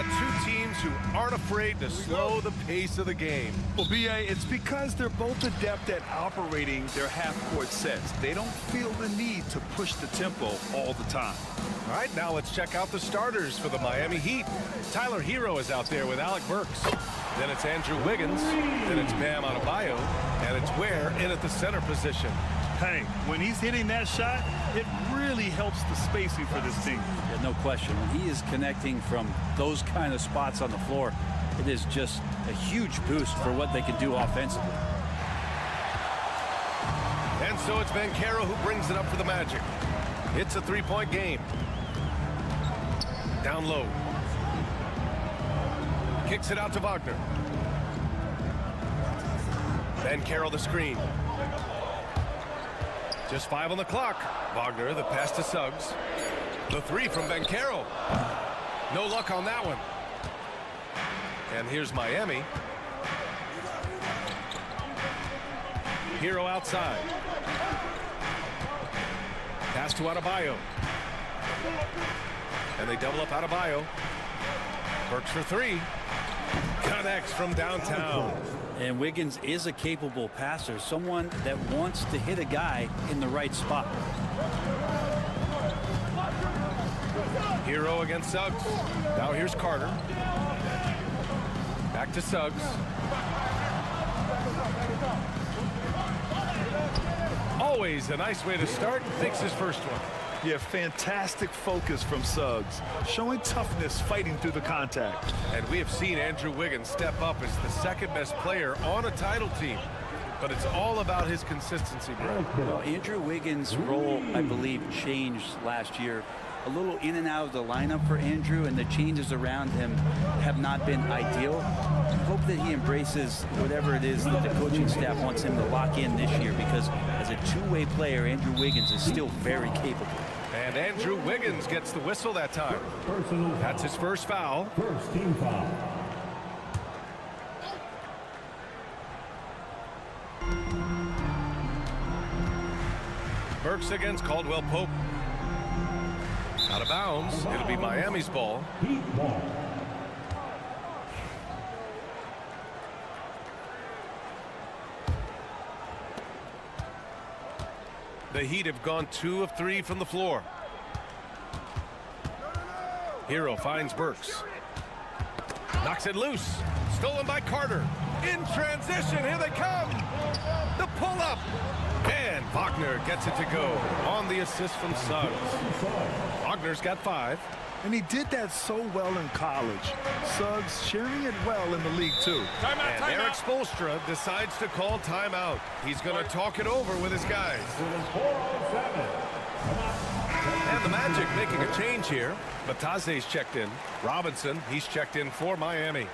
got two teams who aren't afraid to slow the pace of the game. Well, B.A., it's because they're both adept at operating their half-court sets. They don't feel the need to push the tempo all the time. All right, now let's check out the starters for the Miami Heat. Tyler Hero is out there with Alec Burks. Then it's Andrew Wiggins. Then it's Bam Adebayo. And it's Ware in at the center position. Hey, when he's hitting that shot, it really helps the spacing for this team. Yeah, no question. When he is connecting from those kind of spots on the floor, it is just a huge boost for what they can do offensively. And so it's Banchero who brings it up for the Magic. It's a three-point game. Down low. Kicks it out to Wagner. Banchero the screen. Just 5 on the clock. Wagner, the pass to Suggs. The three from Banchero. No luck on that one. And here's Miami. Hero outside. Pass to Adebayo. And they double up Adebayo. Burks for three. Connects from downtown. And Wiggins is a capable passer, someone that wants to hit a guy in the right spot. Hero against Suggs. Now here's Carter. Back to Suggs. Always a nice way to start. Takes his first one. Yeah, fantastic focus from Suggs, showing toughness fighting through the contact. And we have seen Andrew Wiggins step up as the second best player on a title team. But it's all about his consistency, bro. Well, Andrew Wiggins' role, I believe, changed last year. A little in and out of the lineup for Andrew, and the changes around him have not been ideal. I hope that he embraces whatever it is that the coaching staff wants him to lock in this year, because as a two-way player, Andrew Wiggins is still very capable. And Andrew Wiggins gets the whistle that time. That's his first foul. First team foul. Burks against Caldwell Pope. Out of bounds. It'll be Miami's ball. Heat ball. The Heat have gone 2 of 3 from the floor. Hero finds Burks. Knocks it loose. Stolen by Carter. In transition. Here they come. The pull-up. And Wagner gets it to go on the assist from Suggs. Wagner's got 5. And he did that so well in college. Suggs sharing it well in the league, too. And Eric Spoelstra decides to call timeout. He's going to talk it over with his guys. And the Magic making a change here. Batase's checked in. Robinson, he's checked in for Miami.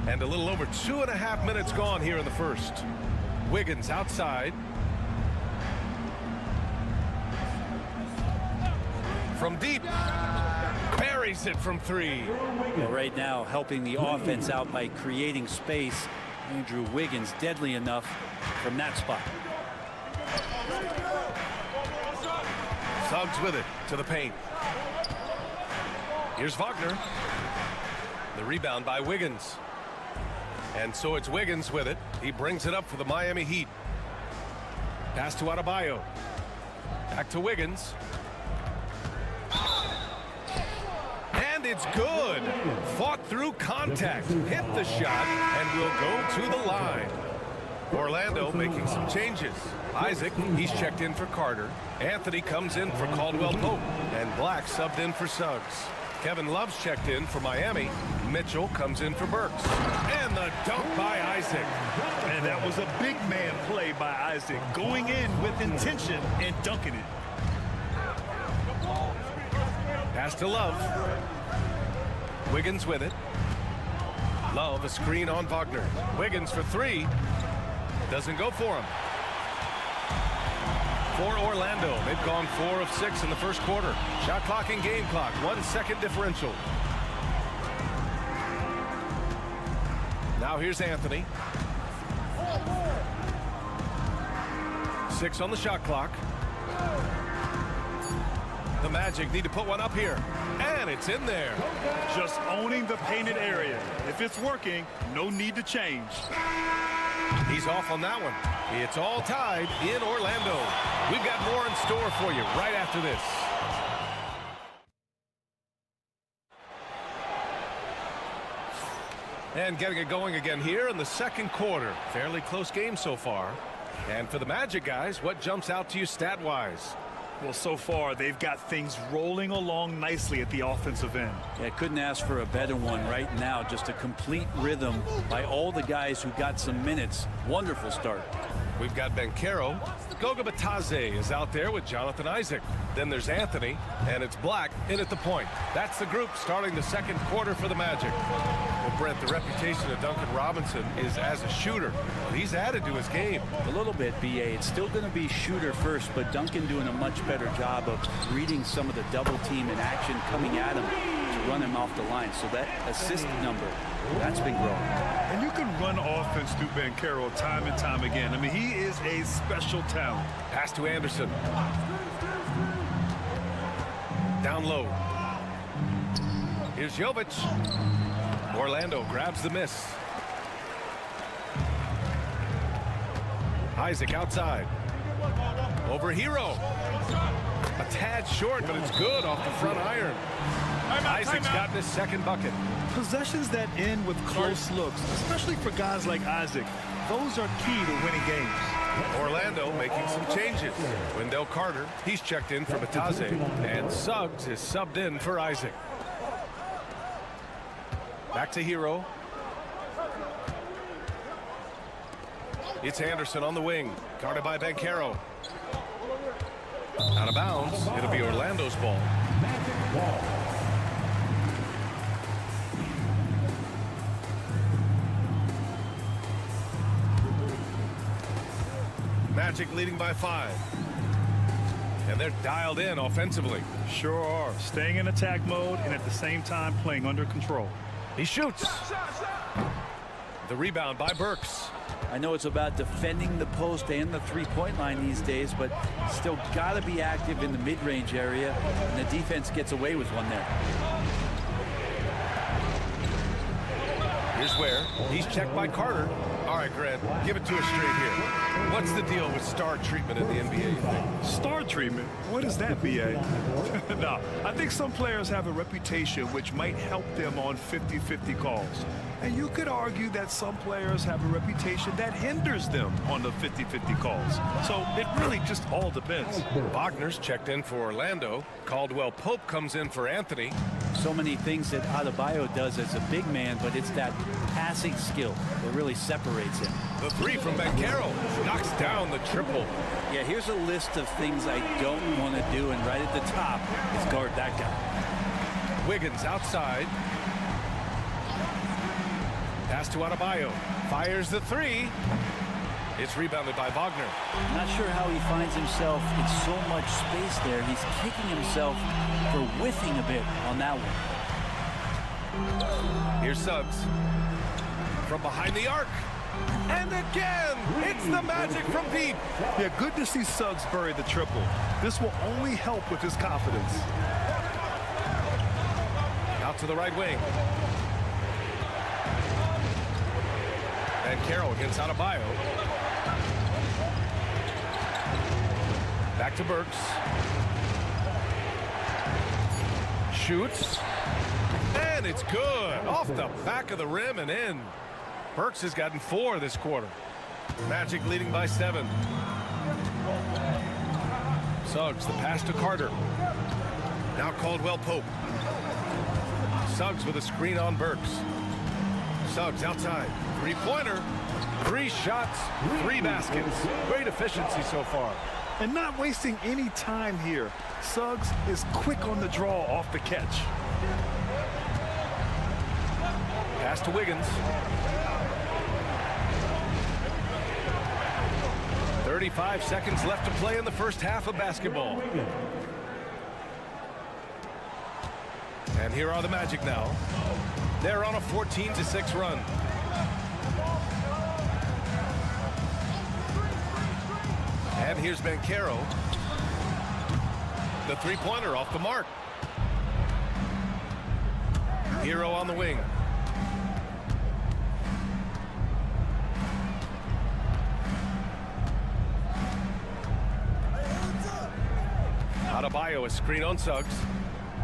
And a little over 2.5 minutes gone here in the first. Wiggins outside. From deep. Buries it from 3. Well, right now, helping the offense out by creating space. Andrew Wiggins deadly enough from that spot. Suggs with it to the paint. Here's Wagner. The rebound by Wiggins. And so it's Wiggins with it. He brings it up for the Miami Heat. Pass to Adebayo. Back to Wiggins. And it's good. Fought through contact. Hit the shot and will go to the line. Orlando making some changes. Isaac, he's checked in for Carter. Anthony comes in for Caldwell Pope. And Black subbed in for Suggs. Kevin Love's checked in for Miami. Mitchell comes in for Burks. And the dunk by Isaac. And that was a big man play by Isaac, going in with intention and dunking it. Pass to Love. Wiggins with it. Love, a screen on Wagner. Wiggins for 3. Doesn't go for him. For Orlando, they've gone 4 of 6 in the first quarter. Shot clock and game clock, 1 second differential. Now here's Anthony. 6 on the shot clock. The Magic need to put one up here. And it's in there. Just owning the painted area. If it's working, no need to change. He's off on that one. It's all tied in Orlando. We've got more in store for you right after this. And getting it going again here in the second quarter. Fairly close game so far. And for the Magic guys, what jumps out to you stat-wise? Well, so far, they've got things rolling along nicely at the offensive end. Yeah, couldn't ask for a better one right now. Just a complete rhythm by all the guys who got some minutes. Wonderful start. We've got Banchero. Goga Bitadze is out there with Jonathan Isaac. Then there's Anthony, and it's Black in at the point. That's the group starting the second quarter for the Magic. Well, Brent, the reputation of Duncan Robinson is as a shooter. Well, he's added to his game. A little bit, BA. It's still going to be shooter first, but Duncan doing a much better job of reading some of the double team in action coming at him to run him off the line. So that assist number, that's been growing. And you can run offense through Banchero time and time again. I mean, he is a special talent. Pass to Anderson. Down low. Here's Jovic. Orlando grabs the miss. Isaac outside. Over Hero. A tad short, but it's good off the front iron. Isaac's gotten his second bucket. Possessions that end with close looks, especially for guys like Isaac, those are key to winning games. Orlando making some changes. Wendell Carter, he's checked in for Bitadze, and Suggs is subbed in for Isaac. Back to Hero. It's Anderson on the wing, guarded by Banchero. Out of bounds, it'll be Orlando's ball. Magic leading by 5. And they're dialed in offensively. Sure are. Staying in attack mode and at the same time playing under control. He shoots. The rebound by Burks. I know it's about defending the post and the three-point line these days, but still got to be active in the mid-range area, and the defense gets away with one there. Here's where he's checked by Carter. All right, Grant, give it to us straight here. What's the deal with star treatment in the NBA, you think? Star treatment? What is that, BA? No, I think some players have a reputation which might help them on 50-50 calls. And you could argue that some players have a reputation that hinders them on the 50-50 calls. So it really just all depends. Wagner's checked in for Orlando. Caldwell Pope comes in for Anthony. So many things that Adebayo does as a big man, but it's that passing skill that really separates him. The three from Banchero knocks down the triple. Yeah, here's a list of things I don't want to do, and right at the top is guard that guy. Wiggins outside. Pass to Adebayo. Fires the three. It's rebounded by Wagner. Not sure how he finds himself in so much space there. He's kicking himself for whiffing a bit on that one. Here's Suggs. From behind the arc. And again, it's the Magic from deep. Yeah, good to see Suggs bury the triple. This will only help with his confidence. Out to the right wing. And Carroll against Adebayo. Back to Burks. Shoots. And it's good. Off the back of the rim and in. Burks has gotten 4 this quarter. Magic leading by 7. Suggs, the pass to Carter. Now Caldwell Pope. Suggs with a screen on Burks. Suggs outside. Three-pointer. 3 shots, 3 baskets. Great efficiency so far. And not wasting any time here. Suggs is quick on the draw off the catch. Pass to Wiggins. 35 seconds left to play in the first half of basketball. And here are the Magic now. They're on a 14-6 run. And here's Banchero. the three-pointer off the mark. Hero on the wing. Adebayo, a screen on Suggs.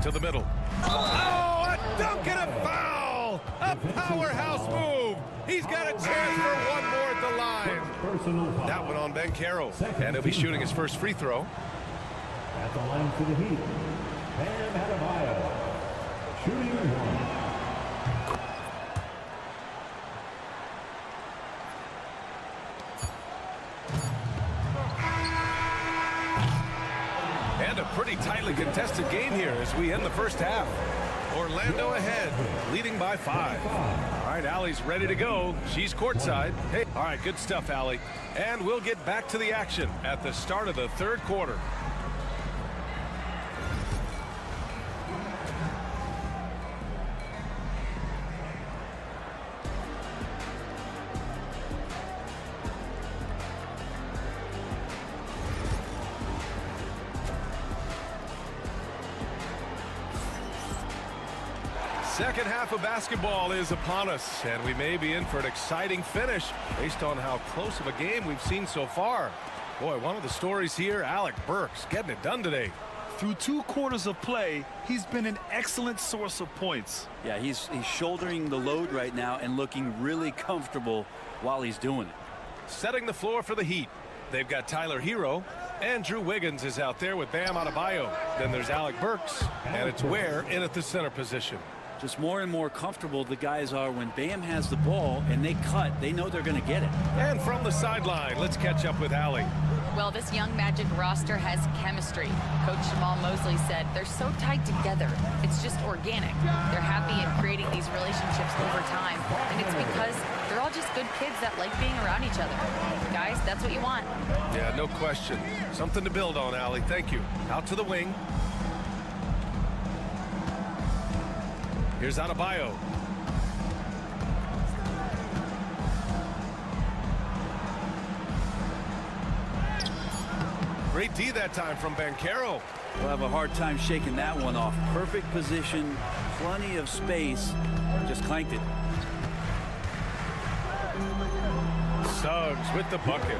To the middle. Oh, a dunk and a foul! A powerhouse move! He's got a chance for one more at the line. That one on Banchero. And he'll be shooting his first free throw. At the line for the Heat, Bam Adebayo, shooting one. And a pretty tightly contested game here as we end the first half. Orlando ahead, leading by 5. All right, Allie's ready to go. She's courtside. Hey, all right, good stuff, Allie. And we'll get back to the action at the start of the third quarter. Second half of basketball is upon us, and we may be in for an exciting finish based on how close of a game we've seen so far. Boy, one of the stories here, Alec Burks getting it done today. Through 2 quarters of play, he's been an excellent source of points. Yeah, he's shouldering the load right now and looking really comfortable while he's doing it. Setting the floor for the Heat. They've got Tyler Hero. Andrew Wiggins is out there with Bam Adebayo. Then there's Alec Burks, and it's Ware in at the center position. Just more and more comfortable the guys are when Bam has the ball and they cut, they know they're going to get it. And from the sideline, let's catch up with Allie. Well, this young Magic roster has chemistry. Coach Jamal Mosley said they're so tied together. It's just organic. They're happy in creating these relationships over time. And it's because they're all just good kids that like being around each other. Guys, that's what you want. Yeah, no question. Something to build on, Allie. Thank you. Out to the wing. Here's Adebayo. Great D that time from Banchero. We'll have a hard time shaking that one off. Perfect position, plenty of space, just clanked it. Suggs with the bucket.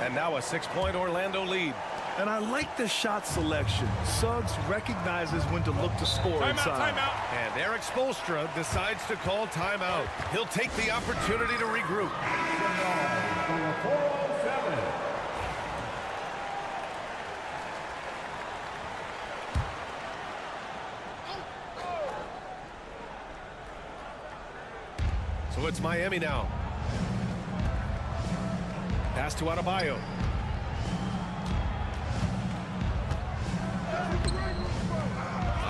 And now a 6-point Orlando lead. And I like the shot selection. Suggs recognizes when to look to score inside. Timeout. And Eric Spoelstra decides to call timeout. He'll take the opportunity to regroup. So it's Miami now. Pass to Adebayo.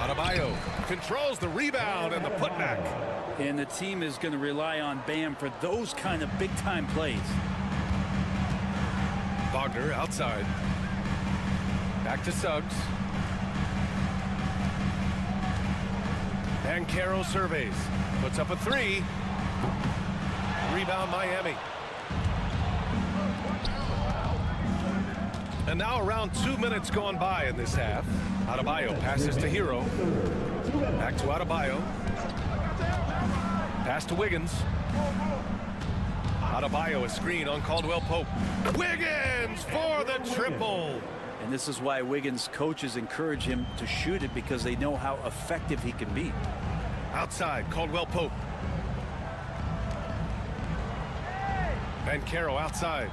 Adebayo controls the rebound and the putback. And the team is going to rely on Bam for those kind of big-time plays. Wagner outside. Back to Suggs. Banchero surveys. Puts up a 3. Rebound Miami. And now around 2 minutes gone by in this half. Adebayo passes to Hero. Back to Adebayo. Pass to Wiggins. Adebayo a screen on Caldwell Pope. Wiggins for the triple. And this is why Wiggins' coaches encourage him to shoot it, because they know how effective he can be. Outside, Caldwell Pope. Banchero outside.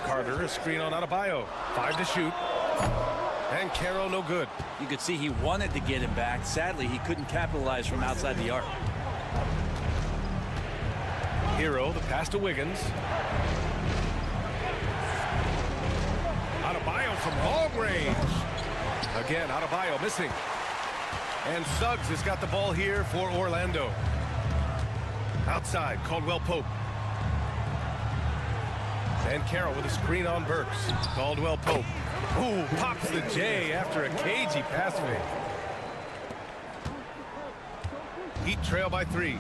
Carter, a screen on Adebayo. 5 to shoot. Banchero no good. You could see he wanted to get him back. Sadly, he couldn't capitalize from outside the arc. Hero, the pass to Wiggins. Adebayo from long range. Again, Adebayo missing. And Suggs has got the ball here for Orlando. Outside, Caldwell Pope. Banchero with a screen on Burks. Caldwell Pope. Ooh, pops the J after a cagey pass fake. Heat trail by 3.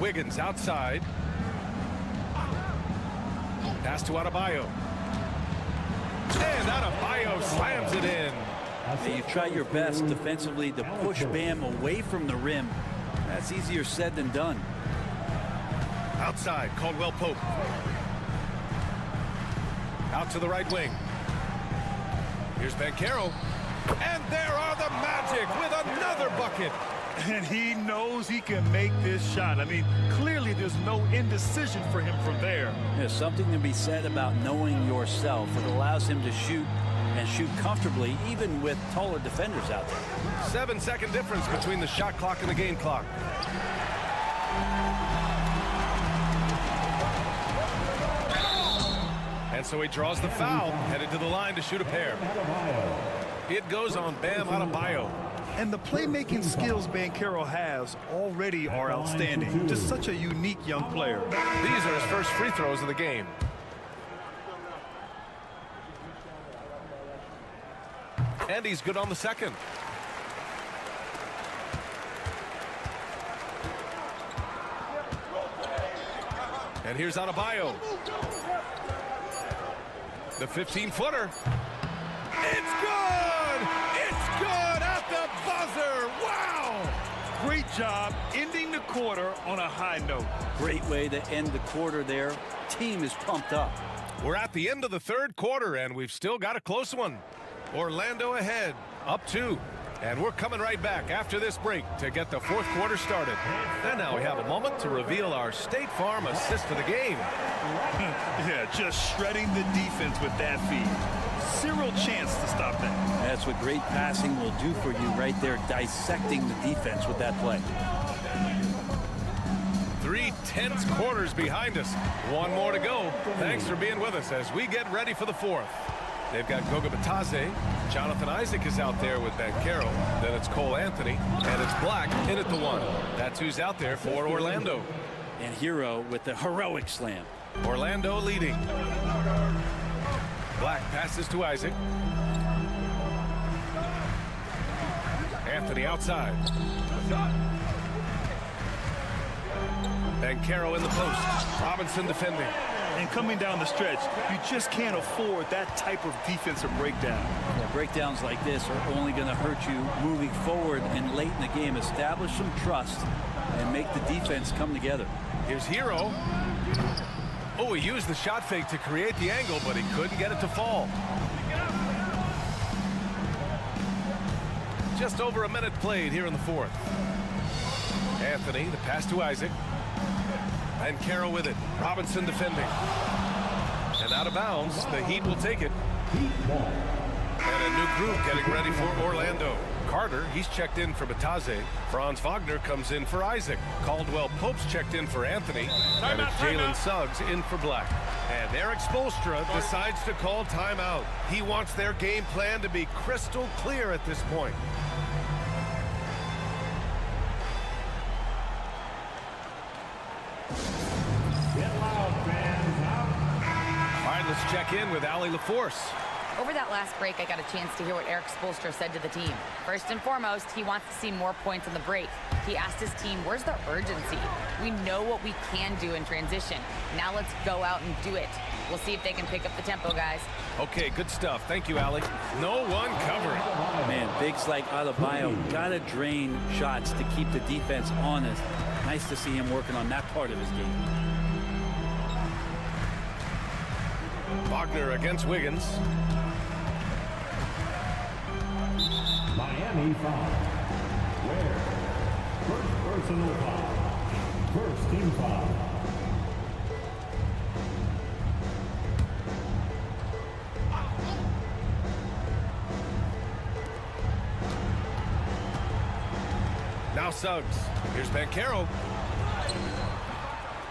Wiggins outside. Pass to Adebayo. And Adebayo slams it in. You try your best defensively to push Bam away from the rim. That's easier said than done. Outside, Caldwell Pope. Out to the right wing. Here's Banchero. And there are the Magic with another bucket. And he knows he can make this shot. I mean, clearly there's no indecision for him from there. There's something to be said about knowing yourself. It allows him to shoot and shoot comfortably, even with taller defenders out there. 7-second difference between the shot clock and the game clock. And so he draws the foul, headed to the line to shoot a pair. It goes on Bam Adebayo. And the playmaking skills Banchero has already are outstanding. Just such a unique young player. These are his first free throws of the game. And he's good on the second. And here's Adebayo. The 15-footer. It's good! It's good at the buzzer! Wow! Great job ending the quarter on a high note. Great way to end the quarter there. Team is pumped up. We're at the end of the third quarter, and we've still got a close one. Orlando ahead, up 2. And we're coming right back after this break to get the fourth quarter started. And now we have a moment to reveal our State Farm assist of the game. Yeah, just shredding the defense with that feed. Zero chance to stop that. That's what great passing will do for you right there, dissecting the defense with that play. 3 tense quarters behind us. One more to go. Thanks for being with us as we get ready for the fourth. They've got Goga Bitadze. Jonathan Isaac is out there with Banchero. Then it's Cole Anthony. And it's Black in at the 1. That's who's out there for Orlando. And Hero with the heroic slam. Orlando leading. Black passes to Isaac. Anthony outside. Banchero in the post. Robinson defending. And coming down the stretch, you just can't afford that type of defensive breakdown. Yeah, breakdowns like this are only going to hurt you moving forward and late in the game. Establish some trust and make the defense come together. Here's Hero. Oh, he used the shot fake to create the angle, but he couldn't get it to fall. Just over a minute played here in the fourth. Anthony, the pass to Isaac. And Banchero with it. Robinson defending. And out of bounds, the Heat will take it. And a new group getting ready for Orlando. Carter, he's checked in for Bitadze. Franz Wagner comes in for Isaac. Caldwell Pope's checked in for Anthony. And it's Jalen Suggs in for Black. And Eric Spoelstra decides to call timeout. He wants their game plan to be crystal clear at this point. All right, let's check in with Allie LaForce. Over that last break, I got a chance to hear what Eric Spoelstra said to the team. First and foremost, he wants to see more points on the break. He asked his team, where's the urgency? We know what we can do in transition. Now let's go out and do it. We'll see if they can pick up the tempo, guys. Okay, good stuff. Thank you, Allie. No one covering. Man, bigs like Adebayo got to drain shots to keep the defense honest. Nice to see him working on that part of his game. Wagner against Wiggins. Miami foul. Where? First personal foul. First team foul. Now Suggs. Here's Banchero.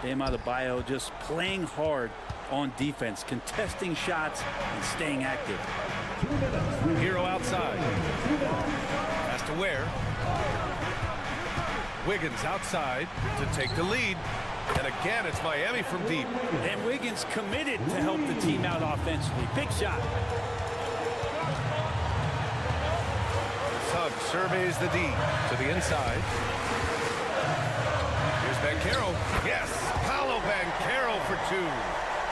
Bam Adebayo just playing hard on defense, contesting shots and staying active. Hero outside. Has to Ware. Wiggins outside to take the lead. And again, it's Miami from deep. And Wiggins committed to help the team out offensively. Big shot. Suggs surveys the D to the inside. Here's Banchero. Yes, Paolo Banchero for 2.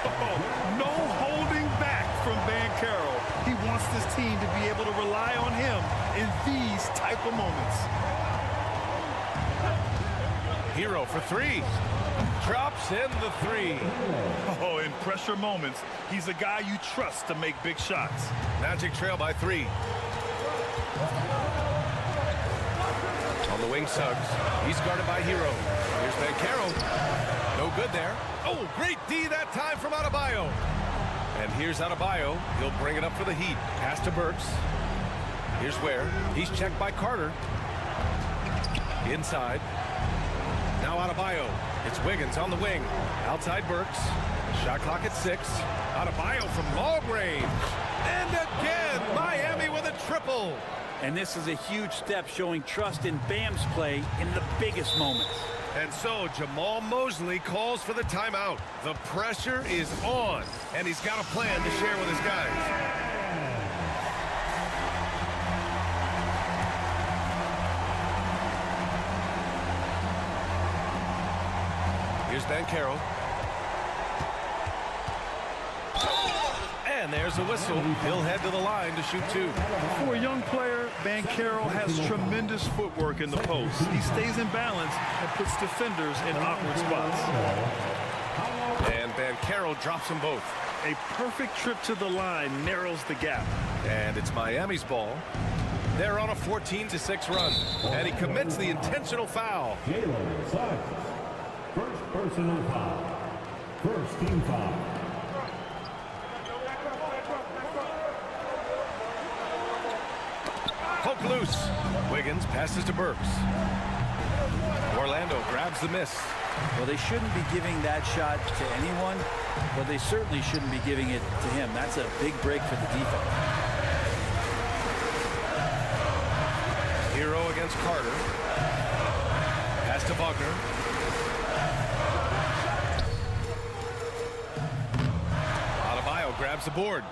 Oh, no holding back from Banchero. He wants this team to be able to rely on him in these type of moments. Hero for 3. Drops in the 3. Oh, in pressure moments, he's a guy you trust to make big shots. Magic trail by 3. On the wing, Suggs. He's guarded by Hero. Here's Banchero. No good there. Oh, great D that time from Adebayo. And here's Adebayo. He'll bring it up for the Heat. Pass to Burks. Here's Ware. He's checked by Carter. Inside. Now Adebayo. It's Wiggins on the wing. Outside Burks. Shot clock at 6. Adebayo from long range. And again, Miami with a triple. And this is a huge step showing trust in Bam's play in the biggest moments. And so Jamal Mosley calls for the timeout. The pressure is on, and he's got a plan to share with his guys. Here's Banchero. And there's a whistle. He'll head to the line to shoot 2. For a young player, Banchero has tremendous footwork in the post. He stays in balance and puts defenders in awkward spots. And Banchero drops them both. A perfect trip to the line narrows the gap. And it's Miami's ball. They're on a 14-6 run. And he commits the intentional foul. Jalen Suggs. First personal foul. First team foul. Poke loose. Wiggins passes to Burks. Orlando grabs the miss. Well, they shouldn't be giving that shot to anyone, but they certainly shouldn't be giving it to him. That's a big break for the defense. Hero against Carter. Pass to Wagner. Adebayo grabs the board.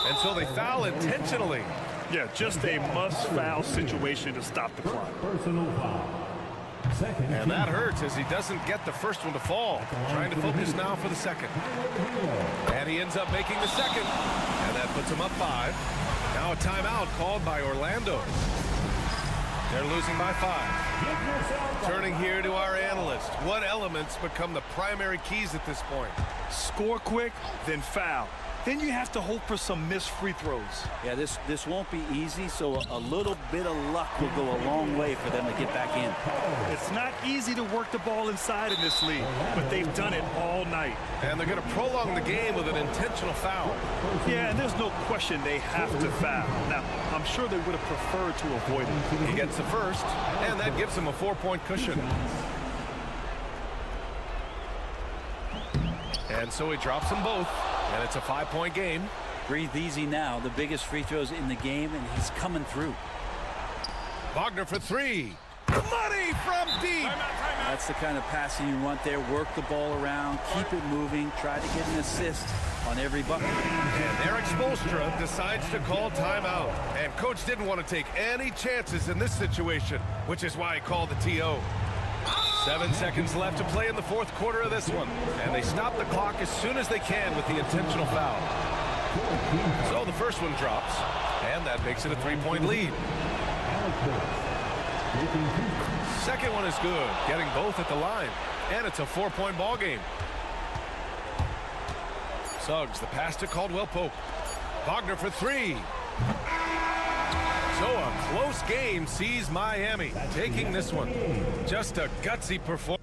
And so they foul intentionally. Yeah, just a must-foul situation to stop the clock. Personal foul. Second. And that hurts as he doesn't get the first one to fall. Trying to focus now for the second. And he ends up making the second. And that puts him up 5. Now a timeout called by Orlando. They're losing by 5. Turning here to our analyst. What elements become the primary keys at this point? Score quick, then foul. Then you have to hope for some missed free throws. Yeah, this won't be easy, so a little bit of luck will go a long way for them to get back in. It's not easy to work the ball inside in this league, but they've done it all night. And they're going to prolong the game with an intentional foul. Yeah, and there's no question they have to foul. Now, I'm sure they would have preferred to avoid it. He gets the first, and that gives him a 4-point cushion. And so he drops them both, and it's a 5-point game. Breathe easy now. The biggest free throws in the game, and he's coming through. Wagner for 3. Money from deep. That's the kind of passing you want there. Work the ball around, keep it moving, try to get an assist on every bucket. And Eric Spoelstra decides to call timeout. And coach didn't want to take any chances in this situation, which is why he called the TO. 7 seconds left to play in the fourth quarter of this one. And they stop the clock as soon as they can with the intentional foul. So the first one drops, and that makes it a 3-point lead. Second one is good, getting both at the line. And it's a 4-point ball game. Suggs, the pass to Caldwell Pope. Wagner for 3. So a close game sees Miami taking this one. Just a gutsy performance.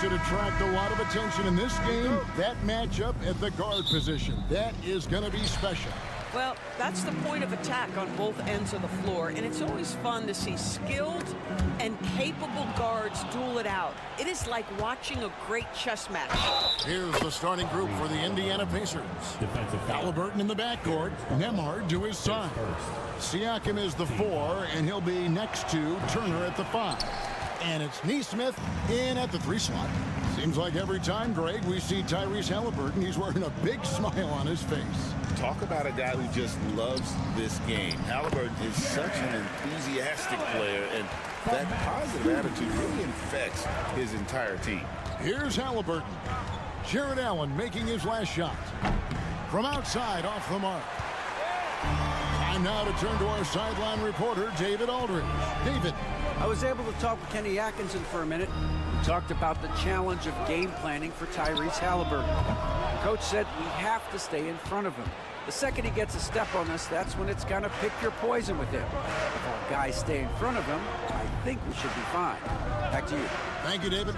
should attract a lot of attention in this game. That matchup at the guard position. That is going to be special. Well, that's the point of attack on both ends of the floor, and it's always fun to see skilled and capable guards duel it out. It is like watching a great chess match. Here's the starting group for the Indiana Pacers. Halliburton in the backcourt, Nembhard to his side. Siakam is the 4, and he'll be next to Turner at the 5. And it's Nesmith in at the 3 slot. Seems like every time, Greg, we see Tyrese Halliburton, he's wearing a big smile on his face. Talk about a guy who just loves this game. Halliburton is such an enthusiastic player, and that positive attitude really infects his entire team. Here's Halliburton. Jared Allen making his last shot. From outside, off the mark. Time now to turn to our sideline reporter, David Aldridge. David. I was able to talk with Kenny Atkinson for a minute. We talked about the challenge of game planning for Tyrese Halliburton. The coach said we have to stay in front of him. The second he gets a step on us, that's when it's going to pick your poison with him. If our guys stay in front of him, I think we should be fine. Back to you. Thank you, David.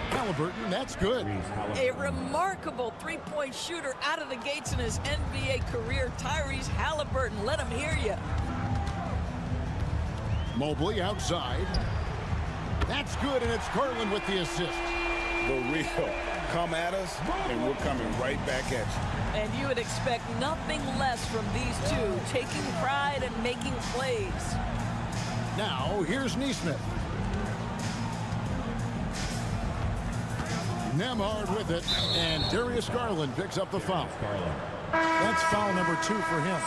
Halliburton, that's good. A remarkable three-point shooter out of the gates in his NBA career. Tyrese Halliburton, let him hear you. Mobley outside. That's good, and it's Garland with the assist. The real. Come at us, and we're coming right back at you. And you would expect nothing less from these two, taking pride and making plays. Now, here's Nesmith. Nembhard with it, and Darius Garland picks up the foul. That's foul number 2 for him.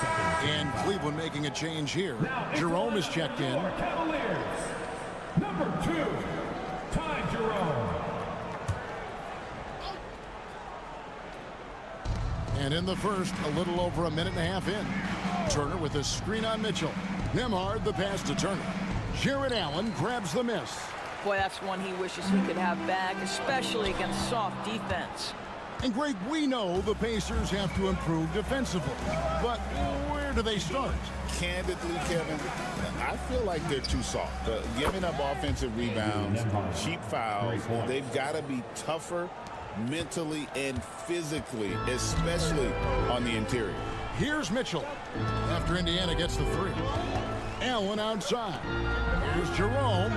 And Cleveland making a change here. Jerome is checked in. Cavaliers, number 2, Ty Jerome. And in the first, a little over a minute and a half in. Turner with a screen on Mitchell. Nembhard the pass to Turner. Jared Allen grabs the miss. Boy, that's one he wishes he could have back, especially against soft defense. And Greg, we know the Pacers have to improve defensively. But where do they start? Candidly, Kevin, I feel like they're too soft. Giving up offensive rebounds, cheap fouls, they've got to be tougher mentally and physically, especially on the interior. Here's Mitchell after Indiana gets the 3. Allen outside. Here's Jerome.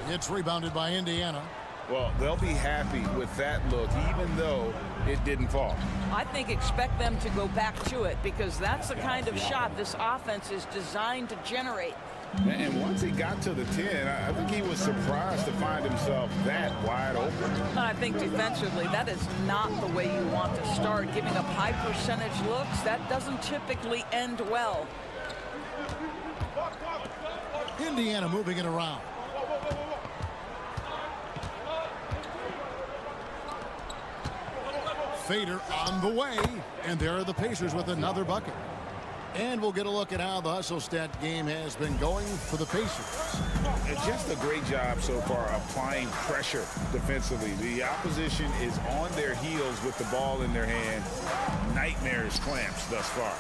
It's rebounded by Indiana. Well, they'll be happy with that look, even though it didn't fall. I think expect them to go back to it because that's the kind of shot this offense is designed to generate. And once he got to the 10, I think he was surprised to find himself that wide open. I think defensively, that is not the way you want to start. Giving up high percentage looks, that doesn't typically end well. Indiana moving it around. Fader on the way, and there are the Pacers with another bucket. And we'll get a look at how the hustle stat game has been going for the Pacers. Just a great job so far applying pressure defensively. The opposition is on their heels with the ball in their hand. Nightmares clamps thus far.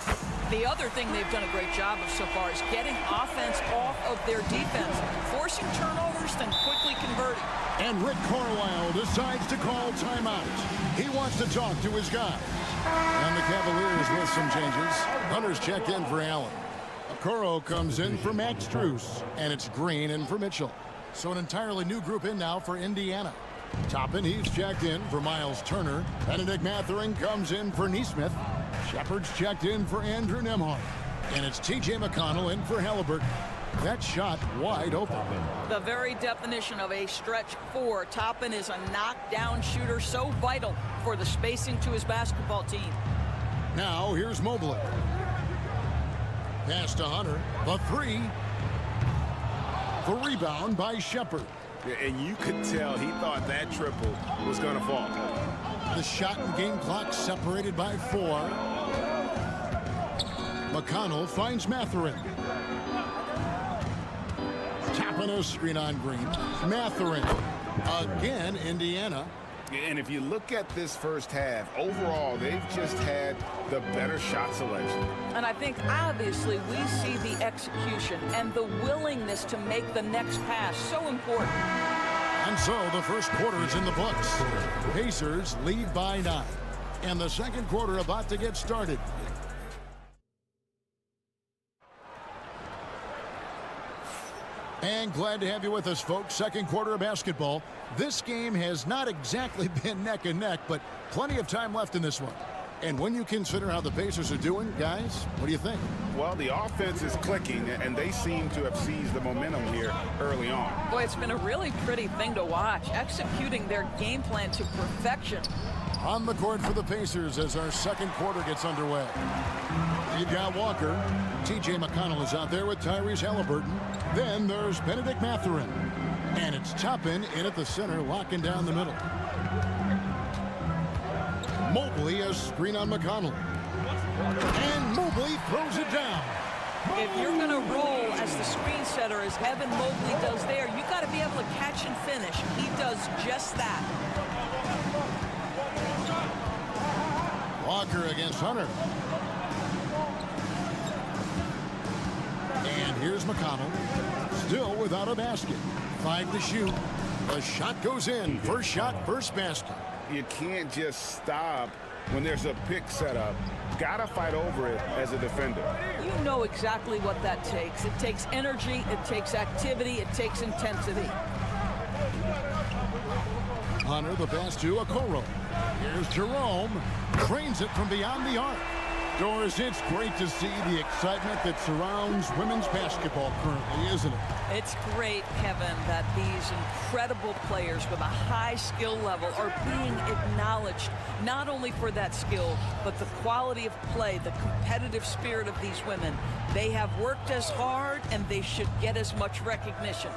The other thing they've done a great job of so far is getting offense off of their defense, forcing turnovers, then quickly converting. And Rick Carlisle decides to call timeout. He wants to talk to his guys. And the Cavaliers with some changes. Hunter's checked in for Allen. Okoro comes in for Max Strus. And it's Green in for Mitchell. So an entirely new group in now for Indiana. Toppin, he's checked in for Miles Turner. Benedict Mathurin comes in for Nesmith. Shepard's checked in for Andrew Nembhard. And it's T.J. McConnell in for Halliburton. That shot wide open. The very definition of a stretch 4. Toppin is a knockdown shooter, so vital for the spacing to his basketball team. Now here's Mobley. Pass to Hunter. The 3. The rebound by Shepard. And you could tell he thought that triple was going to fall. The shot and game clock separated by 4. McConnell finds Mathurin. Tapping a screen on Green. Mathurin. Again, Indiana. And if you look at this first half, overall, they've just had the better shot selection. And I think, obviously, we see the execution and the willingness to make the next pass so important. And so the first quarter is in the books. Pacers lead by 9. And the second quarter about to get started. And glad to have you with us, folks. Second quarter of basketball. This game has not exactly been neck and neck, but plenty of time left in this one. And when you consider how the Pacers are doing, guys, what do you think? Well, the offense is clicking, and they seem to have seized the momentum here early on. Boy, it's been a really pretty thing to watch, executing their game plan to perfection. On the court for the Pacers as our second quarter gets underway. You've got Walker. T.J. McConnell is out there with Tyrese Halliburton. Then there's Benedict Mathurin. And it's Toppin in at the center, locking down the middle. Mobley, a screen on McConnell. And Mobley throws it down. If you're going to roll as the screen setter, as Evan Mobley does there, you got to be able to catch and finish. He does just that. Walker against Hunter. And here's McConnell, still without a basket. 5 to shoot. The shot goes in. First shot, first basket. You can't just stop when there's a pick set up. Gotta fight over it as a defender. You know exactly what that takes. It takes energy, it takes activity, it takes intensity. Hunter, the pass to Okoro. Here's Jerome. Trains it from beyond the arc. Doris, it's great to see the excitement that surrounds women's basketball currently, isn't it? It's great, Kevin, that these incredible players with a high skill level are being acknowledged, not only for that skill, but the quality of play, the competitive spirit of these women. They have worked as hard, and they should get as much recognition.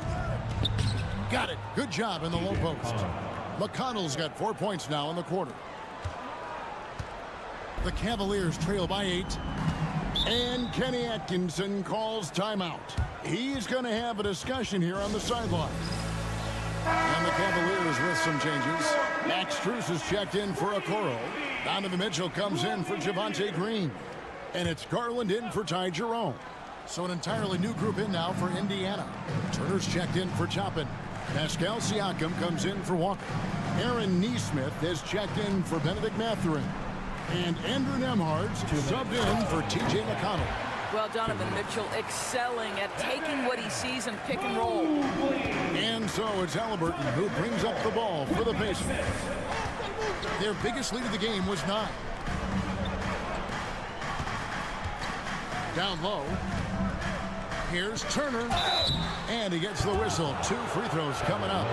Got it. Good job in the low post. McConnell's got 4 points now in the quarter. The Cavaliers trail by 8. And Kenny Atkinson calls timeout. He's going to have a discussion here on the sideline. And the Cavaliers with some changes. Max Strus is checked in for Okoro. Donovan Mitchell comes in for Javonte Green. And it's Garland in for Ty Jerome. So an entirely new group in now for Indiana. Turner's checked in for Toppin. Pascal Siakam comes in for Walker. Aaron Nesmith is checked in for Benedict Mathurin. And Andrew Nembhard subbed in for T.J. McConnell. Well, Donovan Mitchell excelling at taking what he sees and pick and roll. And so it's Halliburton who brings up the ball for the Pacers. Their biggest lead of the game was 9. Down low. Here's Turner. And he gets the whistle. 2 free throws coming up.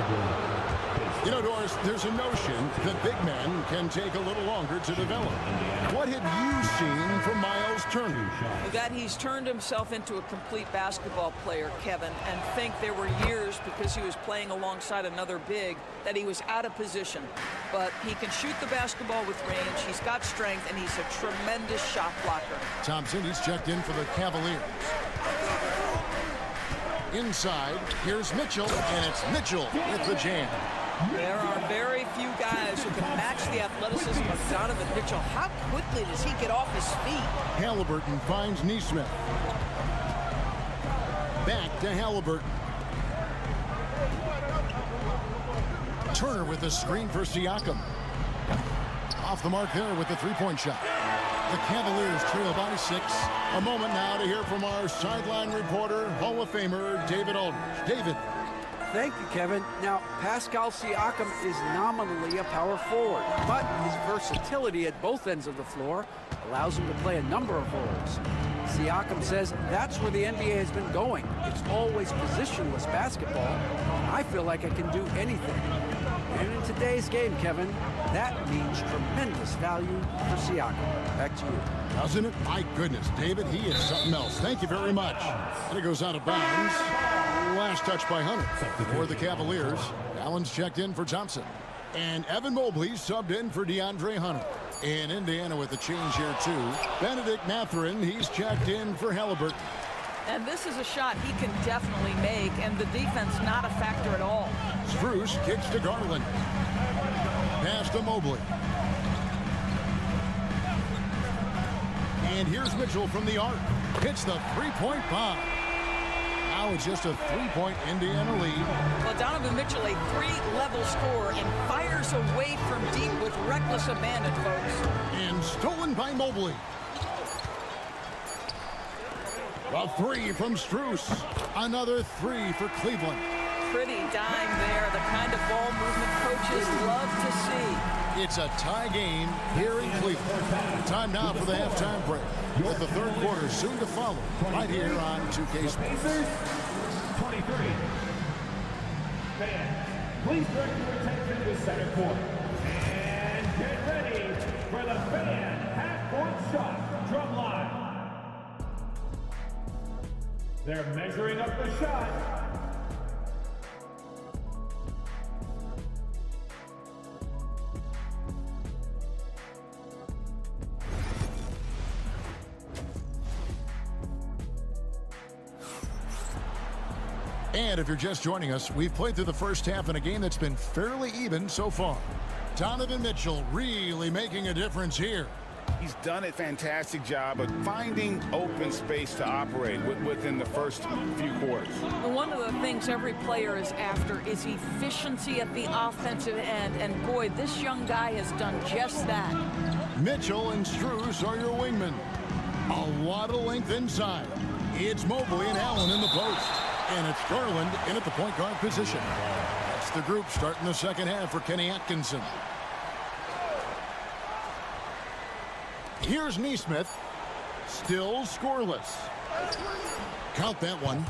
You know, Doris, there's a notion that big men can take a little longer to develop. What have you seen from Miles Turner? That he's turned himself into a complete basketball player, Kevin, and think there were years because he was playing alongside another big that he was out of position. But he can shoot the basketball with range, he's got strength, and he's a tremendous shot blocker. Thompson, he's checked in for the Cavaliers. Inside, here's Mitchell, and it's Mitchell with the jam. There are very few guys who can match the athleticism of Donovan Mitchell. How quickly does he get off his feet? Halliburton finds Nesmith. Back to Halliburton. Turner with a screen for Siakam. Off the mark there with the three-point shot. The Cavaliers trail by 6. A moment now to hear from our sideline reporter, Hall of Famer David Aldridge. David. Thank you, Kevin. Now, Pascal Siakam is nominally a power forward, but his versatility at both ends of the floor allows him to play a number of roles. Siakam says that's where the NBA has been going. It's always positionless basketball. I feel like I can do anything. And in today's game, Kevin, that means tremendous value for Siakam. Back to you. Doesn't it? My goodness, David, he is something else. Thank you very much. And it goes out of bounds. Last touch by Hunter for the Cavaliers. Allen's checked in for Thompson. And Evan Mobley subbed in for DeAndre Hunter. In Indiana with the change here, too. Benedict Mathurin, he's checked in for Halliburton. And this is a shot he can definitely make, and the defense not a factor at all. Strus kicks to Garland. Pass to Mobley. And here's Mitchell from the arc. Hits the three-point bomb. Now it's just a 3-point Indiana lead. Well, Donovan Mitchell, a 3-level scorer, and fires away from deep with reckless abandon, folks. And stolen by Mobley. A 3 from Strus. Another 3 for Cleveland. Pretty dime there, the kind of ball movement coaches love to see. It's a tie game here in Cleveland. Time now for the halftime break, with the third quarter soon to follow, right here on 2K Sports. 23. Fans, please direct your attention to center court. And get ready for the fan half-court shot drum line. They're measuring up the shot. And if you're just joining us, we've played through the first half in a game that's been fairly even so far. Donovan Mitchell really making a difference here. He's done a fantastic job of finding open space to operate within the first few quarters. One of the things every player is after is efficiency at the offensive end, and boy, this young guy has done just that. Mitchell and Strus are your wingmen. A lot of length inside. It's Mobley and Allen in the post. And it's Garland in at the point guard position. That's the group starting the second half for Kenny Atkinson. Here's Nesmith. Still scoreless. Count that one.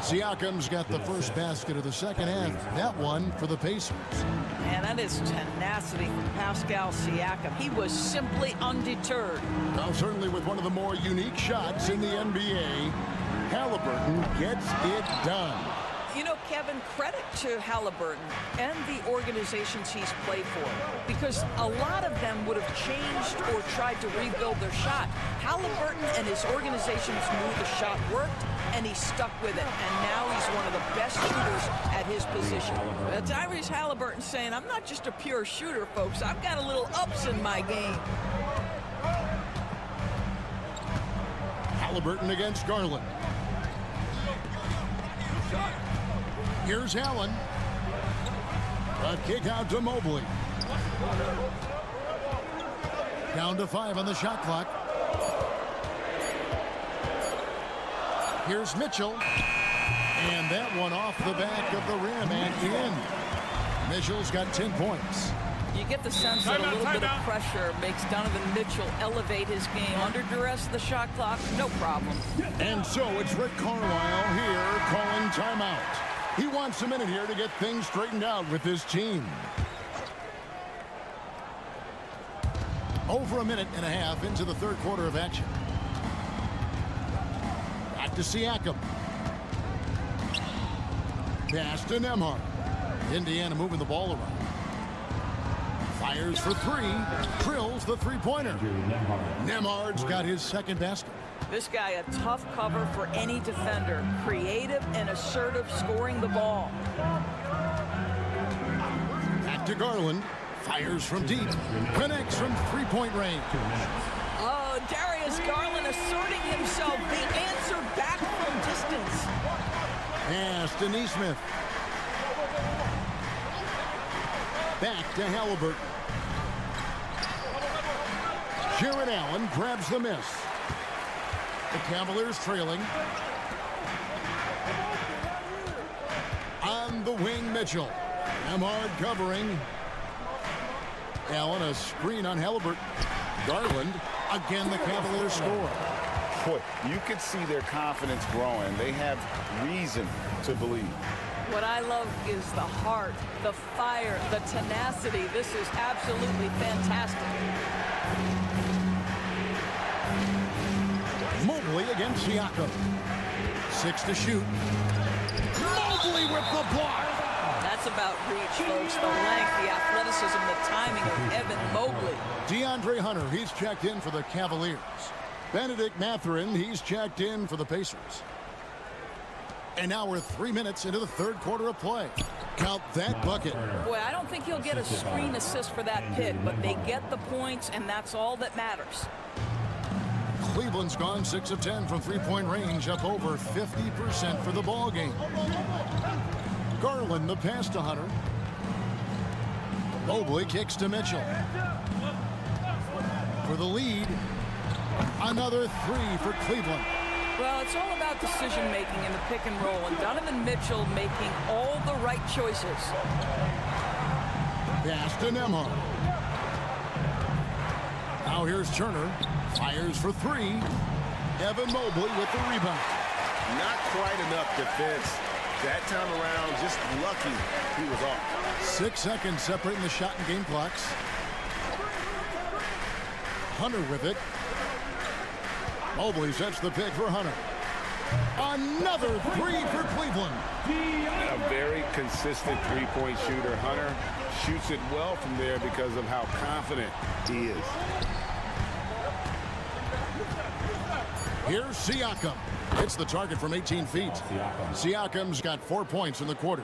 Siakam's got the first basket of the second half. That one for the Pacers. Man, that is tenacity from Pascal Siakam. He was simply undeterred. Now, certainly with one of the more unique shots in the NBA, Halliburton gets it done. You know, Kevin, credit to Halliburton and the organizations he's played for, because a lot of them would have changed or tried to rebuild their shot. Halliburton and his organizations knew the shot worked, and he stuck with it. And now he's one of the best shooters at his position. Tyrese Halliburton saying, I'm not just a pure shooter, folks. I've got a little ups in my game. Halliburton against Garland. Here's Allen. A kick out to Mobley. Down to 5 on the shot clock. Here's Mitchell. And that one off the back of the rim and in. Mitchell's got 10 points. You get the sense that a little bit of pressure makes Donovan Mitchell elevate his game. Under duress, the shot clock, no problem. And so it's Rick Carlisle here calling timeout. He wants a minute here to get things straightened out with his team. Over a minute and a half into the third quarter of action. Back to Siakam. Pass to Nembhard. Indiana moving the ball around. Fires for three. Drills the three-pointer. Nembhard's got his second basket. This guy a tough cover for any defender. Creative and assertive scoring the ball. Back to Garland. Fires from deep. Connects from three-point range. Oh, Darius Garland asserting himself. The answer back from distance. Pass to Nesmith. Back to Halliburton. Jared Allen grabs the miss. The Cavaliers trailing. On the wing, Mitchell. Nembhard covering. Allen, a screen on Halliburton. Garland, again the Cavaliers score. Boy, you could see their confidence growing. They have reason to believe. What I love is the heart, the fire, the tenacity. This is absolutely fantastic. Mobley against Siakam. 6 to shoot. Mobley with the block. That's about reach, folks. The length, the athleticism, the timing of Evan Mobley. DeAndre Hunter, he's checked in for the Cavaliers. Benedict Mathurin, he's checked in for the Pacers. And now we're 3 minutes into the third quarter of play. Count that bucket. Boy, I don't think he'll get a screen assist for that pick, but they get the points, and that's all that matters. Cleveland's gone 6 of 10 from three-point range, up over 50% for the ball game. Garland, the pass to Hunter. Mobley kicks to Mitchell. For the lead, another three for Cleveland. Well, it's all about decision-making in the pick and roll, and Donovan Mitchell making all the right choices. Pass to Nembhard. Now here's Turner. Fires for three. Evan Mobley with the rebound. Not quite enough defense. That time around, just lucky he was off. 6 seconds separating the shot and game clocks. Hunter with it. Mobley sets the pick for Hunter. Another three for Cleveland. A very consistent three-point shooter. Hunter shoots it well from there because of how confident he is. Here's Siakam. Hits the target from 18 feet. Siakam's got 4 points in the quarter.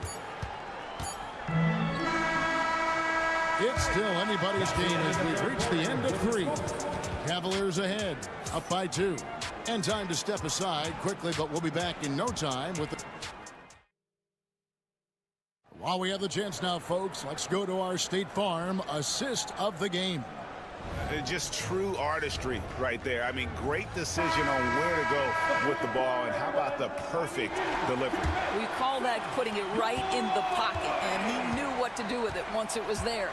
It's still anybody's game as we've reached the end of 3. Cavaliers ahead, up by 2. And time to step aside quickly, but we'll be back in no time with the... While we have the chance now, folks, let's go to our State Farm assist of the game. Just true artistry right there. I mean, great decision on where to go with the ball, and how about the perfect delivery? We call that putting it right in the pocket, and he knew what to do with it once it was there.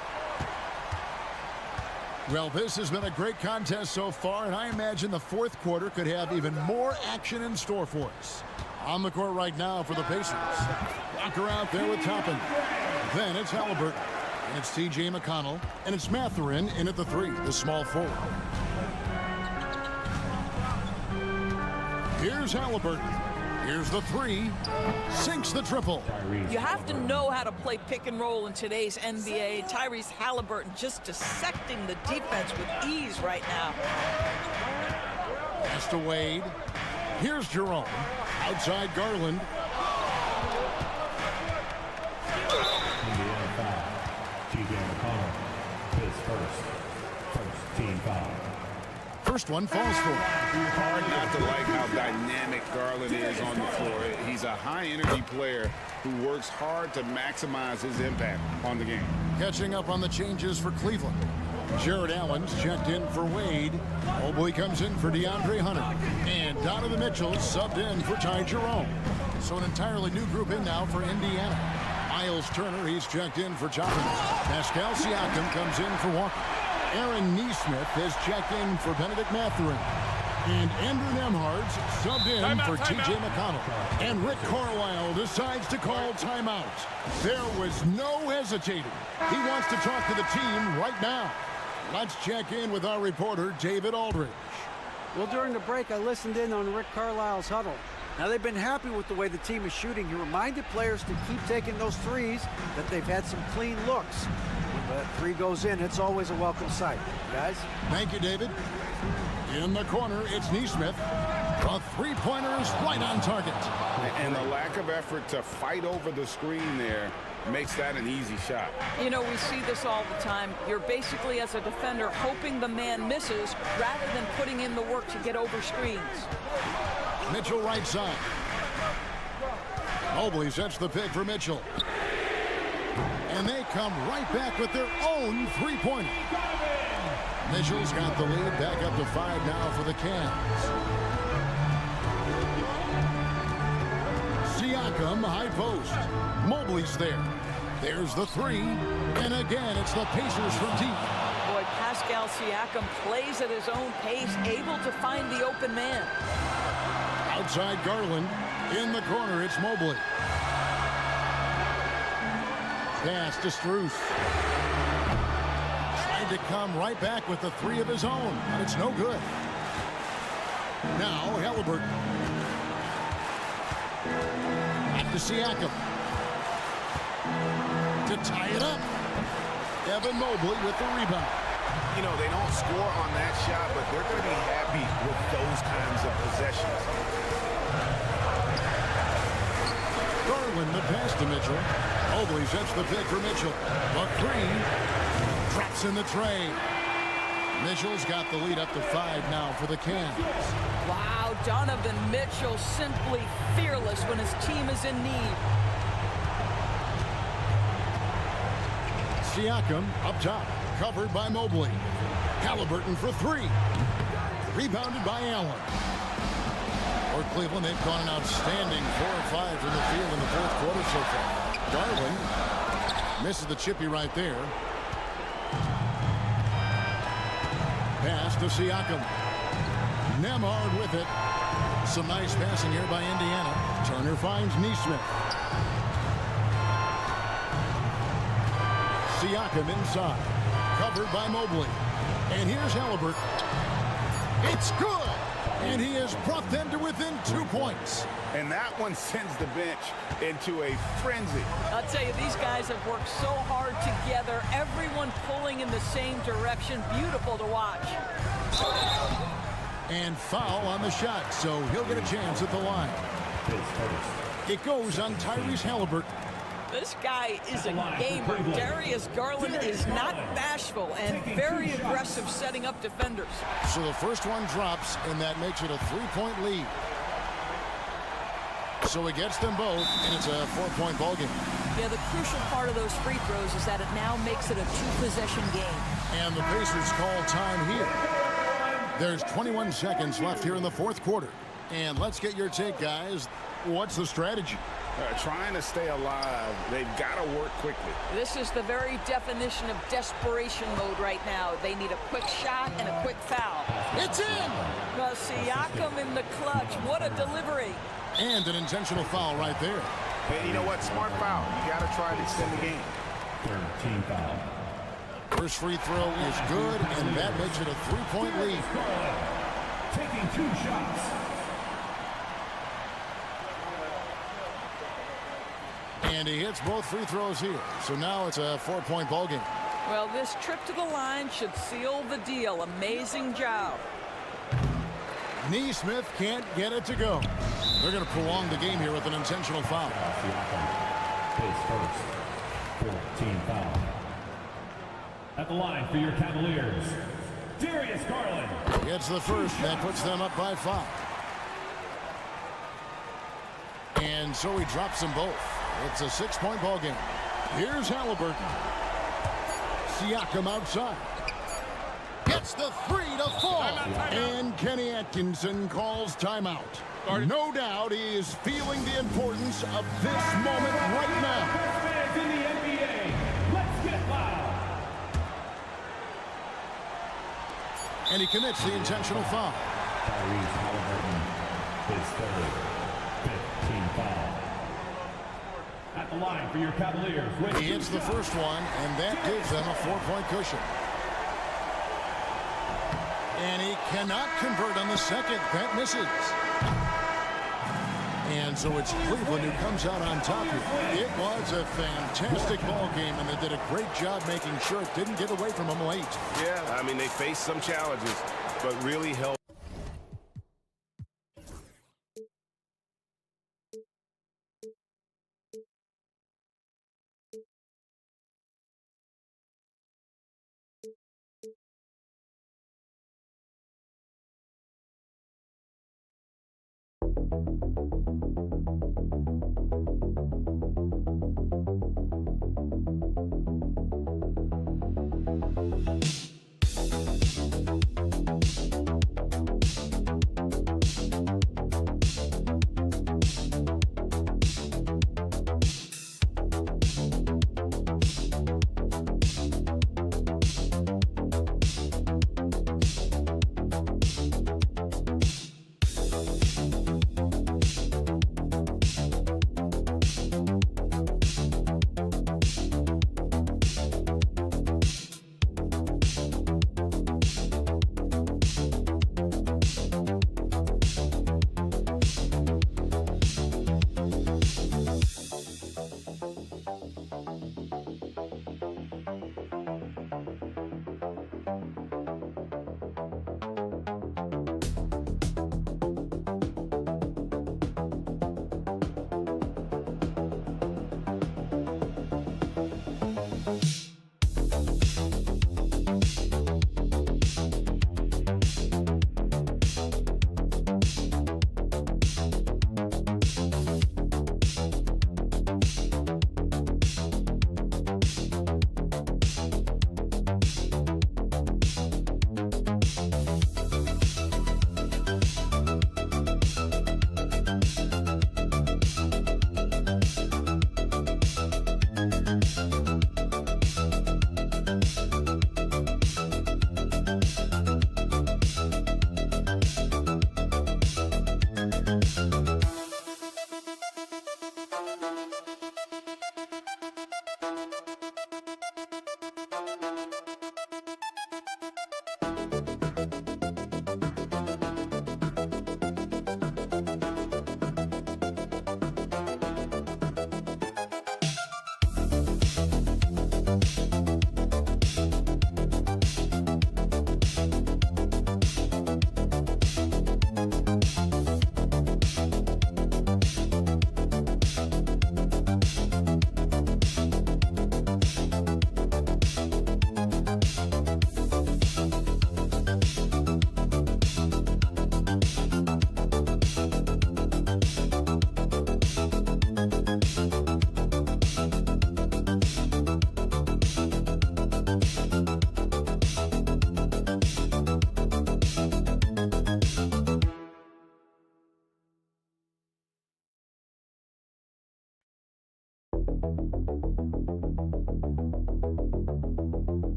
Well, this has been a great contest so far, and I imagine the fourth quarter could have even more action in store for us. On the court right now for the Pacers. Walker out there with Toppin. Then it's Halliburton. And it's T.J. McConnell. And it's Mathurin in at the 3, the small forward. Here's Halliburton. Here's the 3. Sinks the triple. You have to know how to play pick and roll in today's NBA. Tyrese Halliburton just dissecting the defense with ease right now. Pass to Wade. Here's Jerome. Outside Garland. First one falls for him. Hard not to like how dynamic Garland is on the floor. He's a high-energy player who works hard to maximize his impact on the game. Catching up on the changes for Cleveland. Jared Allen's checked in for Wade. Mobley comes in for DeAndre Hunter. And Donovan Mitchell subbed in for Ty Jerome. So an entirely new group in now for Indiana. Miles Turner, he's checked in for Toppin. Pascal Siakam comes in for Walker. Aaron Nesmith has checked in for Benedict Mathurin. And Andrew Nembhard's subbed in for T.J. McConnell. And Rick Carlisle decides to call timeout. There was no hesitating. He wants to talk to the team right now. Let's check in with our reporter, David Aldridge. Well, during the break, I listened in on Rick Carlisle's huddle. Now, they've been happy with the way the team is shooting. He reminded players to keep taking those threes, that they've had some clean looks. When that 3 goes in, it's always a welcome sight. Guys? Thank you, David. In the corner, it's Nesmith. A 3-pointer is right on target. And the lack of effort to fight over the screen there makes that an easy shot. You know, we see this all the time. You're basically, as a defender, hoping the man misses rather than putting in the work to get over screens. Mitchell right side. Mobley sets the pick for Mitchell. And they come right back with their own 3-pointer. Mitchell's got the lead, back up to 5 now for the Cavs. Siakam, high post. Mobley's there. There's the 3. And again, it's the Pacers from deep. Boy, Pascal Siakam plays at his own pace, able to find the open man. Outside Garland. In the corner, it's Mobley. Pass to Strus. Trying to come right back with the 3 of his own, but it's no good. Now Halliburton. Back to Siakam. To tie it up. Evan Mobley with the rebound. You know, they don't score on that shot, but they're going to be happy with those kinds of possessions. Garland the pass to Mitchell. Mobley sets the pick for Mitchell. A 3. Drops in the tray. Mitchell's got the lead up to 5 now for the Cavs. Wow, Donovan Mitchell simply fearless when his team is in need. Siakam up top, covered by Mobley. Halliburton for 3. Rebounded by Allen. For Cleveland, they've gone an outstanding 4 or 5 from the field in the fourth quarter so far. Garland misses the chippy right there. Pass to Siakam. Nembhard with it. Some nice passing here by Indiana. Turner finds Nesmith. Siakam inside. Covered by Mobley. And here's Halliburton. It's good! And he has brought them to within 2 points. And that one sends the bench into a frenzy. I'll tell you, these guys have worked so hard together. Everyone pulling in the same direction. Beautiful to watch. And foul on the shot, so he'll get a chance at the line. It goes on Tyrese Halliburton. This guy is a gamer. Darius Garland is not bashful and very aggressive setting up defenders. So the first one drops, and that makes it a 3-point lead. So he gets them both, and it's a 4-point ball game. Yeah, the crucial part of those free throws is that it now makes it a 2-possession game. And the Pacers call time here. There's 21 seconds left here in the fourth quarter. And let's get your take, guys. What's the strategy? Trying to stay alive. They've got to work quickly. This is the very definition of desperation mode right now. They need a quick shot and a quick foul. It's in! Siakam in the clutch. What a delivery. And an intentional foul right there. Hey, you know what? Smart foul. You got to try to extend the game. 13 foul. First free throw is good, and that makes it a 3-point lead. Taking 2 shots. And he hits both free throws here. So now it's a 4-point ball game. Well, this trip to the line should seal the deal. Amazing job. Neesmith can't get it to go. They're going to prolong the game here with an intentional foul. His first 14 foul. At the line for your Cavaliers, Darius Garland. Gets the first. That puts them up by 5. And so he drops them both. It's a 6-point ball game. Here's Halliburton. Siakam outside. Gets the 3 to fall. And Kenny Atkinson calls timeout. No doubt he is feeling the importance of this moment right now. Fans in the NBA, let's get loud. And he commits the intentional foul. Tyrese Halliburton, his third 15 foul. At the line for your Cavaliers. He hits the first one, and that gives them a 4-point cushion. And he cannot convert on the second. That misses. And so it's Cleveland who comes out on top here. It was a fantastic ball game, and they did a great job making sure it didn't get away from them late. Yeah, I mean, they faced some challenges, but really held.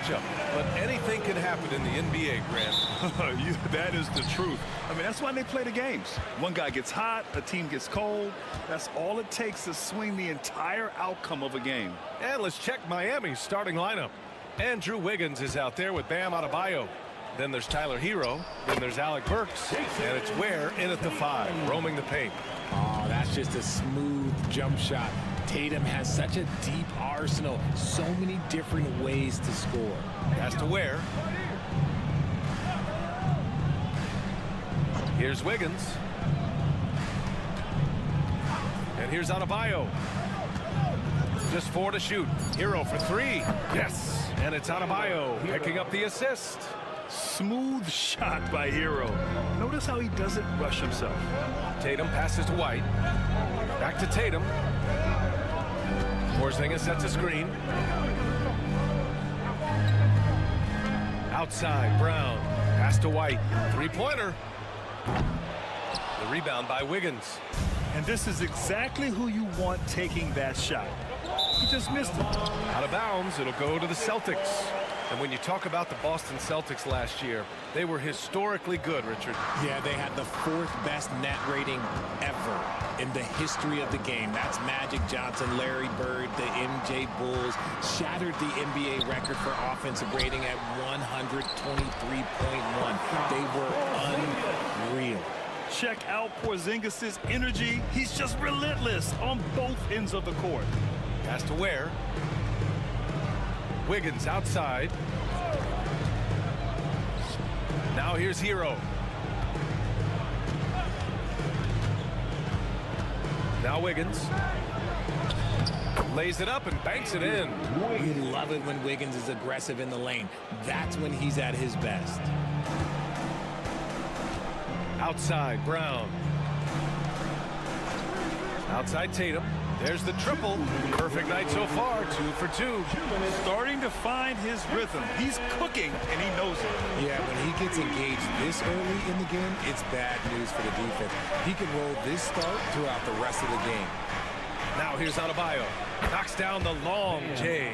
matchup, but anything can happen in the NBA, Grant. That is the truth. I mean, that's why they play the games. One guy gets hot, a team gets cold. That's all it takes to swing the entire outcome of a game. And let's check Miami's starting lineup. Andrew Wiggins is out there with Bam Adebayo. Then there's Tyler Hero. Then there's Alec Burks. And it's Ware in at the 5, roaming the paint. Oh, that's just a smooth jump shot. Tatum has such a deep arsenal, so many different ways to score. Pass to Ware. Here's Wiggins. And here's Adebayo. Just 4 to shoot. Hero for 3. Yes. And it's Adebayo picking up the assist. Smooth shot by Hero. Notice how he doesn't rush himself. Tatum passes to White. Back to Tatum. Porzingis sets a screen. Outside, Brown. Pass to White. Three-pointer. The rebound by Wiggins. And this is exactly who you want taking that shot. He just missed it. Out of bounds. It'll go to the Celtics. And when you talk about the Boston Celtics last year, they were historically good, Richard. Yeah, they had the 4th best net rating ever in the history of the game. That's Magic Johnson, Larry Bird, the MJ Bulls. Shattered the NBA record for offensive rating at 123.1. They were unreal. Check out Porzingis' energy. He's just relentless on both ends of the court. Has to wear. Wiggins outside. Now here's Hero. Now Wiggins. Lays it up and banks it in. We love it when Wiggins is aggressive in the lane. That's when he's at his best. Outside, Brown. Outside Tatum. There's the triple. Perfect night so far, 2 for 2. Starting to find his rhythm. He's cooking, and he knows it. Yeah, when he gets engaged this early in the game, it's bad news for the defense. He can roll this start throughout the rest of the game. Now here's Adebayo. Knocks down the long J.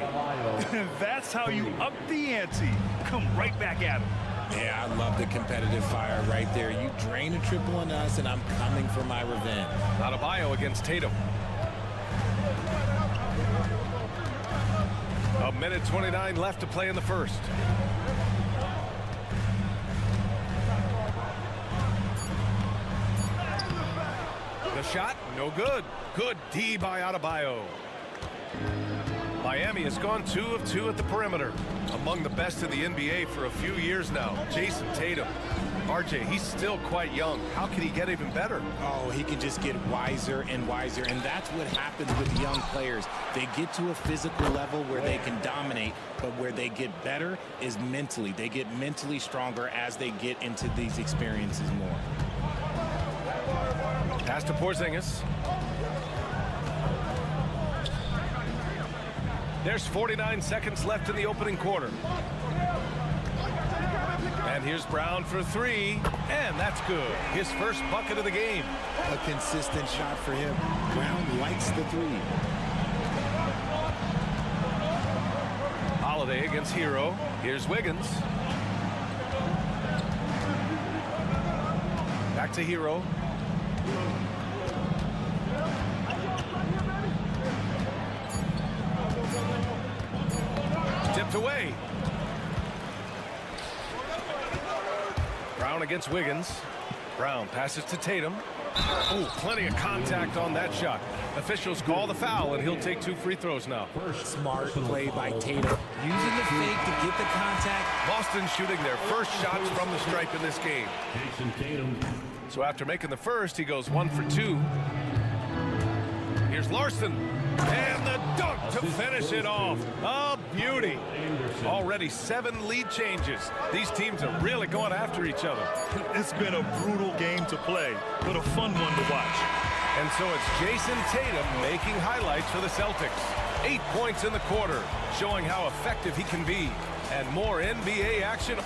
That's how you up the ante. Come right back at him. Yeah, I love the competitive fire right there. You drain a triple on us, and I'm coming for my revenge. Adebayo against Tatum. A minute 29 left to play in the first. The shot, no good. Good D by Adebayo. Miami has gone 2 of 2 at the perimeter. Among the best in the NBA for a few years now. Jason Tatum. RJ, he's still quite young. How can he get even better? Oh, he can just get wiser and wiser, and that's what happens with young players. They get to a physical level where they can dominate, but where they get better is mentally. They get mentally stronger as they get into these experiences more. Pass to Porzingis. There's 49 seconds left in the opening quarter. And here's Brown for 3, and that's good. His first bucket of the game. A consistent shot for him. Brown likes the 3. Holiday against Hero. Here's Wiggins. Back to Hero. Tipped away. Brown against Wiggins. Brown passes to Tatum. Oh, plenty of contact on that shot. Officials call the foul, and he'll take 2 free throws now. Smart play by Tatum. Using the fake to get the contact. Boston shooting their first shots from the stripe in this game. So after making the first, he goes 1 for 2. Here's Larson. And the dunk to finish it off. A beauty. Already 7 lead changes. These teams are really going after each other. It's been a brutal game to play, but a fun one to watch. And so it's Jason Tatum making highlights for the Celtics. 8 points in the quarter, showing how effective he can be. And more NBA action.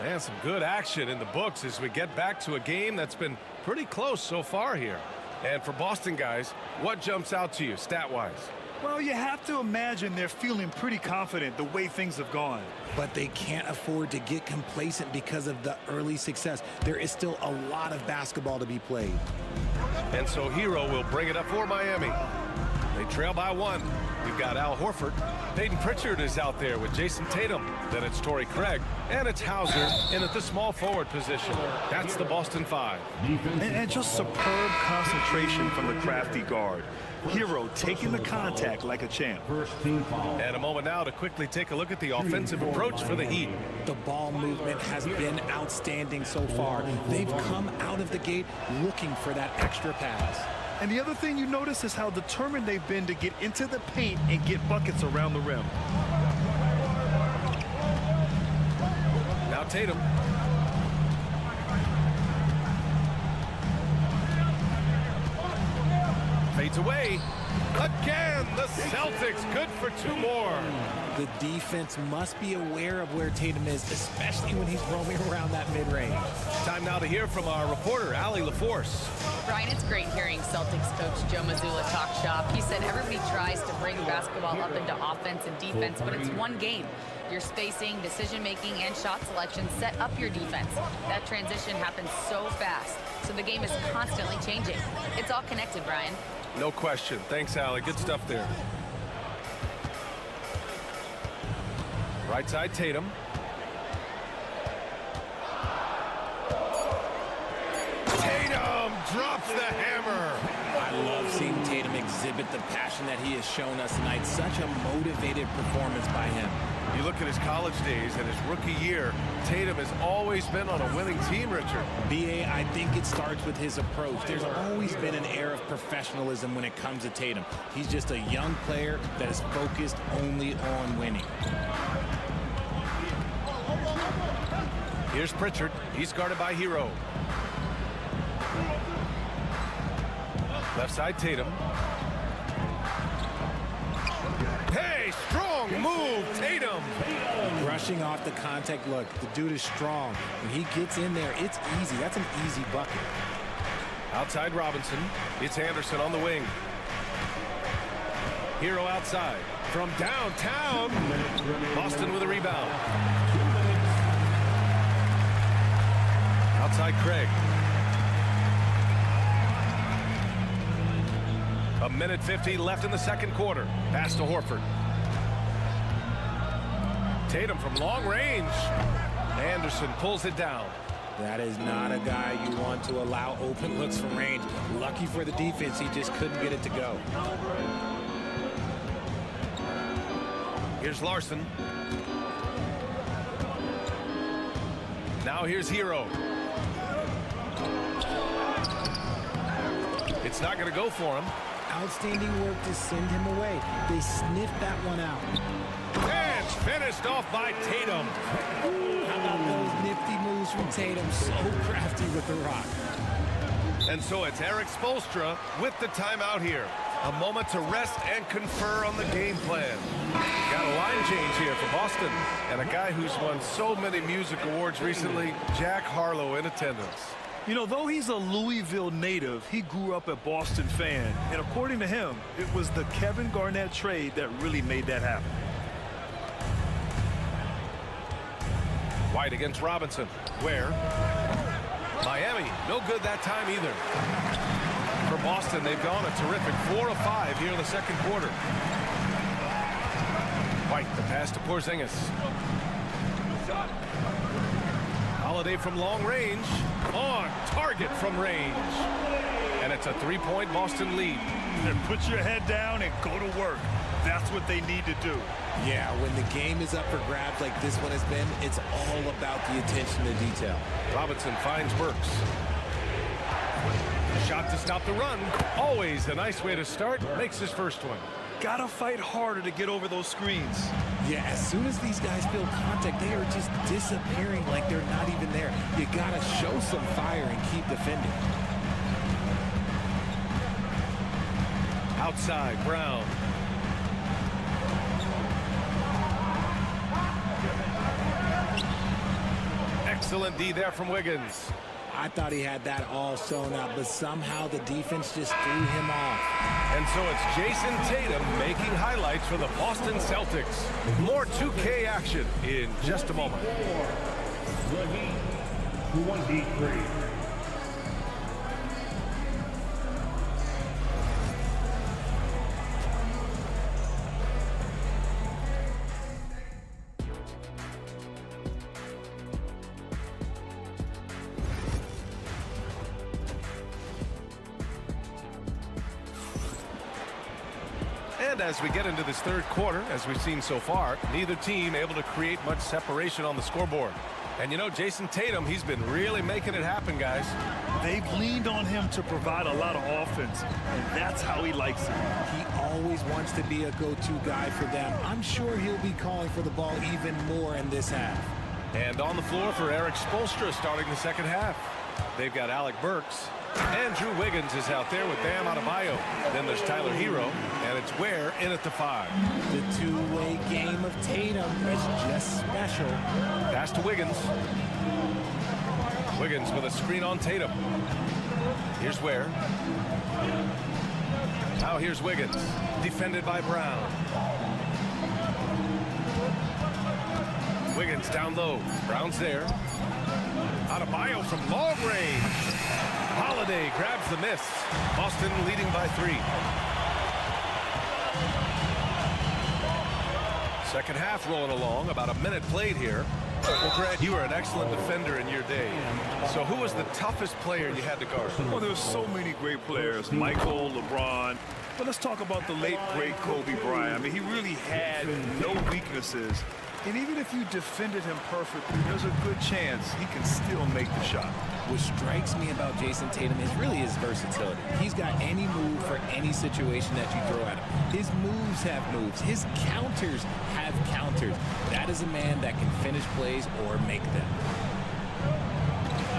And some good action in the books as we get back to a game that's been pretty close so far here. And for Boston guys, what jumps out to you stat-wise? Well, you have to imagine they're feeling pretty confident the way things have gone. But they can't afford to get complacent because of the early success. There is still a lot of basketball to be played. And so Hero will bring it up for Miami. They trail by 1. We've got Al Horford. Peyton Pritchard is out there with Jason Tatum. Then it's Torrey Craig. And it's Hauser in at the small forward position. That's the Boston 5. And just superb concentration from the crafty guard. Hero taking the contact like a champ. And a moment now to quickly take a look at the offensive approach for the Heat. The ball movement has been outstanding so far. They've come out of the gate looking for that extra pass. And the other thing you notice is how determined they've been to get into the paint and get buckets around the rim. Now Tatum. Fades away. Again, the Celtics good for 2 more. The defense must be aware of where Tatum is, especially when he's roaming around that mid-range. Time now to hear from our reporter, Allie LaForce. Brian, it's great hearing Celtics coach Joe Mazzulla talk shop. He said everybody tries to bring basketball up into offense and defense, but it's one game. Your spacing, decision-making, and shot selection set up your defense. That transition happens so fast, so the game is constantly changing. It's all connected, Brian. No question. Thanks, Allie. Good stuff there. Right side, Tatum. Tatum drops the hammer. I love seeing Tatum exhibit the passion that he has shown us tonight. Such a motivated performance by him. You look at his college days and his rookie year, Tatum has always been on a winning team, Richard. B.A., I think it starts with his approach. There's always been an air of professionalism when it comes to Tatum. He's just a young player that is focused only on winning. Here's Pritchard. He's guarded by Hero. Left side, Tatum. Hey, strong move, Tatum. Brushing off the contact. Look, the dude is strong. When he gets in there, it's easy. That's an easy bucket. Outside Robinson. It's Anderson on the wing. Hero outside. From downtown. Boston with a rebound. Outside Craig. A minute 50 left in the second quarter. Pass to Horford. Tatum from long range. Anderson pulls it down. That is not a guy you want to allow open looks from range. Lucky for the defense, he just couldn't get it to go. Here's Larson. Now here's Hero. It's not going to go for him. Outstanding work to send him away. They sniffed that one out. And it's finished off by Tatum. How about those nifty moves from Tatum? So crafty with the rock. And so it's Eric Spoelstra with the timeout here. A moment to rest and confer on the game plan. Got a line change here for Boston. And a guy who's won so many music awards recently, Jack Harlow in attendance. You know, though he's a Louisville native, he grew up a Boston fan. And according to him, it was the Kevin Garnett trade that really made that happen. White against Robinson. Where? Miami, no good that time either. For Boston, they've gone a terrific 4 of 5 here in the second quarter. White, the pass to Porzingis. Holiday from long range. On target from range. And it's a three-point Boston lead. And put your head down and go to work. That's what they need to do. Yeah, when the game is up for grabs like this one has been, it's all about the attention to detail. Robinson finds Burks. Shot to stop the run. Always a nice way to start. Makes his first one. Gotta fight harder to get over those screens. Yeah, as soon as these guys feel contact, they are just disappearing like they're not even there. You gotta show some fire and keep defending. Outside, Brown. Excellent D there from Wiggins. I thought he had that all sewn up, but somehow the defense just threw him off. And so it's Jason Tatum making highlights for the Boston Celtics. More 2K action in just a moment. The Heat, 23. And as we get into this third quarter, as we've seen so far, neither team able to create much separation on the scoreboard. And you know, Jason Tatum, he's been really making it happen, guys. They've leaned on him to provide a lot of offense, and that's how he likes it. He always wants to be a go-to guy for them. I'm sure he'll be calling for the ball even more in this half. And on the floor for Eric Spoelstra starting the second half. They've got Alec Burks. Andrew Wiggins is out there with Bam Adebayo. Then there's Tyler Hero, and it's Ware in at the 5. The two-way game of Tatum is just special. Pass to Wiggins. Wiggins with a screen on Tatum. Here's Ware. Now here's Wiggins. Defended by Brown. Wiggins down low. Brown's there. Adebayo from long range. Holiday grabs the miss. Boston leading by 3. Second half rolling along. About a minute played here. Well, Grant, you were an excellent defender in your day. So who was the toughest player you had to guard? Well, there's so many great players. Michael, LeBron. But let's talk about the late, great Kobe Bryant. I mean, he really had no weaknesses. And even if you defended him perfectly, there's a good chance he can still make the shot. What strikes me about Jason Tatum is really his versatility. He's got any move for any situation that you throw at him. His moves have moves. His counters have counters. That is a man that can finish plays or make them.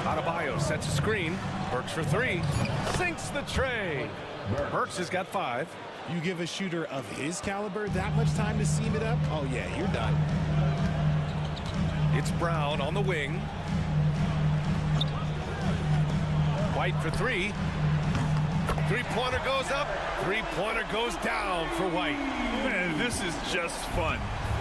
Adebayo sets a screen. Burks for 3. Sinks the tray. Burks has got 5. You give a shooter of his caliber that much time to seam it up, oh yeah, you're done. It's Brown on the wing. White for 3. Three-pointer goes up. Three-pointer goes down for White. Man, this is just fun.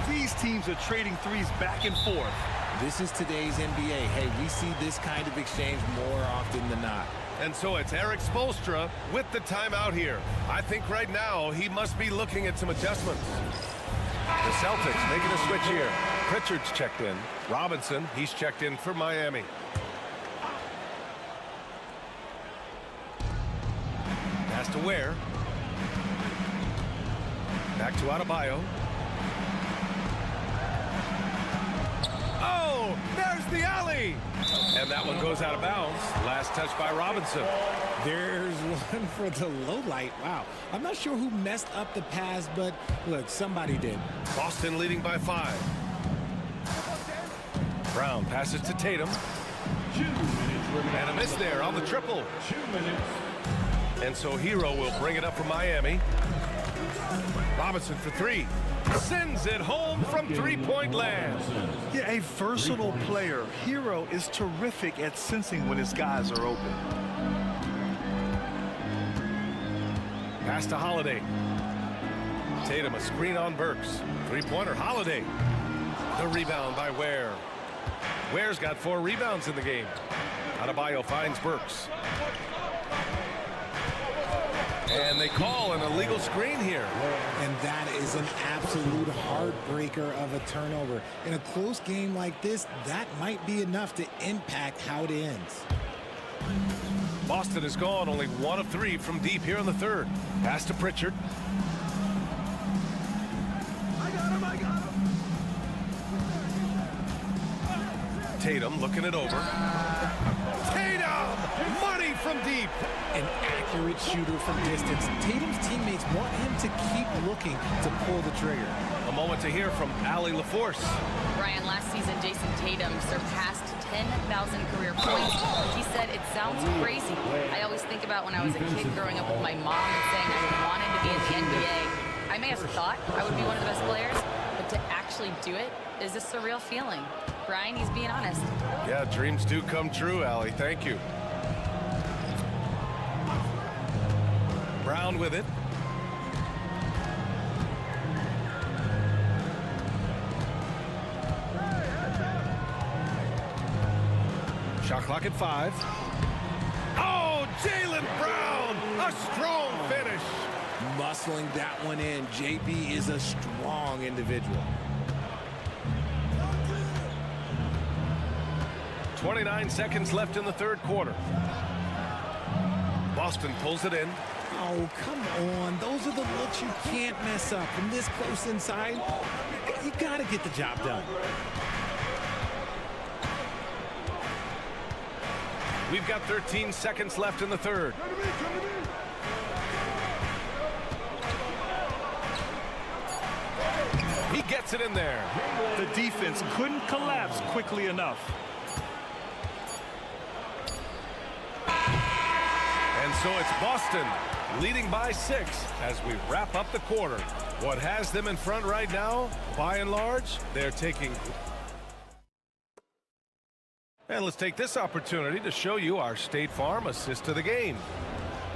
These teams are trading threes back and forth. This is today's NBA. Hey, we see this kind of exchange more often than not. And so it's Eric Spoelstra with the timeout here. I think right now he must be looking at some adjustments. The Celtics making a switch here. Pritchard's checked in. Robinson, he's checked in for Miami. Pass to Ware. Back to Adebayo. Oh, there's the alley. And that one goes out of bounds. Last touch by Robinson. There's one for the low light. Wow. I'm not sure who messed up the pass, but look, somebody did. Boston leading by 5. Brown passes to Tatum. 2 minutes remaining. And a miss there on the triple. 2 minutes. And so Hero will bring it up for Miami. Robinson for 3. Sends it home from three-point land. Yeah, a versatile player. Hero is terrific at sensing when his guys are open. Pass to Holiday. Tatum a screen on Burks. Three-pointer Holiday. The rebound by Ware. Ware's got 4 rebounds in the game. Adebayo finds Burks. And they call an illegal screen here. And that is an absolute heartbreaker of a turnover. In a close game like this, that might be enough to impact how it ends. Boston is gone, only 1 of 3 from deep here in the third. Pass to Pritchard. I got him. Tatum looking it over. Tatum! Money from deep. An accurate shooter from distance. Tatum's teammates want him to keep looking to pull the trigger. A moment to hear from Allie LaForce. Brian, last season, Jason Tatum surpassed 10,000 career points. He said, it sounds crazy. I always think about when I was a kid growing up with my mom and saying I wanted to be in the NBA. I may have thought I would be one of the best players, but to actually do it is a surreal feeling. Brian, he's being honest. Yeah, dreams do come true, Allie. Thank you. Brown with it. Shot clock at 5. Oh, Jaylen Brown! A strong finish. Muscling that one in. JB is a strong individual. 29 seconds left in the third quarter. Boston pulls it in. Oh, come on. Those are the looks you can't mess up. From this close inside, you got to get the job done. We've got 13 seconds left in the third. He gets it in there. The defense couldn't collapse quickly enough. And so it's Boston leading by 6 as we wrap up the quarter. What has them in front right now, by and large, they're taking... And let's take this opportunity to show you our State Farm assist to the game.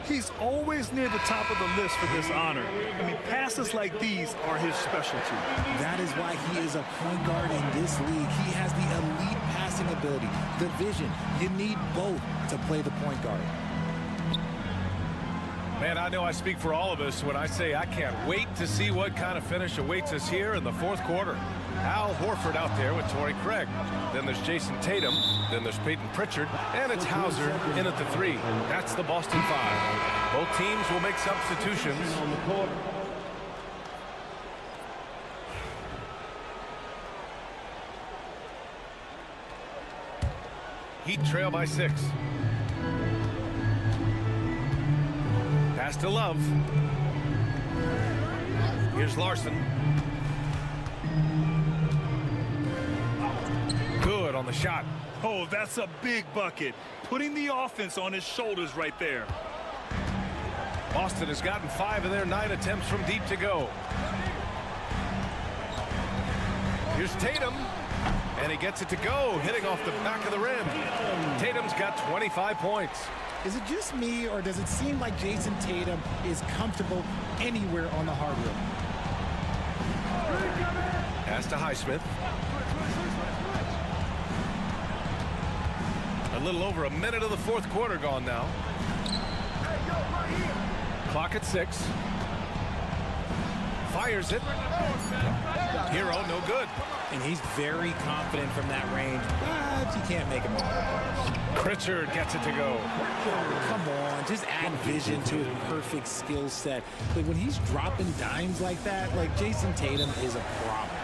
He's always near the top of the list for this honor. I mean, passes like these are his specialty. That is why he is a point guard in this league. He has the elite passing ability, the vision. You need both to play the point guard. Man, I know I speak for all of us when I say I can't wait to see what kind of finish awaits us here in the fourth quarter. Al Horford out there with Torrey Craig. Then there's Jason Tatum. Then there's Peyton Pritchard. And it's Hauser in at the 3. That's the Boston 5. Both teams will make substitutions. Heat trail by 6. Pass to Love. Here's Larson. Good on the shot. Oh, that's a big bucket. Putting the offense on his shoulders right there. Boston has gotten 5 of their 9 attempts from deep to go. Here's Tatum. And he gets it to go, hitting off the back of the rim. Tatum's got 25 points. Is it just me, or does it seem like Jason Tatum is comfortable anywhere on the hardwood? Pass to Highsmith. A little over a minute of the fourth quarter gone now. Clock at 6. Fires it. Hero, no good. And he's very confident from that range, but you can't make him all. Pritchard gets it to go. Come on, just add vision to his perfect skill set. But when he's dropping dimes like that, like Jason Tatum is a problem.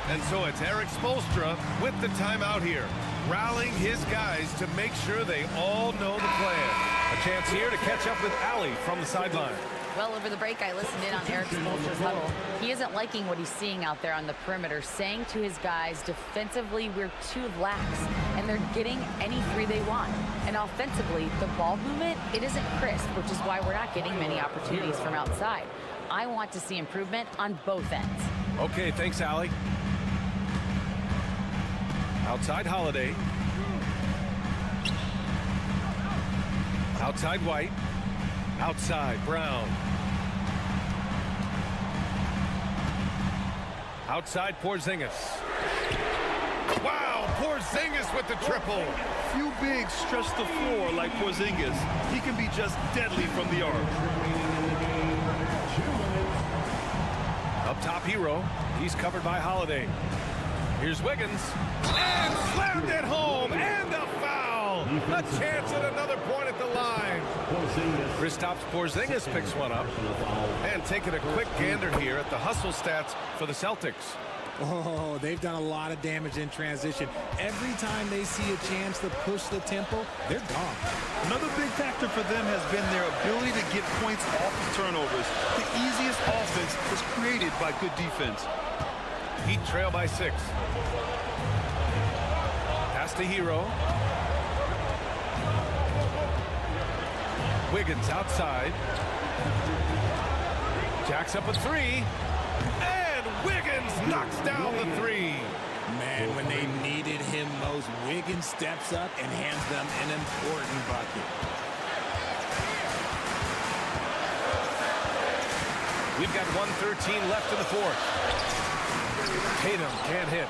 And so it's Eric Spoelstra with the timeout here, rallying his guys to make sure they all know the plan. A chance here to catch up with Allie from the sideline. Well, over the break, I listened in on Eric Spoelstra's huddle. He isn't liking what he's seeing out there on the perimeter, saying to his guys, defensively, we're too lax, and they're getting any 3 they want. And offensively, the ball movement, it isn't crisp, which is why we're not getting many opportunities from outside. I want to see improvement on both ends. Okay, thanks, Allie. Outside Holiday. Outside White. Outside Brown. Outside Porzingis. Wow, Porzingis with the triple. Few bigs stretch the floor like Porzingis. He can be just deadly from the arc. Up top, Hero. He's covered by Holiday. Here's Wiggins. And slammed it home. And a foul. A chance at another point at the line. Kristaps Porzingis picks one up. And taking a quick gander here at the hustle stats for the Celtics. Oh, they've done a lot of damage in transition. Every time they see a chance to push the tempo, they're gone. Another big factor for them has been their ability to get points off of turnovers. The easiest offense is created by good defense. Heat trail by 6. Pass to Hero. Wiggins outside. Jacks up a 3. And Wiggins knocks down the 3. Man, when they needed him most, Wiggins steps up and hands them an important bucket. We've got 1:13 left in the fourth. Tatum can't hit.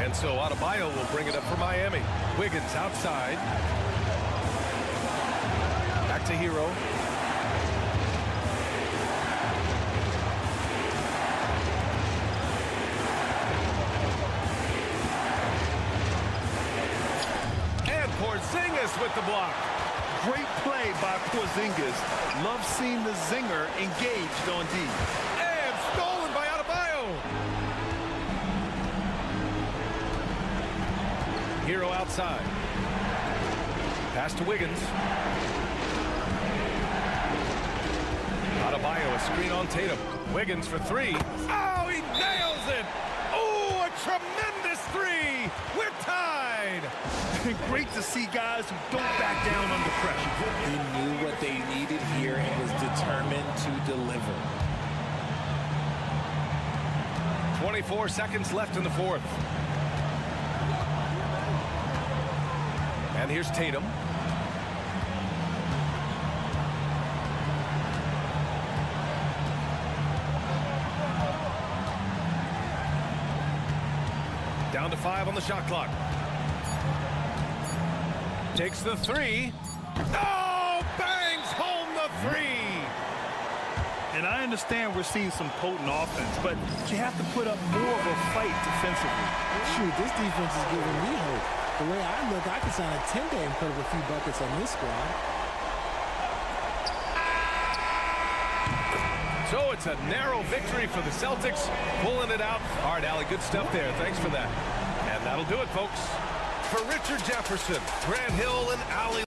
And so Adebayo will bring it up for Miami. Wiggins outside. Back to Hero. And Porzingis with the block. Great play by Porzingis. Love seeing the zinger engaged on D. And stolen by Adebayo. Hero outside. Pass to Wiggins. Adebayo, a screen on Tatum. Wiggins for 3. Oh, he nails it. Oh, a tremendous 3. We're tied. Great to see guys who don't back down under pressure. He knew what they needed here and was determined to deliver. 24 seconds left in the fourth. And here's Tatum. Down to 5 on the shot clock. Takes the 3. Oh, bangs home the 3. And I understand we're seeing some potent offense, but you have to put up more of a fight defensively. Shoot, this defense is giving me hope. The way I look, I could sign a 10-day and put up a few buckets on this squad. So it's a narrow victory for the Celtics, pulling it out. All right, Allie, good stuff there. Thanks for that. And that'll do it, folks. For Richard Jefferson, Grant Hill, and Allie.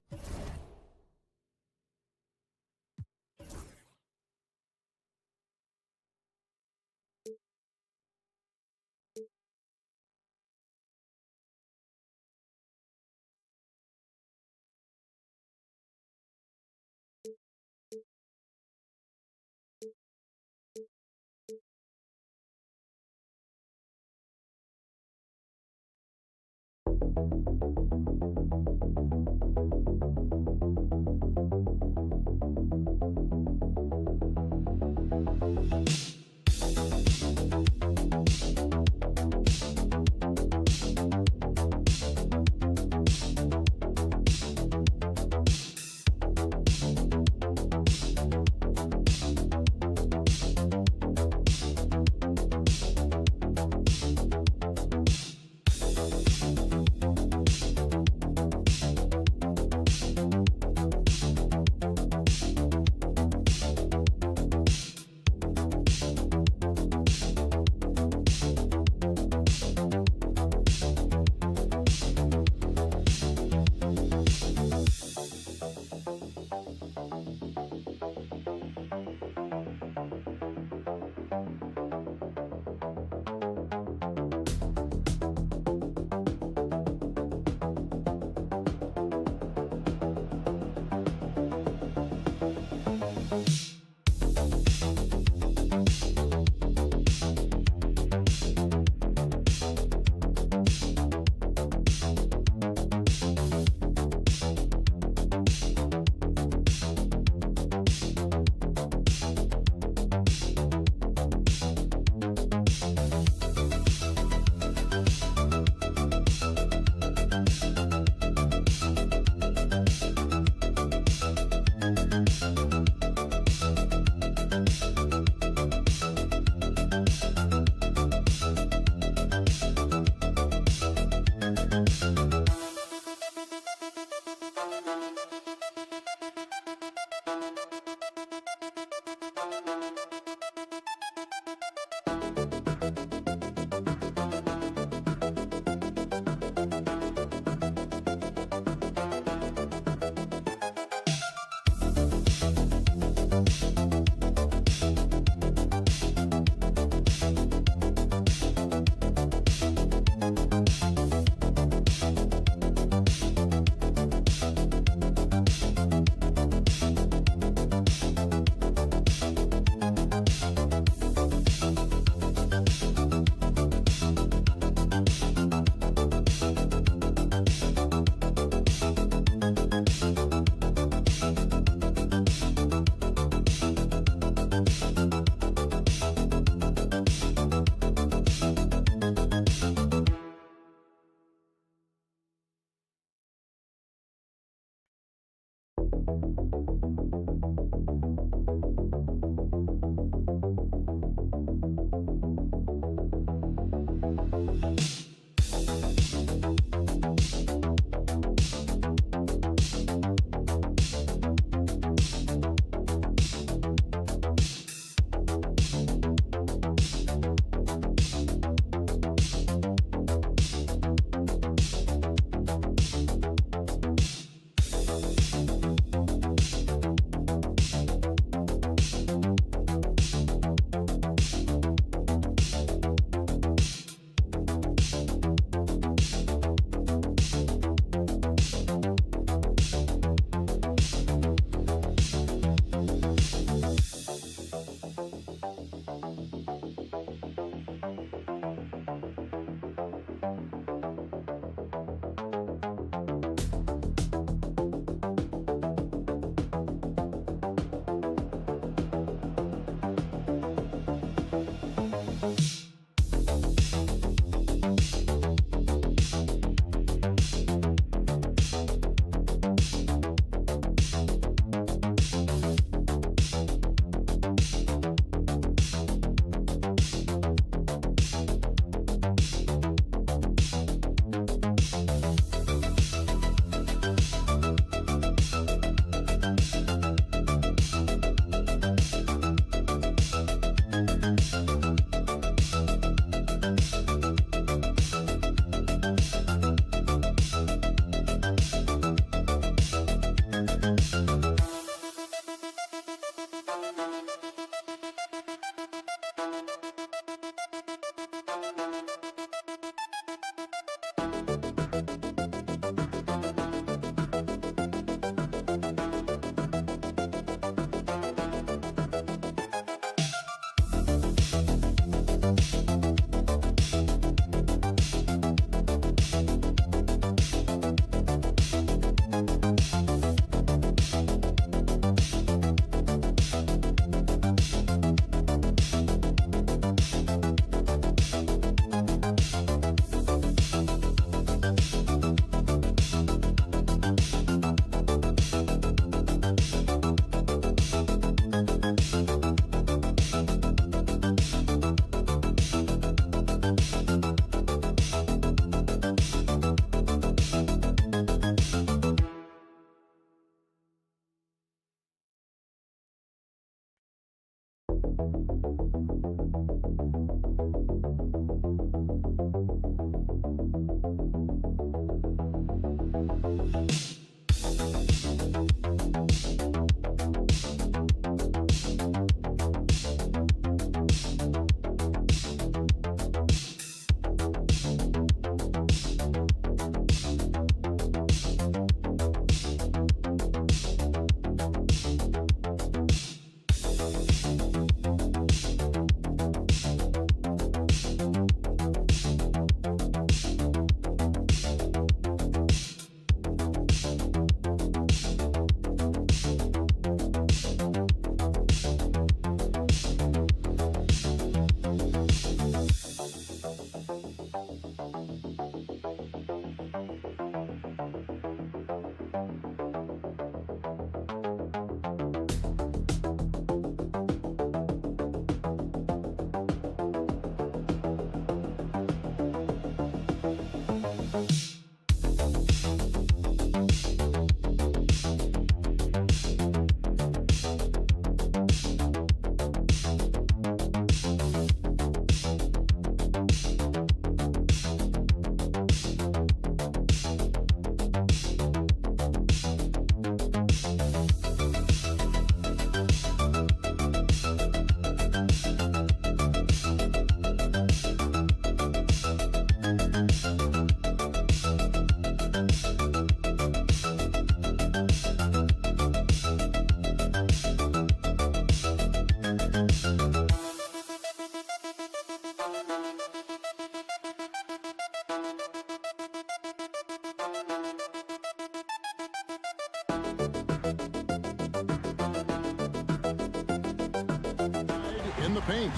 In the paint.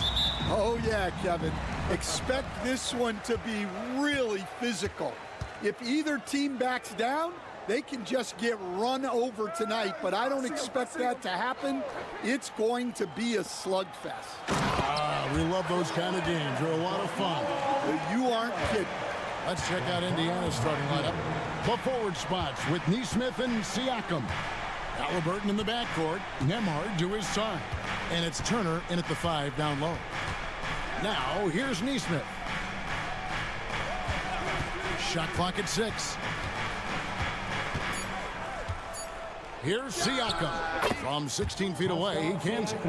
Oh, yeah, Kevin. Expect this one to be really physical. If either team backs down, they can just get run over tonight, but I don't expect that to happen. It's going to be a slugfest. We love those kind of games. They're a lot of fun. You aren't kidding. Let's check out Indiana's starting lineup. The forward spots with Nesmith and Siakam. Halliburton in the backcourt. Nembhard to his side. And it's Turner in at the 5 down low. Now, here's Nesmith. Shot clock at 6. Here's Siakam. From 16 feet away, he cans it.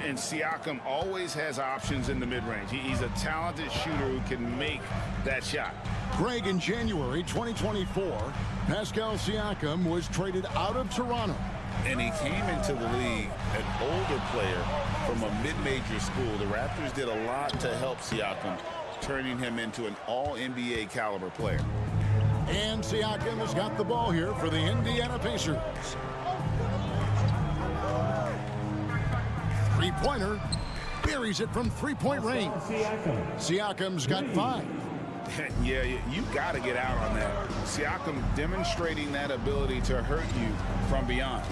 And Siakam always has options in the mid-range. He's a talented shooter who can make that shot. Greg, in January 2024, Pascal Siakam was traded out of Toronto. And he came into the league an older player from a mid-major school. The Raptors did a lot to help Siakam, turning him into an all-NBA caliber player. And Siakam has got the ball here for the Indiana Pacers. Three-pointer. Buries it from three-point range. Siakam's got 5. Yeah, you got to get out on that. Siakam demonstrating that ability to hurt you from beyond.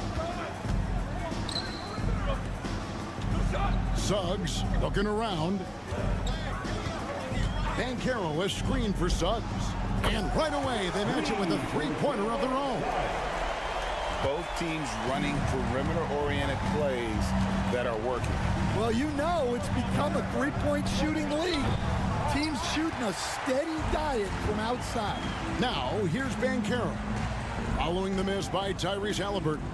Suggs looking around. Banchero, a screen for Suggs. And right away, they match it with a three-pointer of their own. Both teams running perimeter-oriented plays that are working. Well, you know it's become a three-point shooting league. Teams shooting a steady diet from outside. Now, here's Banchero. Following the miss by Tyrese Halliburton.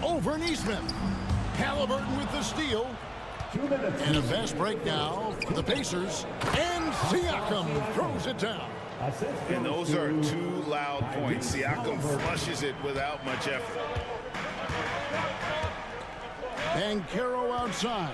Over Nesmith. Halliburton with the steal. And a fast break now for the Pacers. And Siakam throws it down. And those are 2 loud points. Siakam flushes it without much effort. Banchero outside.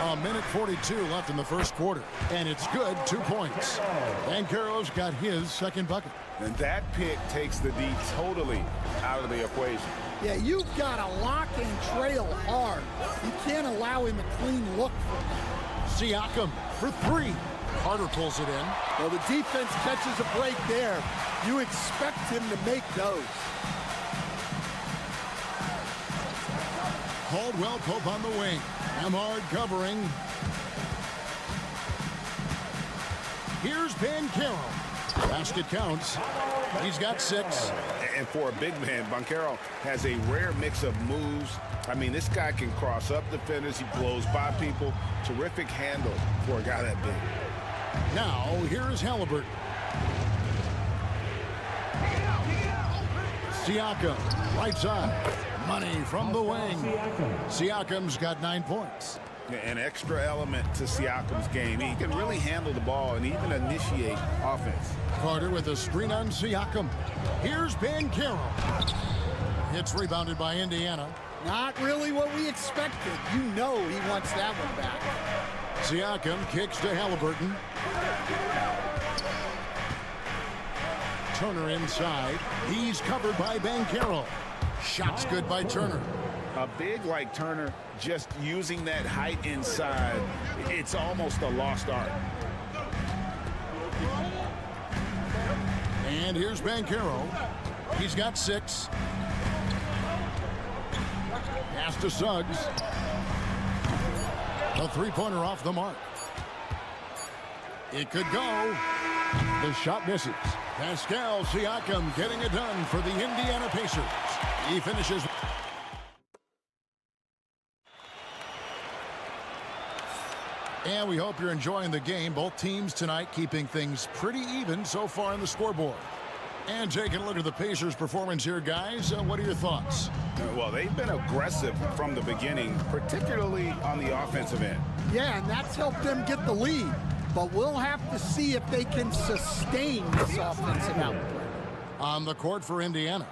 A minute 42 left in the first quarter. And it's good, 2 points. Banchero's got his second bucket. And that pick takes the D totally out of the equation. Yeah, you've got to lock and trail hard. You can't allow him a clean look from that. Siakam for 3. Carter pulls it in. Well, the defense catches a break there. You expect him to make those. Caldwell Pope on the wing. Nembhard covering. Here's Banchero. Basket counts. He's got 6. And for a big man, Banchero has a rare mix of moves. I mean, this guy can cross up defenders. He blows by people. Terrific handle for a guy that big. Now, here is Halliburton. Siakam, right side. Money from the wing. Siakam's got 9 points. An extra element to Siakam's game. He can really handle the ball and even initiate offense. Carter with a screen on Siakam. Here's Banchero. It's rebounded by Indiana. Not really what we expected. You know he wants that one back. Siakam kicks to Halliburton. Turner inside. He's covered by Banchero. Shot's good by Turner. A big like Turner, just using that height inside, it's almost a lost art. And here's Banchero. He's got 6. Pass to Suggs. A three-pointer off the mark. It could go. The shot misses. Pascal Siakam getting it done for the Indiana Pacers. He finishes. And we hope you're enjoying the game. Both teams tonight keeping things pretty even so far on the scoreboard. And taking a look at the Pacers' performance here, guys. What are your thoughts? Well, they've been aggressive from the beginning, particularly on the offensive end. Yeah, and that's helped them get the lead. But we'll have to see if they can sustain this offensive output. On the court for Indiana.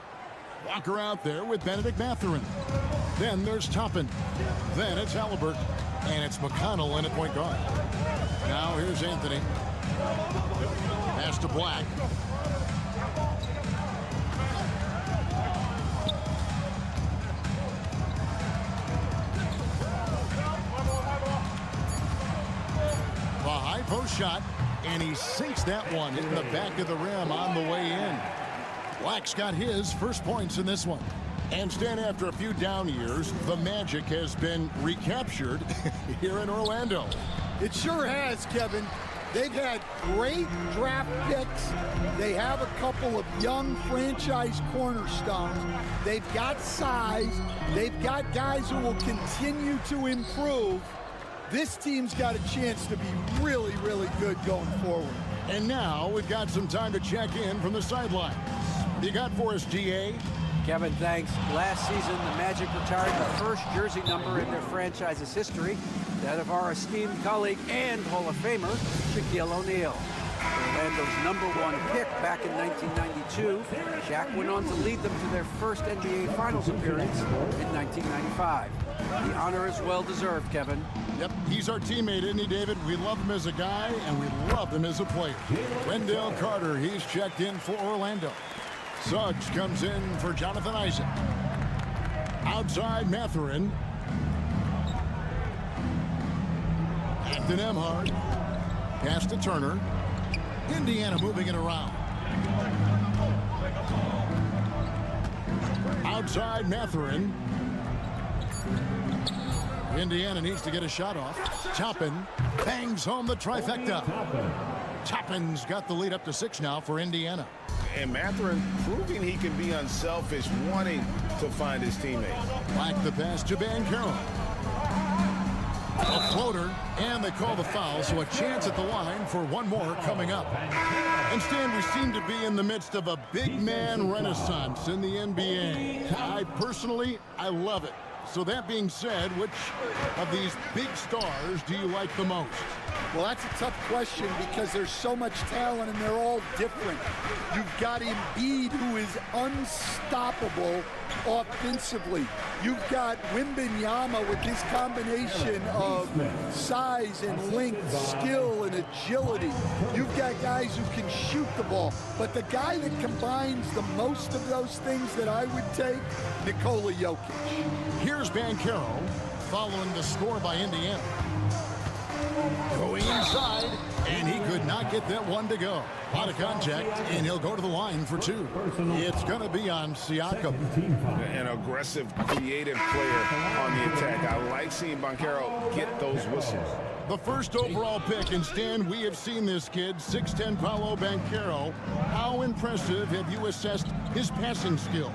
Walker out there with Benedict Mathurin. Then there's Toppin. Then it's Halliburton. And it's McConnell in at point guard. Now here's Anthony. Pass to Black. The high post shot, and he sinks that one in the back of the rim on the way in. Black's got his first points in this one. And Stan, after a few down years, the Magic has been recaptured here in Orlando. It sure has, Kevin. They've had great draft picks. They have a couple of young franchise cornerstones. They've got size. They've got guys who will continue to improve. This team's got a chance to be really, really good going forward. And now we've got some time to check in from the sidelines. You got for us, DA? Kevin, thanks. Last season, the Magic retired the first jersey number in their franchise's history, that of our esteemed colleague and Hall of Famer, Shaquille O'Neal. Orlando's #1 pick back in 1992, Shaq went on to lead them to their first NBA Finals appearance in 1995. The honor is well-deserved, Kevin. Yep, he's our teammate, isn't he, David? We love him as a guy, and we love him as a player. Wendell Carter, he's checked in for Orlando. Suggs comes in for Jonathan Isaac. Outside Mathurin. Acton Emhart. Pass to Turner. Indiana moving it around. Outside Mathurin. Indiana needs to get a shot off. Toppin bangs home the trifecta. Toppin's got the lead up to 6 now for Indiana. And Mathurin proving he can be unselfish, wanting to find his teammate. Black the pass to Banchero. A floater, and they call the foul, so a chance at the line for one more coming up. And Stan, we seem to be in the midst of a big man renaissance in the NBA. I love it. So that being said, which of these big stars do you like the most? Well, that's a tough question because there's so much talent and they're all different. You've got Embiid, who is unstoppable offensively. You've got Wembanyama with his combination of size and length, skill and agility. You've got guys who can shoot the ball. But the guy that combines the most of those things that I would take, Nikola Jokic. Here's Banchero following the score by Indiana. Going inside, and he could not get that one to go. A lot of contact, and he'll go to the line for 2. It's going to be on Siakam. An aggressive, creative player on the attack. I like seeing Banchero get those whistles. The first overall pick, and Stan, we have seen this kid, 6'10" Paolo Banchero. How impressive have you assessed his passing skills?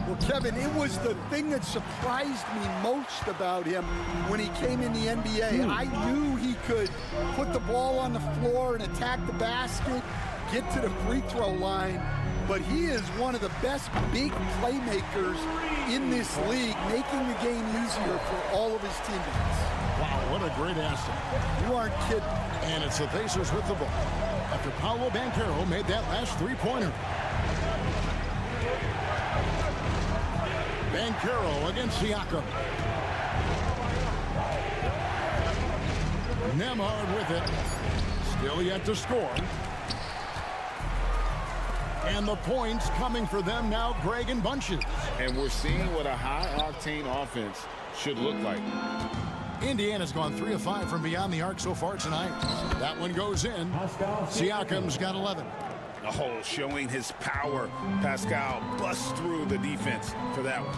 Well, Kevin, it was the thing that surprised me most about him when he came in the NBA. I knew he could put the ball on the floor and attack the basket, get to the free throw line, but he is one of the best big playmakers in this league, making the game easier for all of his teammates. Wow, what a great asset. You aren't kidding. And it's the Pacers with the ball after Paolo Banchero made that last three-pointer. Banchero against Siakam. Nembhard with it. Still yet to score. And the points coming for them now, Greg, in bunches. And we're seeing what a high-octane offense should look like. Indiana's gone 3 of 5 from beyond the arc so far tonight. That one goes in. Siakam's got 11. Oh, showing his power. Pascal busts through the defense for that one.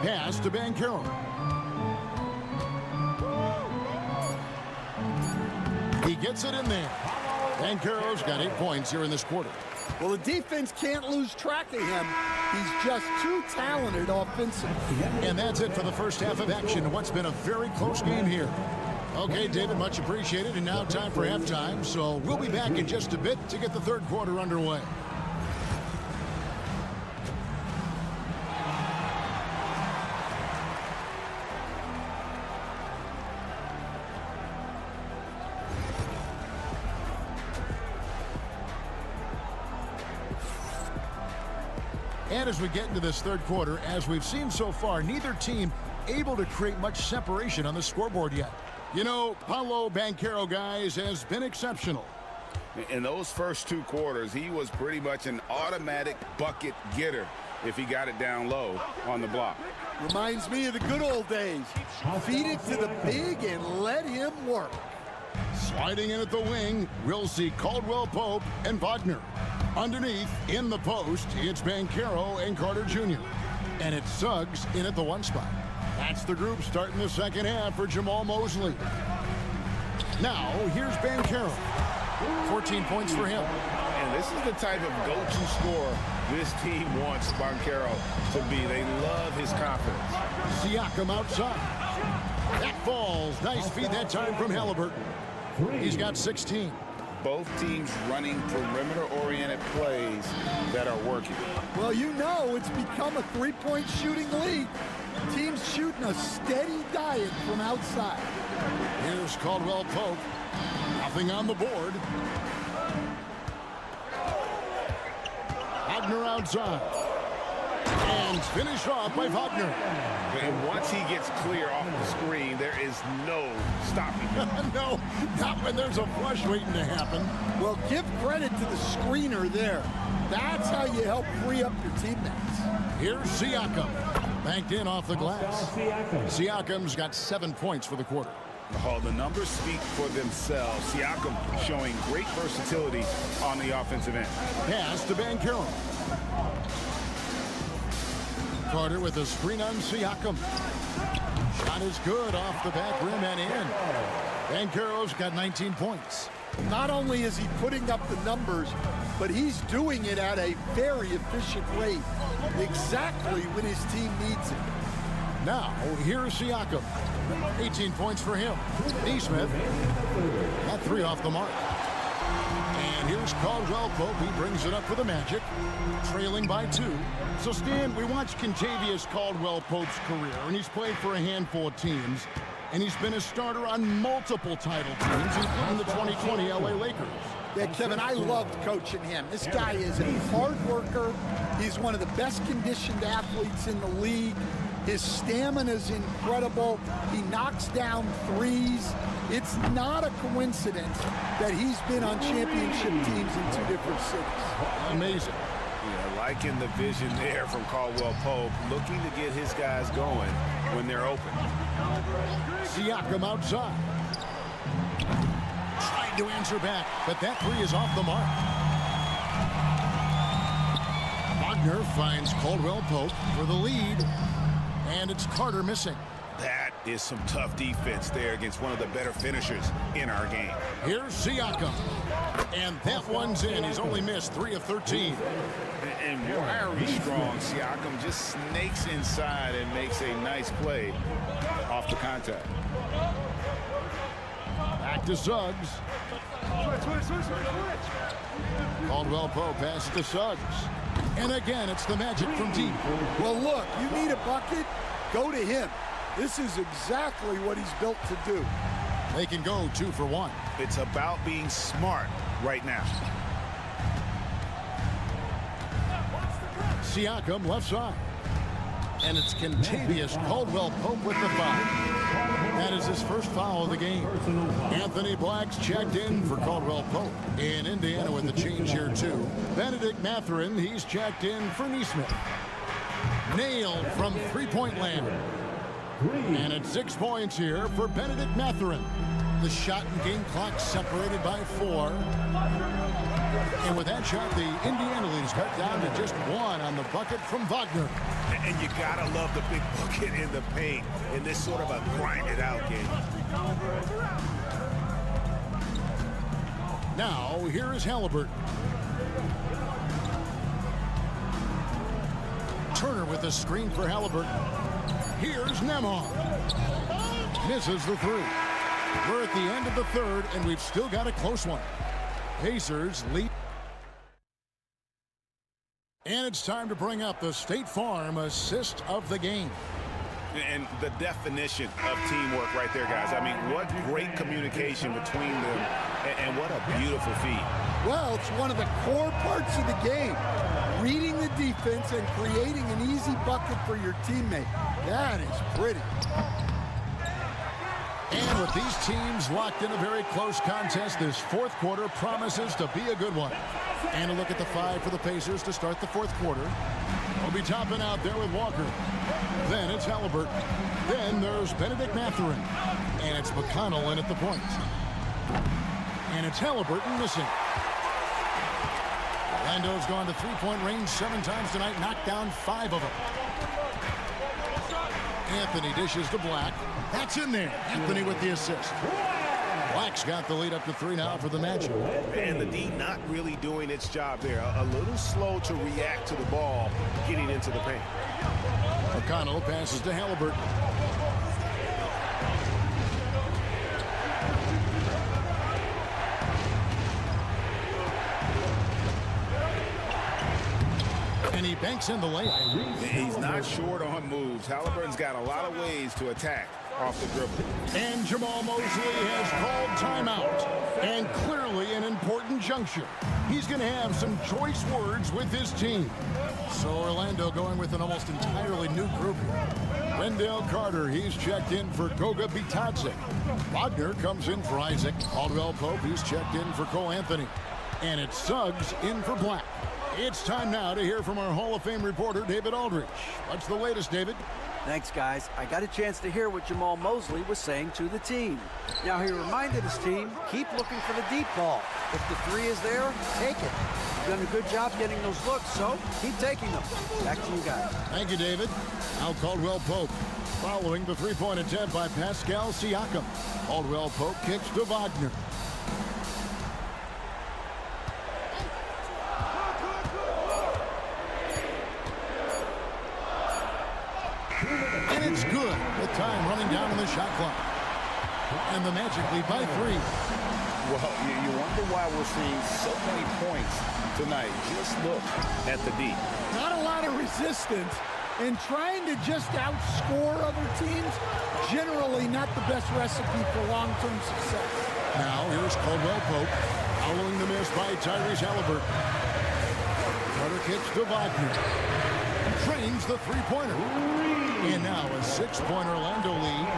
Pass to Banchero. He gets it in there. Banchero's got 8 points here in this quarter. Well, the defense can't lose track of him. He's just too talented offensively. And that's it for the first half of action. What's been a very close game here. Okay, David, much appreciated. And now time for halftime. So we'll be back in just a bit to get the third quarter underway. And as we get into this third quarter, as we've seen so far, neither team able to create much separation on the scoreboard yet. You know, Paolo Banchero, guys, has been exceptional. In those first 2 quarters, he was pretty much an automatic bucket getter if he got it down low on the block. Reminds me of the good old days. Feed it to the big and let him work. Sliding in at the wing, we'll see Caldwell Pope and Wagner. Underneath, in the post, it's Banchero and Carter Jr. And it's Suggs in at the 1 spot. That's the group starting the second half for Jamal Mosley. Now, here's Banchero. 14 points for him. And this is the type of go-to scorer this team wants Banchero to be. They love his confidence. Siakam outside. That falls. Nice feed that time from Halliburton. He's got 16. Both teams running perimeter-oriented plays that are working. Well, you know it's become a 3-point shooting league. Teams shooting a steady diet from outside. Here's Caldwell Pope. Nothing on the board. Wagner outside. And finished off by Wagner. And once he gets clear off the screen, there is no stopping him. No, not when there's a flush waiting to happen. Well, give credit to the screener there. That's how you help free up your teammates. Here's Siakam. Banked in off the glass. Siakam's got 7 points for the quarter. Oh, the numbers speak for themselves. Siakam showing great versatility on the offensive end. Pass to Banchero. Carter with a screen on Siakam. Shot is good off the back rim and in. Banchero's got 19 points. Not only is he putting up the numbers, but he's doing it at a very efficient rate. Exactly when his team needs it. Now, here's Siakam. 18 points for him. Neesmith. That 3 off the mark. And here's Caldwell Pope. He brings it up for the Magic. Trailing by 2. So, Stan, we watched Kentavious Caldwell Pope's career, and he's played for a handful of teams. And he's been a starter on multiple title teams, including the 2020 LA Lakers. Yeah, Kevin, I loved coaching him. This guy is a hard worker. He's one of the best conditioned athletes in the league. His stamina is incredible. He knocks down threes. It's not a coincidence that he's been on championship teams in 2 different cities. Amazing. Yeah, liking the vision there from Caldwell Pope, looking to get his guys going when they're open. Siakam outside. Trying to answer back, but that 3 is off the mark. Wagner finds Caldwell Pope for the lead, and it's Carter missing. That is some tough defense there against one of the better finishers in our game. Here's Siakam, and that one's in. He's only missed 3 of 13. And wiry strong, Siakam just snakes inside and makes a nice play off the contact. Back to Suggs. Caldwell Pope passes to Suggs. And again, it's the Magic from deep. Well, look, you need a bucket, go to him. This is exactly what he's built to do. They can go 2 for 1. It's about being smart right now. Siakam left side. And it's Kentavious Caldwell Pope with the 5. That is his first foul of the game. Anthony Black's checked in for Caldwell Pope. In Indiana with the change here too. Benedict Mathurin, he's checked in for Neesmith. Nailed from 3-point land. And it's 6 points here for Benedict Mathurin. The shot and game clock separated by 4. And with that shot, the Indiana lead's cut down to just 1 on the bucket from Wagner. And you gotta love the big bucket in the paint in this sort of a grind-it-out game. Now, here is Halliburton. Turner with the screen for Halliburton. Here's Nembhard. Misses the 3. We're at the end of the 3rd, and we've still got a close one. Pacers lead. And it's time to bring up the State Farm assist of the game. And the definition of teamwork right there, guys. I mean, what great communication between them, and what a beautiful feed. Well, it's one of the core parts of the game. Reading the defense and creating an easy bucket for your teammate. That is pretty. And with these teams locked in a very close contest, this fourth quarter promises to be a good one. And a look at the five for the Pacers to start the fourth quarter. We'll be topping out there with Walker. Then it's Halliburton. Then there's Benedict Mathurin. And it's McConnell in at the point. And it's Halliburton missing. Orlando's gone to three-point range 7 times tonight, knocked down 5 of them. Anthony dishes to Black. That's in there. Anthony with the assist. Black's got the lead up to 3 now for the Magic. And the D not really doing its job there. A little slow to react to the ball getting into the paint. McConnell passes to Halliburton. And he banks in the layup. He's not short on moves. Halliburton's got a lot of ways to attack off the dribble. And Jamal Mosley has called timeout. And clearly an important juncture. He's going to have some choice words with his team. So Orlando going with an almost entirely new group here. Wendell Carter, he's checked in for Goga Bitadze. Wagner comes in for Isaac. Caldwell Pope, he's checked in for Cole Anthony. And it's Suggs in for Black. It's time now to hear from our Hall of Fame reporter, David Aldridge. What's the latest, David? Thanks, guys. I got a chance to hear what Jamal Mosley was saying to the team. Now, he reminded his team, keep looking for the deep ball. If the 3 is there, take it. You've done a good job getting those looks, so keep taking them. Back to you guys. Thank you, David. Now Caldwell Pope. Following the three-point attempt by Pascal Siakam. Caldwell Pope kicks to Wagner. And it's good with time running down on the shot clock. And the Magic lead by 3. Well, you wonder why we're seeing so many points tonight. Just look at the D. Not a lot of resistance, and trying to just outscore other teams, generally not the best recipe for long-term success. Now here's Caldwell Pope following the miss by Tyrese Halliburton. Carter kicks to Wagner. Trains the three-pointer. And now a 6-point Orlando lead.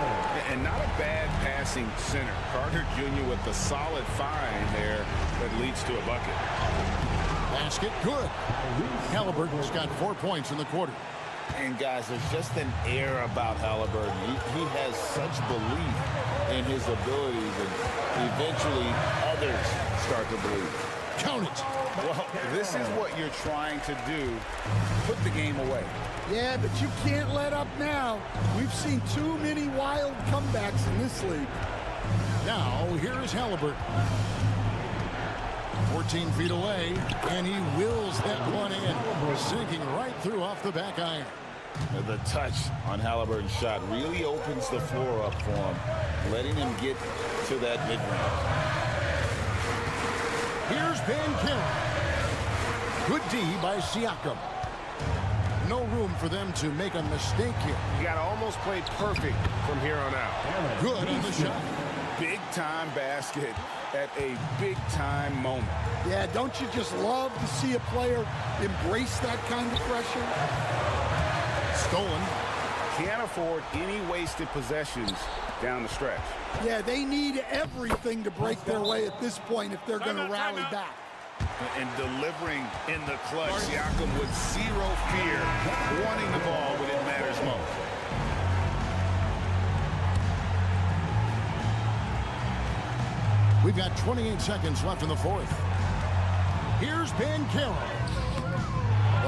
And not a bad passing center. Carter Jr. with the solid find there that leads to a bucket. Basket good. Halliburton's got 4 points in the quarter. And guys, there's just an air about Halliburton. He has such belief in his abilities, and eventually others start to believe. Count it. Well, this is what you're trying to do. Put the game away. Yeah, but you can't let up now. We've seen too many wild comebacks in this league. Now, here is Halliburton. 14 feet away, and he wills that one in, sinking right through off the back iron. The touch on Halliburton's shot really opens the floor up for him, letting him get to that mid-range. Here's Banchero. Good D by Siakam. No room for them to make a mistake here. You got to almost play perfect from here on out. Good on the shot. Big-time basket at a big-time moment. Yeah, don't you just love to see a player embrace that kind of pressure? Stolen. Can't afford any wasted possessions down the stretch. Yeah, they need everything to break their way at this point if they're going to rally back. And delivering in the clutch, Siakam with zero fear, wanting the ball when it matters most. We've got 28 seconds left in the fourth. Here's Banchero.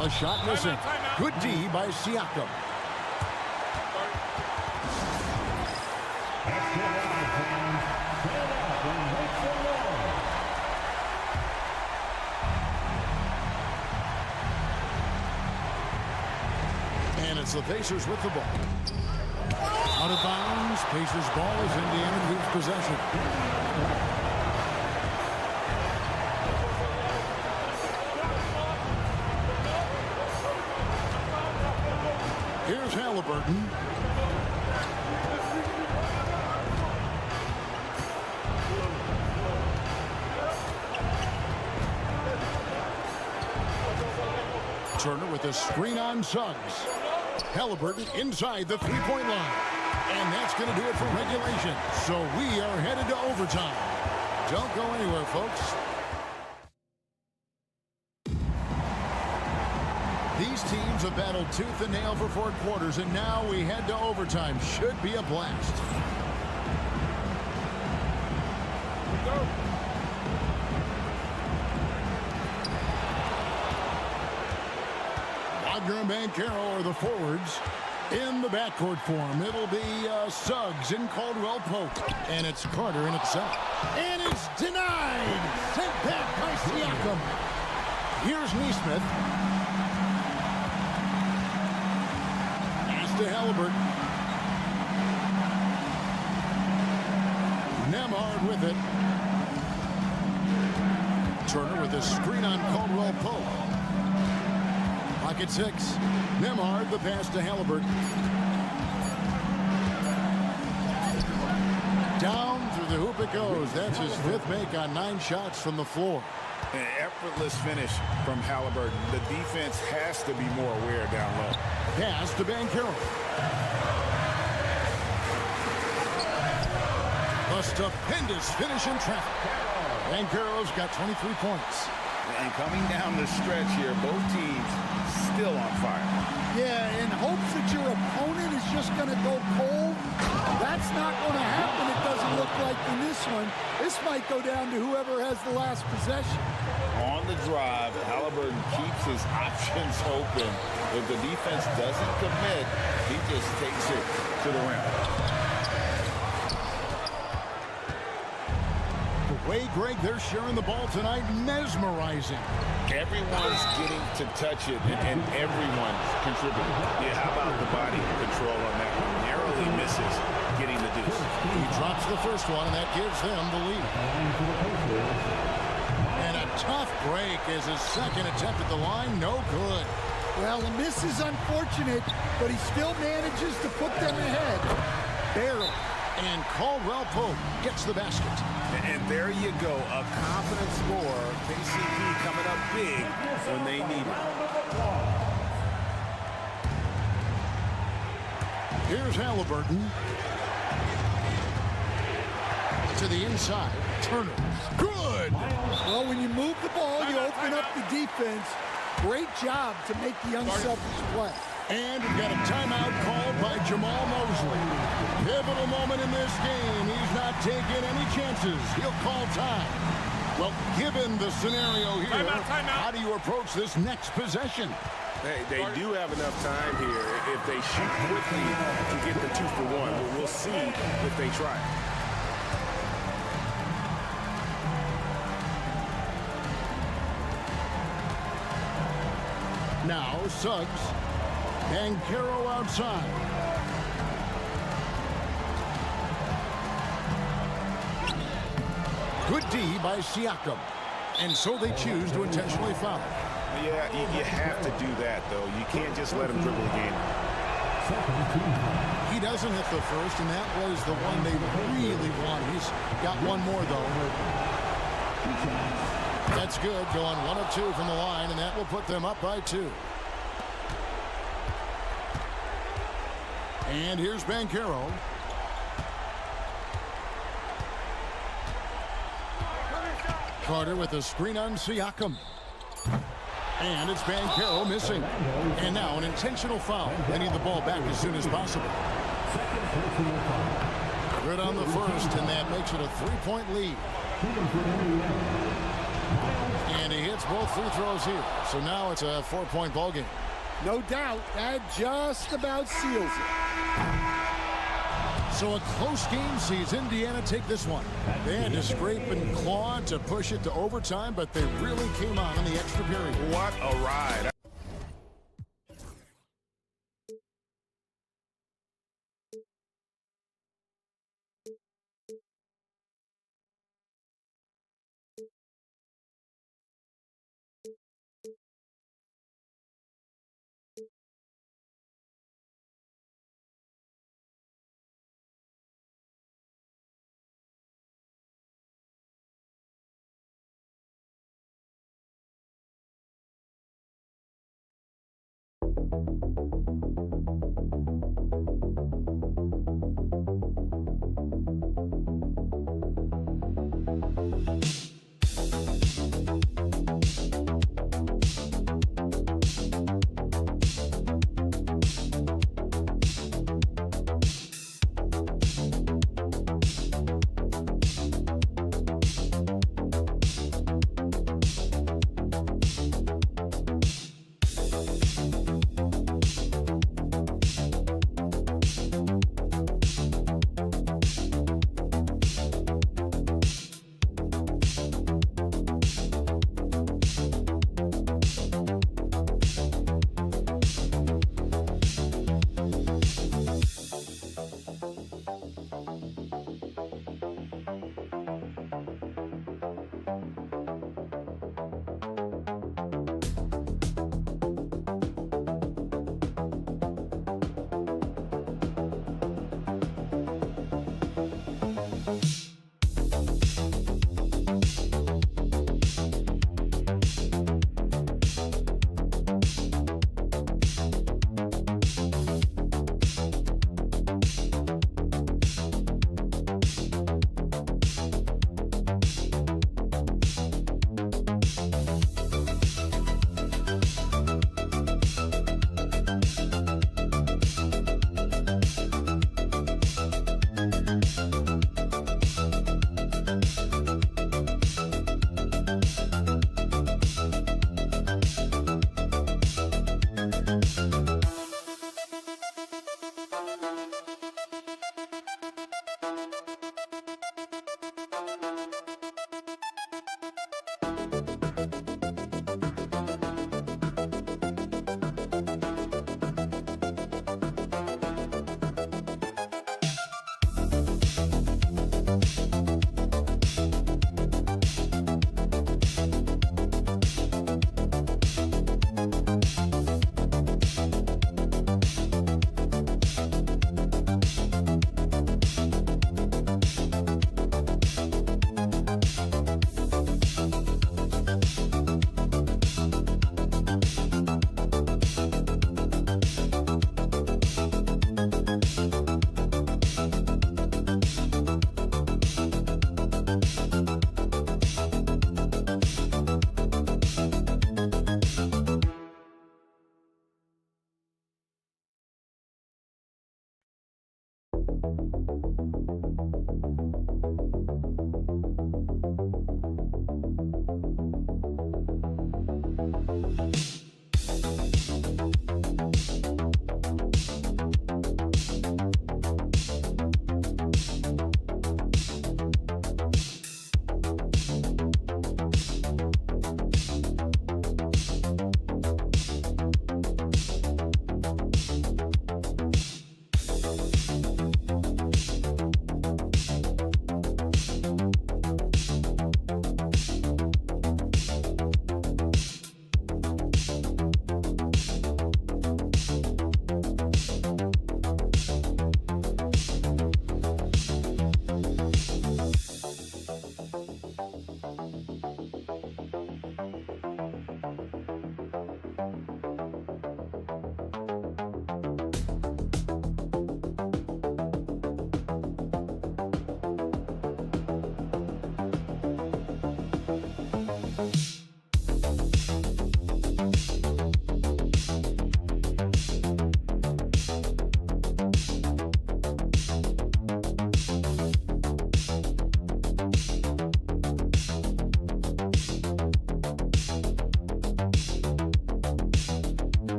The shot missing. Good D by Siakam. And it's the Pacers with the ball. Out of bounds. Pacers ball as Indiana loses possession. Here's Halliburton. Turner with a screen on Suggs. Halliburton inside the three-point line. And that's going to do it for regulation. So we are headed to overtime. Don't go anywhere, folks. These teams have battled tooth and nail for 4 quarters, and now we head to overtime. Should be a blast. Go. Wagner and Banchero are the forwards. In the backcourt form, it'll be Suggs and Caldwell Pope. And it's Carter in itself. And it's denied. Sent back by Siakam. Here's Neesmith. Pass to Halliburton. Nemhard with it. Turner with a screen on Caldwell Pope. Pocket 6. Nemhard, the pass to Halliburton. Down through the hoop it goes. That's his 5th make on 9 shots from the floor. An effortless finish from Halliburton. The defense has to be more aware down low. Pass to Banchero. A stupendous finish in traffic. Banchero's got 23 points. And coming down the stretch here, both teams still on fire. Yeah, in hopes that your opponent is just going to go cold. That's not going to happen, it doesn't look like in this one. This might go down to whoever has the last possession. On the drive, Halliburton keeps his options open. If the defense doesn't commit, he just takes it to the rim. Greg, they're sharing the ball tonight. Mesmerizing. Everyone's getting to touch it, and everyone's contributing. Yeah, how about the body control on that one? Narrowly misses getting the deuce. He drops the first one, and that gives them the lead. And a tough break as his second attempt at the line. No good. Well, the miss is unfortunate, but he still manages to put them ahead. Barely. And Caldwell Pope gets the basket. And there you go, a confident scorer. KCP coming up big when they need it. Here's Halliburton. To the inside. Turner. Good! Well, when you move the ball, you open up the defense. Great job to make the unselfish play. And we've got a timeout called by Jamal Mosley. Pivotal moment in this game. He's not taking any chances. He'll call time. Well, given the scenario here, timeout. How do you approach this next possession? They do have enough time here. If they shoot quickly to get the 2-for-1, but we'll see if they try. Now, Suggs. Banchero outside. Good D by Siakam. And so they choose to intentionally foul. Yeah, you have to do that, though. You can't just let him dribble the game. He doesn't hit the first, and that was the one they really wanted. He's got one more, though. That's good. Going 1 of 2 from the line, and that will put them up by 2. And here's Banchero. Carter with a screen on Siakam. And it's Banchero missing. And now an intentional foul. They need the ball back as soon as possible. Good on the first, and that makes it a 3-point lead. And he hits both free throws here. So now it's a 4-point ball game. No doubt, that just about seals it. So a close game sees Indiana take this one. They had to scrape and claw to push it to overtime, but they really came on in the extra period. What a ride.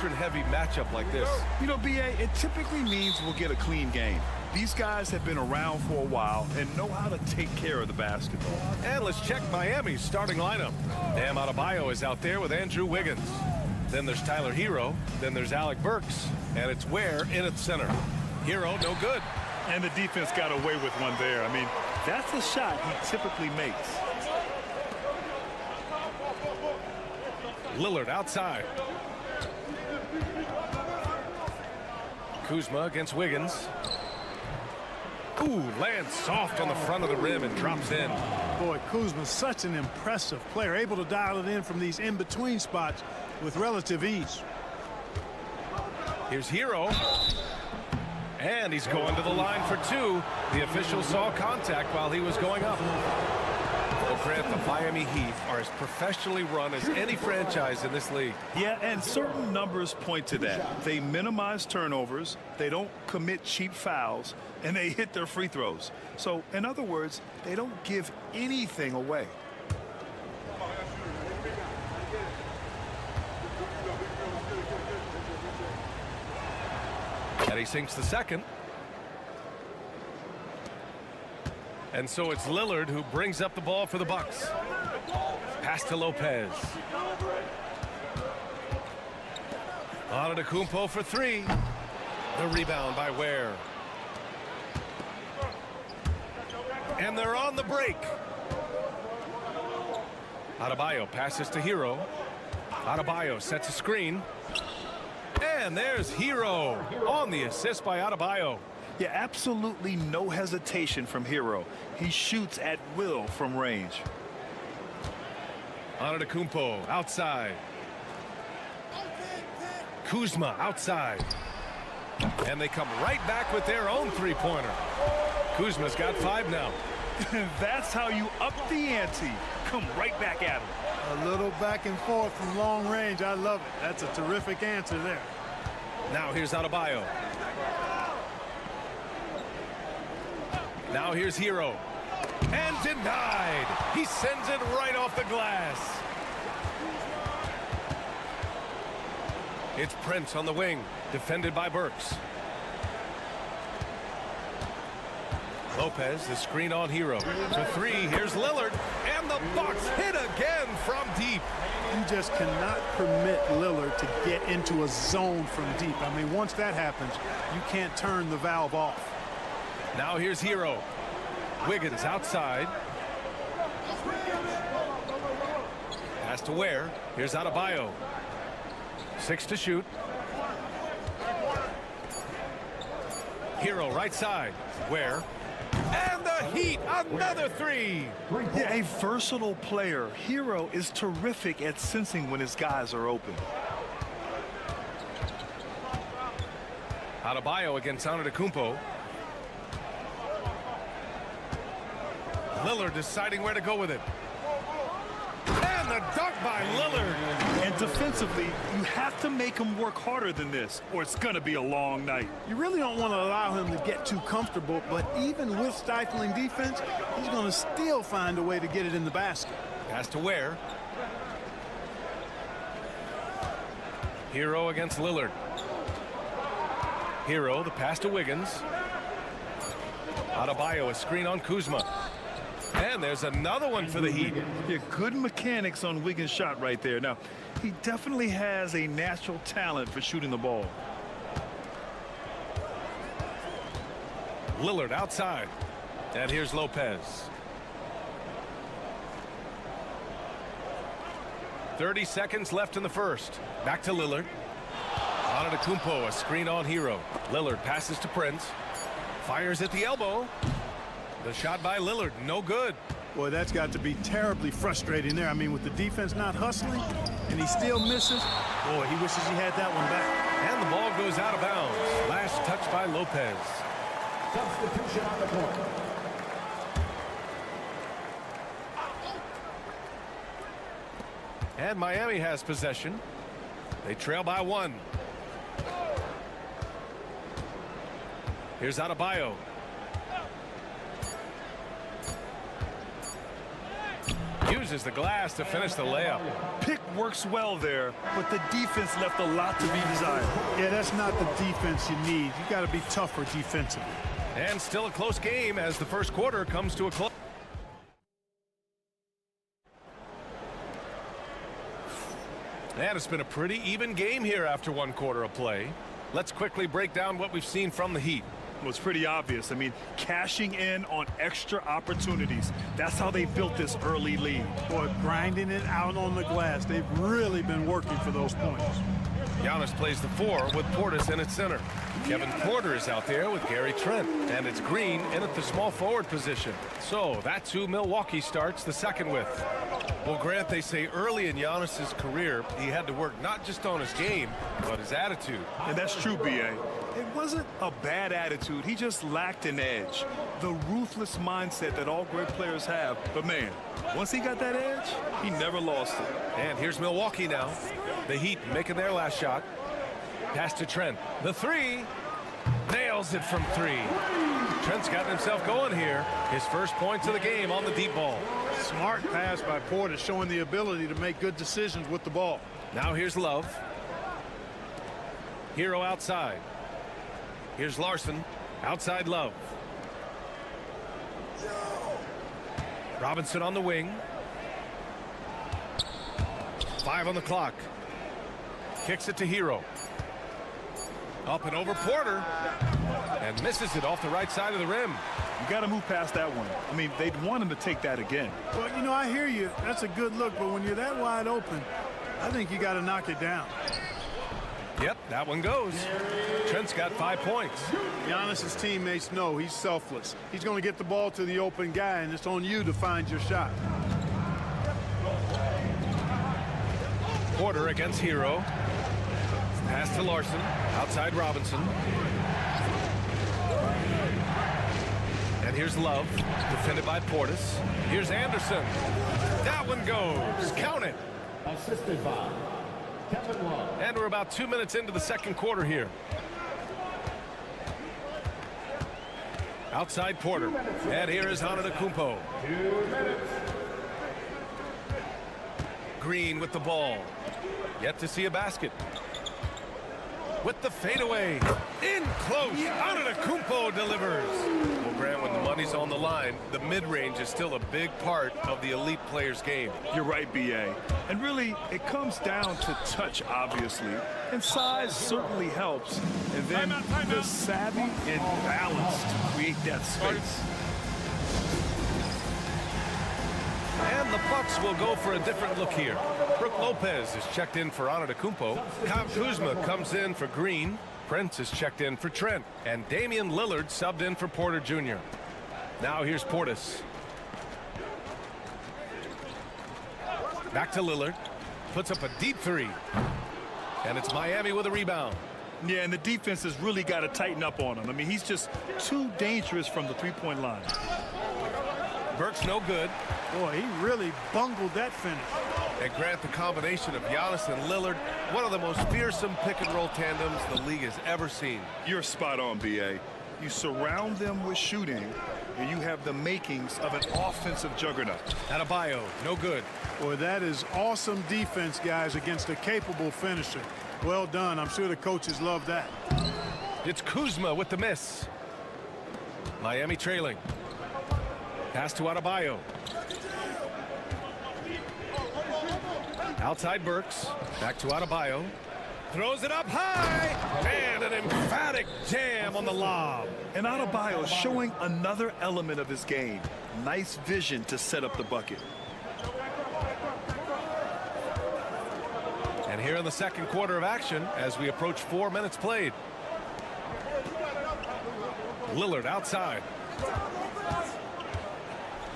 veteran-heavy matchup like this. You know, B.A., it typically means we'll get a clean game. These guys have been around for a while and know how to take care of the basketball. And let's check Miami's starting lineup. Bam Adebayo is out there with Andrew Wiggins. Then there's Tyler Hero. Then there's Alec Burks. And it's Ware in at center. Hero, no good. And the defense got away with one there. I mean, that's a shot he typically makes. Lillard outside. Kuzma against Wiggins. Ooh, lands soft on the front of the rim and drops in. Boy, Kuzma's such an impressive player, able to dial it in from these in-between spots with relative ease. Here's Hero. And he's going to the line for two. The official saw contact while he was going up. Well, Grant, the Miami Heat are as professionally run as any franchise in this league. Yeah, and certain numbers point to that. They minimize turnovers, they don't commit cheap fouls, and they hit their free throws. So, in other words, they don't give anything away. And he sinks the second. And so it's Lillard who brings up the ball for the Bucks. Pass to Lopez. Antetokounmpo for three. The rebound by Ware. And they're on the break. Adebayo passes to Hero. Adebayo sets a screen. And there's Hero on the assist by Adebayo. Yeah, absolutely no hesitation from Hero. He shoots at will from range. Antetokounmpo outside. Kuzma outside. And they come right back with their own three-pointer. Kuzma's got 5 now. That's how you up the ante. Come right back at him. A little back and forth from long range. I love it. That's a terrific answer there. Now here's Adebayo. Now here's Hero. And denied. He sends it right off the glass. It's Prince on the wing, defended by Burks. Lopez, the screen on Hero. For three, here's Lillard. And the Bucks hit again from deep. You just cannot permit Lillard to get into a zone from deep. I mean, once that happens, you can't turn the valve off. Now here's Hero. Wiggins outside. Pass to Ware. Here's Adebayo. 6 to shoot. Hero right side. Ware. And the Heat, another three. Yeah, a versatile player. Hero is terrific at sensing when his guys are open. Adebayo against Antetokounmpo. Lillard deciding where to go with it. And the dunk by Lillard. And defensively, you have to make him work harder than this, or it's going to be a long night. You really don't want to allow him to get too comfortable, but even with stifling defense, he's going to still find a way to get it in the basket. Pass to Ware. Hero against Lillard. Hero, the pass to Wiggins. Adebayo, a screen on Kuzma. And there's another one for the Heat. Yeah, good mechanics on Wiggins' shot right there. Now, he definitely has a natural talent for shooting the ball. Lillard outside. And here's Lopez. 30 seconds left in the first. Back to Lillard. Antetokounmpo, a screen on Hero. Lillard passes to Prince. Fires at the elbow. The shot by Lillard, no good. Boy, that's got to be terribly frustrating there. I mean, with the defense not hustling, and he still misses. Boy, he wishes he had that one back. And the ball goes out of bounds. Last touch by Lopez. Substitution on the court. And Miami has possession. They trail by 1. Here's Adebayo. Uses the glass to finish the layup. Pick works well there, but the defense left a lot to be desired. Yeah, that's not the defense you need. You got to be tougher defensively. And still a close game as the first quarter comes to a close. And it's been a pretty even game here after 1 quarter of play. Let's quickly break down what we've seen from the Heat. Well, it's pretty obvious. I mean, cashing in on extra opportunities. That's how they built this early lead. Boy, grinding it out on the glass. They've really been working for those points. Giannis plays the 4 with Portis in at center. Kevin Porter is out there with Gary Trent. And it's Green in at the small forward position. So that's who Milwaukee starts the second with. Well, Grant, they say early in Giannis's career, he had to work not just on his game, but his attitude. And that's true, B.A. It wasn't a bad attitude. He just lacked an edge. The ruthless mindset that all great players have. But, man, once he got that edge, he never lost it. And here's Milwaukee now. The Heat making their last shot. Pass to Trent. The 3. Nails it from 3. Trent's gotten himself going here. His first points of the game on the deep ball. Smart pass by Porter, showing the ability to make good decisions with the ball. Now here's Love. Hero outside. Here's Larson. Outside Love. Robinson on the wing. 5 on the clock. Kicks it to Hero. Up and over Porter. And misses it off the right side of the rim. You got to move past that one. I mean, they'd want him to take that again. Well, you know, I hear you. That's a good look, but when you're that wide open, I think you got to knock it down. Yep, that one goes. Trent's got 5 points. Giannis's teammates know he's selfless. He's going to get the ball to the open guy, and it's on you to find your shot. Porter against Hero. Pass to Larson. Outside Robinson. And here's Love. Defended by Portis. Here's Anderson. That one goes. Count it. Assisted by Kevin Love. And we're about 2 minutes into the second quarter here. Outside Porter. And here is Antetokounmpo. 2 minutes. Green with the ball. Yet to see a basket. With the fadeaway. In close. Antetokounmpo delivers. Grant, when the money's on the line, the mid-range is still a big part of the elite player's game. You're right, B.A. And really, it comes down to touch, obviously. And size certainly helps. And then the savvy and balance to create that space. And the Bucks will go for a different look here. Brook Lopez is checked in for Antetokounmpo. Kyle Kuzma comes in for Green. Prince is checked in for Trent. And Damian Lillard subbed in for Porter Jr. Now here's Portis. Back to Lillard. Puts up a deep three. And it's Miami with a rebound. Yeah, and the defense has really got to tighten up on him. I mean, he's just too dangerous from the three-point line. Burke's no good. Boy, he really bungled that finish. And Grant, the combination of Giannis and Lillard, one of the most fearsome pick-and-roll tandems the league has ever seen. You're spot on, B.A. You surround them with shooting, and you have the makings of an offensive juggernaut. Adebayo, no good. Boy, that is awesome defense, guys, against a capable finisher. Well done. I'm sure the coaches love that. It's Kuzma with the miss. Miami trailing. Pass to Adebayo. Outside Burks. Back to Adebayo. Throws it up high. And an emphatic jam on the lob. And Adebayo showing another element of his game. Nice vision to set up the bucket. And here in the second quarter of action as we approach 4 minutes played. Lillard outside.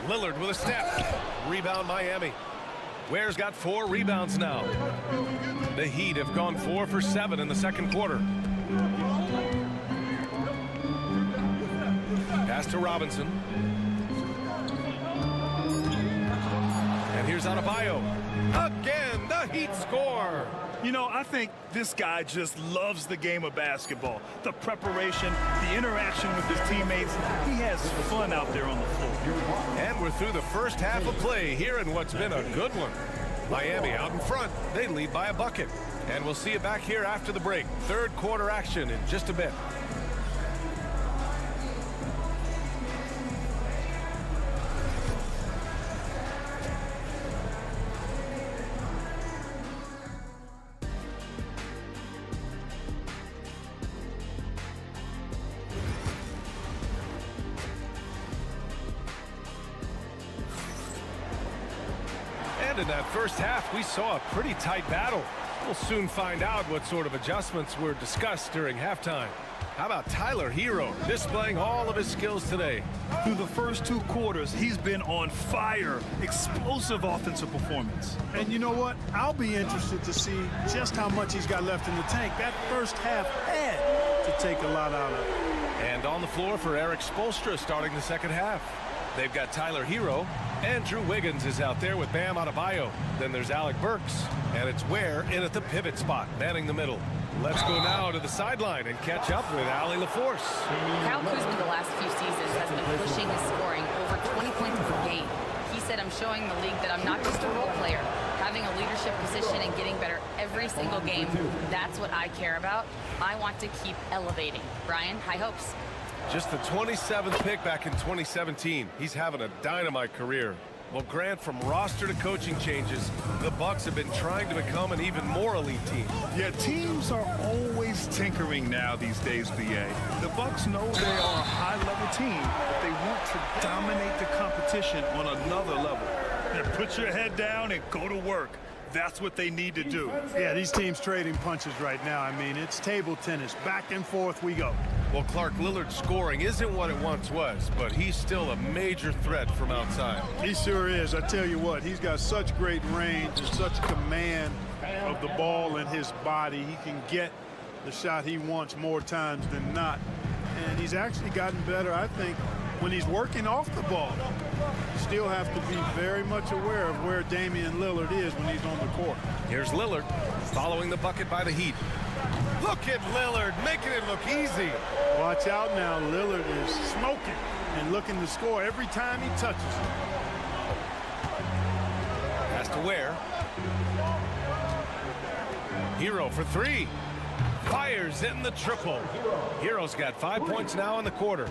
Lillard with a step. Rebound Miami. Ware's got 4 rebounds now. The Heat have gone 4 for 7 in the second quarter. Pass to Robinson. And here's Adebayo. Again, the Heat score. You know, I think this guy just loves the game of basketball. The preparation, the interaction with his teammates. He has fun out there on the floor. And we're through the first half of play here in what's been a good one. Miami out in front. They lead by a bucket. And we'll see you back here after the break. Third quarter action in just a bit. In that first half, we saw a pretty tight battle. We'll soon find out what sort of adjustments were discussed during halftime. How about Tyler Hero displaying all of his skills today? Through the first 2 quarters, he's been on fire. Explosive offensive performance. And you know what? I'll be interested to see just how much he's got left in the tank. That first half had to take a lot out of it. And on the floor for Eric Spoelstra starting the second half. They've got Tyler Hero. Andrew Wiggins is out there with Bam Adebayo. Then there's Alec Burks. And it's Ware in at the pivot spot, manning the middle. Let's go now to the sideline and catch up with Allie LaForce. Kyle Kuzma the last few seasons has been pushing his scoring over 20 points per game. He said, I'm showing the league that I'm not just a role player. Having a leadership position and getting better every single game, that's what I care about. I want to keep elevating. Brian, high hopes. Just the 27th pick back in 2017. He's having a dynamite career. Well, Grant, from roster to coaching changes, the Bucks have been trying to become an even more elite team. Yeah, teams are always tinkering now these days, B.A. The Bucks know they are a high-level team, but they want to dominate the competition on another level. And put your head down and go to work. That's what they need to do. Yeah, these teams trading punches right now. I mean, it's table tennis. Back and forth we go. Well, Clark, Lillard's scoring isn't what it once was, but he's still a major threat from outside. He sure is. I tell you what, he's got such great range and such command of the ball in his body. He can get the shot he wants more times than not. And he's actually gotten better, I think, when he's working off the ball. You still have to be very much aware of where Damian Lillard is when he's on the court. Here's Lillard following the bucket by the Heat. Look at Lillard making it look easy. Watch out now. Lillard is smoking and looking to score every time he touches it. Pass to Ware. Hero for 3. Fires in the triple. Hero's got 5 points now in the quarter.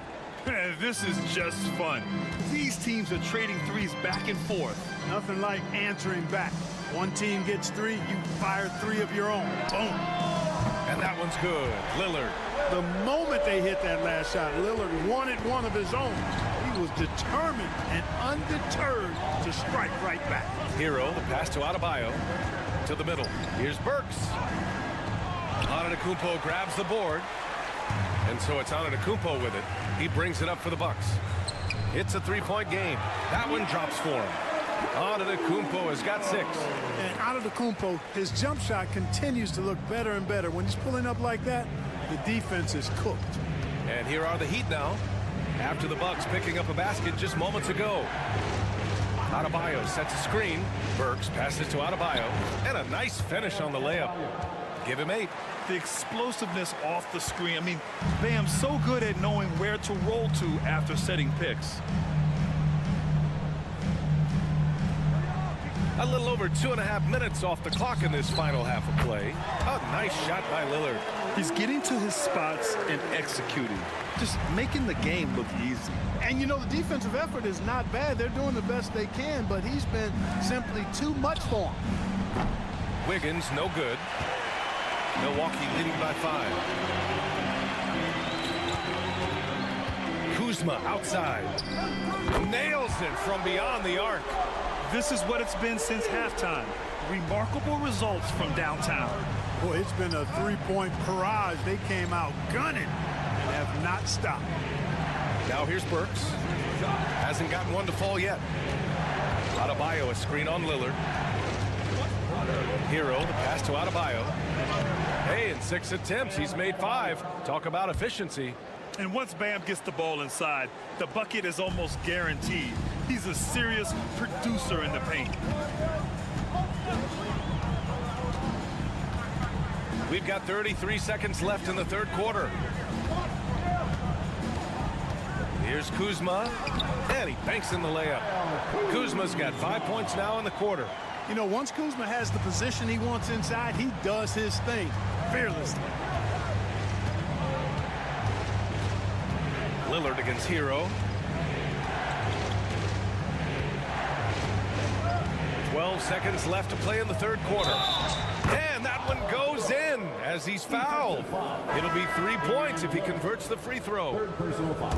This is just fun. These teams are trading threes back and forth. Nothing like answering back. One team gets 3, you fire 3 of your own. Boom. And that one's good. Lillard. The moment they hit that last shot, Lillard wanted one of his own. He was determined and undeterred to strike right back. Hero, the pass to Adebayo. To the middle. Here's Burks. Antetokounmpo grabs the board. And so it's Antetokounmpo with it. He brings it up for the Bucks. It's a 3-point game. That one drops for him. Antetokounmpo has got 6. And Antetokounmpo, his jump shot continues to look better and better. When he's pulling up like that, the defense is cooked. And here are the Heat now. After the Bucks picking up a basket just moments ago. Adebayo sets a screen. Burks passes to Adebayo. And a nice finish on the layup. Give him 8. The explosiveness off the screen. I mean, Bam's so good at knowing where to roll to after setting picks. A little over 2.5 minutes off the clock in this final half of play. A nice shot by Lillard. He's getting to his spots and executing. Just making the game look easy. And you know, the defensive effort is not bad. They're doing the best they can, but he's been simply too much for him. Wiggins, no good. Milwaukee leading by 5. Kuzma outside. Nails it from beyond the arc. This is what it's been since halftime. Remarkable results from downtown. Boy, it's been a 3-point barrage. They came out gunning and have not stopped. Now here's Burks. Hasn't gotten one to fall yet. Adebayo, a screen on Lillard. Hero, the pass to Adebayo. Hey, in 6 attempts, he's made 5. Talk about efficiency. And once Bam gets the ball inside, the bucket is almost guaranteed. He's a serious producer in the paint. We've got 33 seconds left in the third quarter. Here's Kuzma, and he banks in the layup. Kuzma's got 5 points now in the quarter. You know, once Kuzma has the position he wants inside, he does his thing fearlessly. Lillard against Hero. 12 seconds left to play in the third quarter. And that one goes in as he's fouled. It'll be 3 points if he converts the free throw.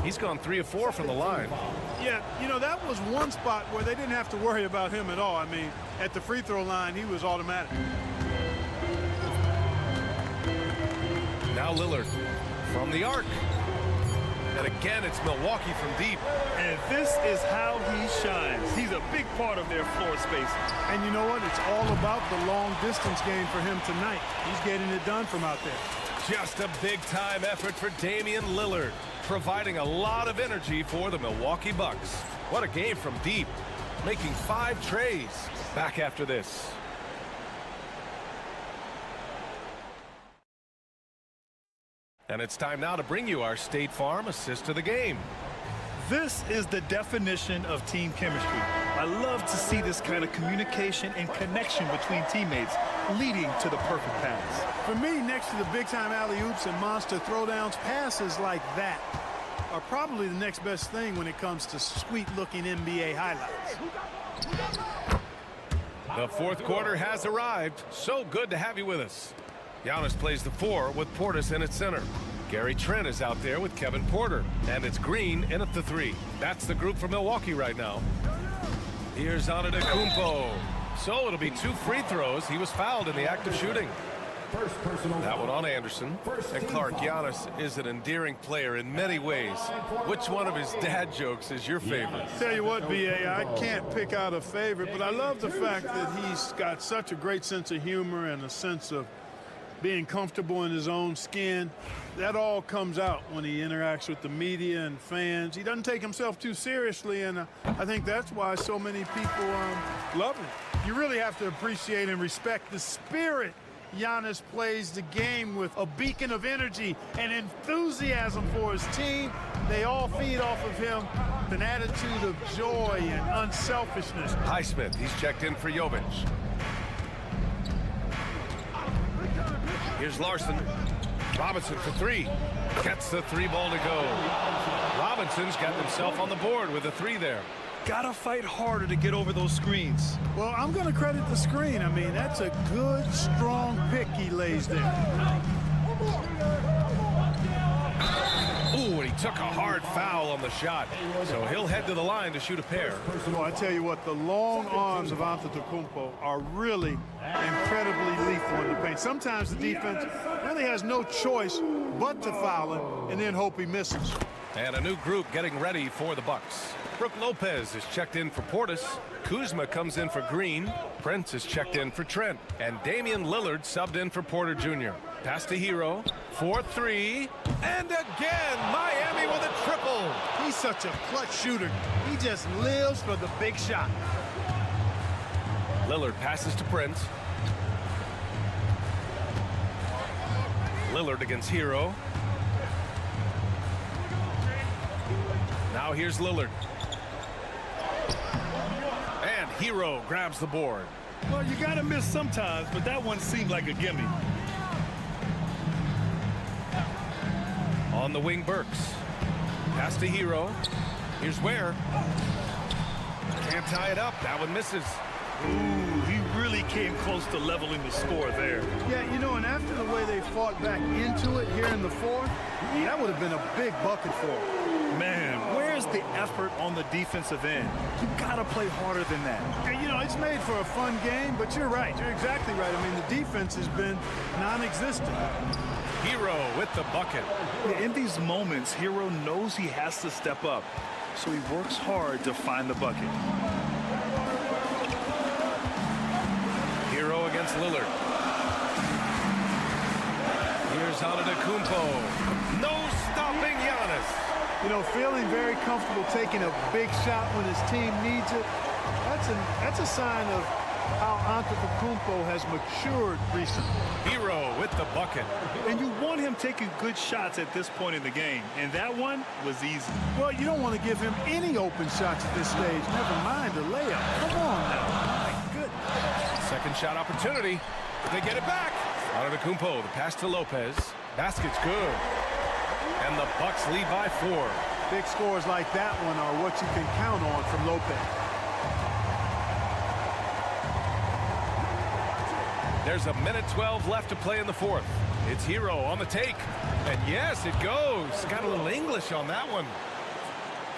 He's gone 3 of 4 from the line. Yeah, you know, that was one spot where they didn't have to worry about him at all. I mean, at the free throw line, he was automatic. Now Lillard from the arc. And again, it's Milwaukee from deep. And this is how he shines. He's a big part of their floor space. And you know what? It's all about the long distance game for him tonight. He's getting it done from out there. Just a big-time effort for Damian Lillard, providing a lot of energy for the Milwaukee Bucks. What a game from deep, making 5 trays. Back after this. And it's time now to bring you our State Farm assist to the game. This is the definition of team chemistry. I love to see this kind of communication and connection between teammates leading to the perfect pass. For me, next to the big-time alley-oops and monster throwdowns, passes like that are probably the next best thing when it comes to sweet-looking NBA highlights. The fourth quarter has arrived. So good to have you with us. Giannis plays the 4 with Portis in at center. Gary Trent is out there with Kevin Porter. And it's Green in at the 3. That's the group for Milwaukee right now. Here's Antetokounmpo. So it'll be 2 free throws. He was fouled in the act of shooting. That one on Anderson. And Clark, Giannis is an endearing player in many ways. Which one of his dad jokes is your favorite? Tell you what, B.A., I can't pick out a favorite, but I love the fact that he's got such a great sense of humor and a sense of being comfortable in his own skin. That all comes out when he interacts with the media and fans. He doesn't take himself too seriously, and I think that's why so many people love him. You really have to appreciate and respect the spirit Giannis plays the game with, a beacon of energy and enthusiasm for his team. They all feed off of him, an attitude of joy and unselfishness. Highsmith, he's checked in for Jovic. Here's Larson. Robinson for 3. Gets the 3 ball to go. Robinson's got himself on the board with a 3 there. Gotta fight harder to get over those screens. Well, I'm going to credit the screen. I mean, that's a good, strong pick he lays there. Ooh, and he took a hard foul on the shot. So he'll head to the line to shoot a pair. Well, I tell you what, the long arms of Antetokounmpo are really incredibly lethal in the paint. Sometimes the defense really has no choice but to foul him and then hope he misses. And a new group getting ready for the Bucks. Brook Lopez is checked in for Portis. Kuzma comes in for Green. Prince is checked in for Trent. And Damian Lillard subbed in for Porter Jr. Pass to Hero. 4-3. And again, Miami with a triple. He's such a clutch shooter. He just lives for the big shot. Lillard passes to Prince. Lillard against Hero. Now here's Lillard. And Hero grabs the board. Well, you got to miss sometimes, but that one seemed like a gimme. On the wing, Burks. Pass to Hero. Here's Ware. Can't tie it up. That one misses. Ooh, he really came close to leveling the score there. Yeah, you know, and after the way they fought back into it here in the fourth, that would have been a big bucket for him. Man, where's the effort on the defensive end? You gotta play harder than that. Yeah, you know, it's made for a fun game, but you're right. You're exactly right. I mean, the defense has been non-existent. Hero with the bucket. In these moments, Hero knows he has to step up, so he works hard to find the bucket. Hero against Lillard. Here's Antetokounmpo. No stopping Giannis. You know, feeling very comfortable taking a big shot when his team needs it. That's a sign of how Antetokounmpo has matured recently. Hero with the bucket. And you want him taking good shots at this point in the game, and that one was easy. Well, you don't want to give him any open shots at this stage, never mind a layup. Come on now. My goodness. Second shot opportunity. They get it back. Antetokounmpo, the pass to Lopez. Basket's good. And the Bucks lead by 4. Big scores like that one are what you can count on from Lopez. There's a minute 12 left to play in the fourth. It's Hero on the take. And yes, it goes. Got a little English on that one.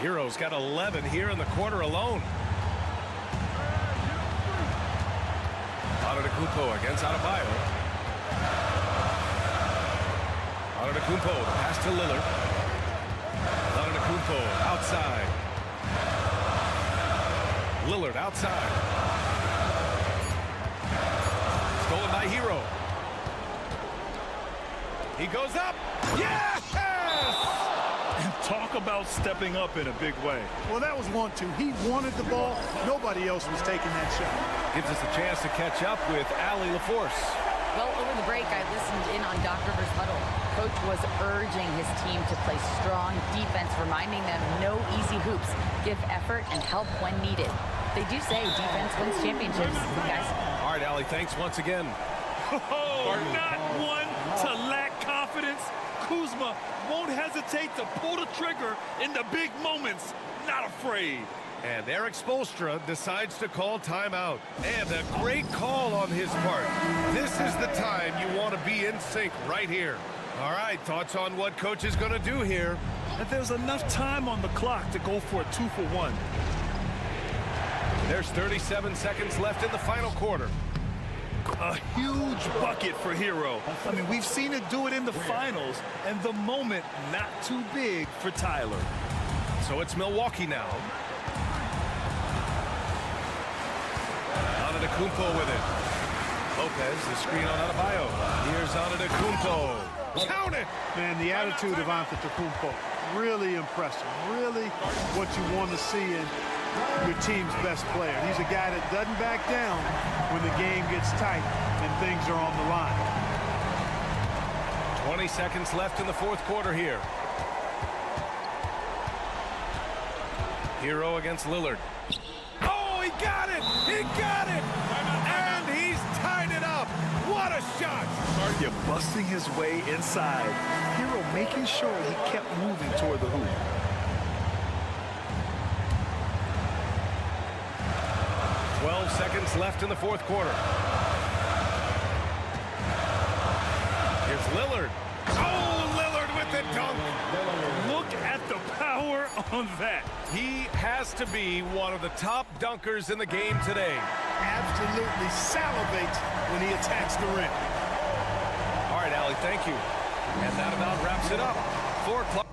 Hero's got 11 here in the quarter alone. Antetokounmpo against Adebayo. Antetokounmpo, the pass to Lillard. Antetokounmpo outside. Lillard outside. Stolen by Hero. He goes up. Yes! And talk about stepping up in a big way. Well, that was 1-2. He wanted the ball. Nobody else was taking that shot. Gives us a chance to catch up with Allie LaForce. Well, over the break, I listened in on Doc Rivers' huddle. Coach was urging his team to play strong defense, reminding them no easy hoops, give effort, and help when needed. They do say defense wins championships, guys. All right, Allie, thanks once again. Oh, not one to lack confidence. Kuzma won't hesitate to pull the trigger in the big moments. Not afraid. And Eric Spoelstra decides to call timeout. And a great call on his part. This is the time you want to be in sync right here. All right, thoughts on what coach is going to do here? And there's enough time on the clock to go for a 2-for-1. There's 37 seconds left in the final quarter. A huge bucket for Hero. I mean, we've seen it do it in the finals, and the moment not too big for Tyler. So it's Milwaukee now. Antetokounmpo with it. Lopez, the screen on Adebayo. Here's Antetokounmpo. Count it! Man, the attitude of Antetokounmpo, really impressive. Really what you want to see in your team's best player. He's a guy that doesn't back down when the game gets tight and things are on the line. 20 seconds left in the fourth quarter here. Hero against Lillard. Oh, he got it! He got it! And he's tied it up! What a shot! You're busting his way inside. Hero making sure he kept moving toward the hoop. 12 seconds left in the fourth quarter. Here's Lillard. Oh, Lillard with the dunk. Look at the power on that. He has to be one of the top dunkers in the game today. Absolutely salivates when he attacks the rim. All right, Allie, thank you. And that about wraps it up. 4 o'clock.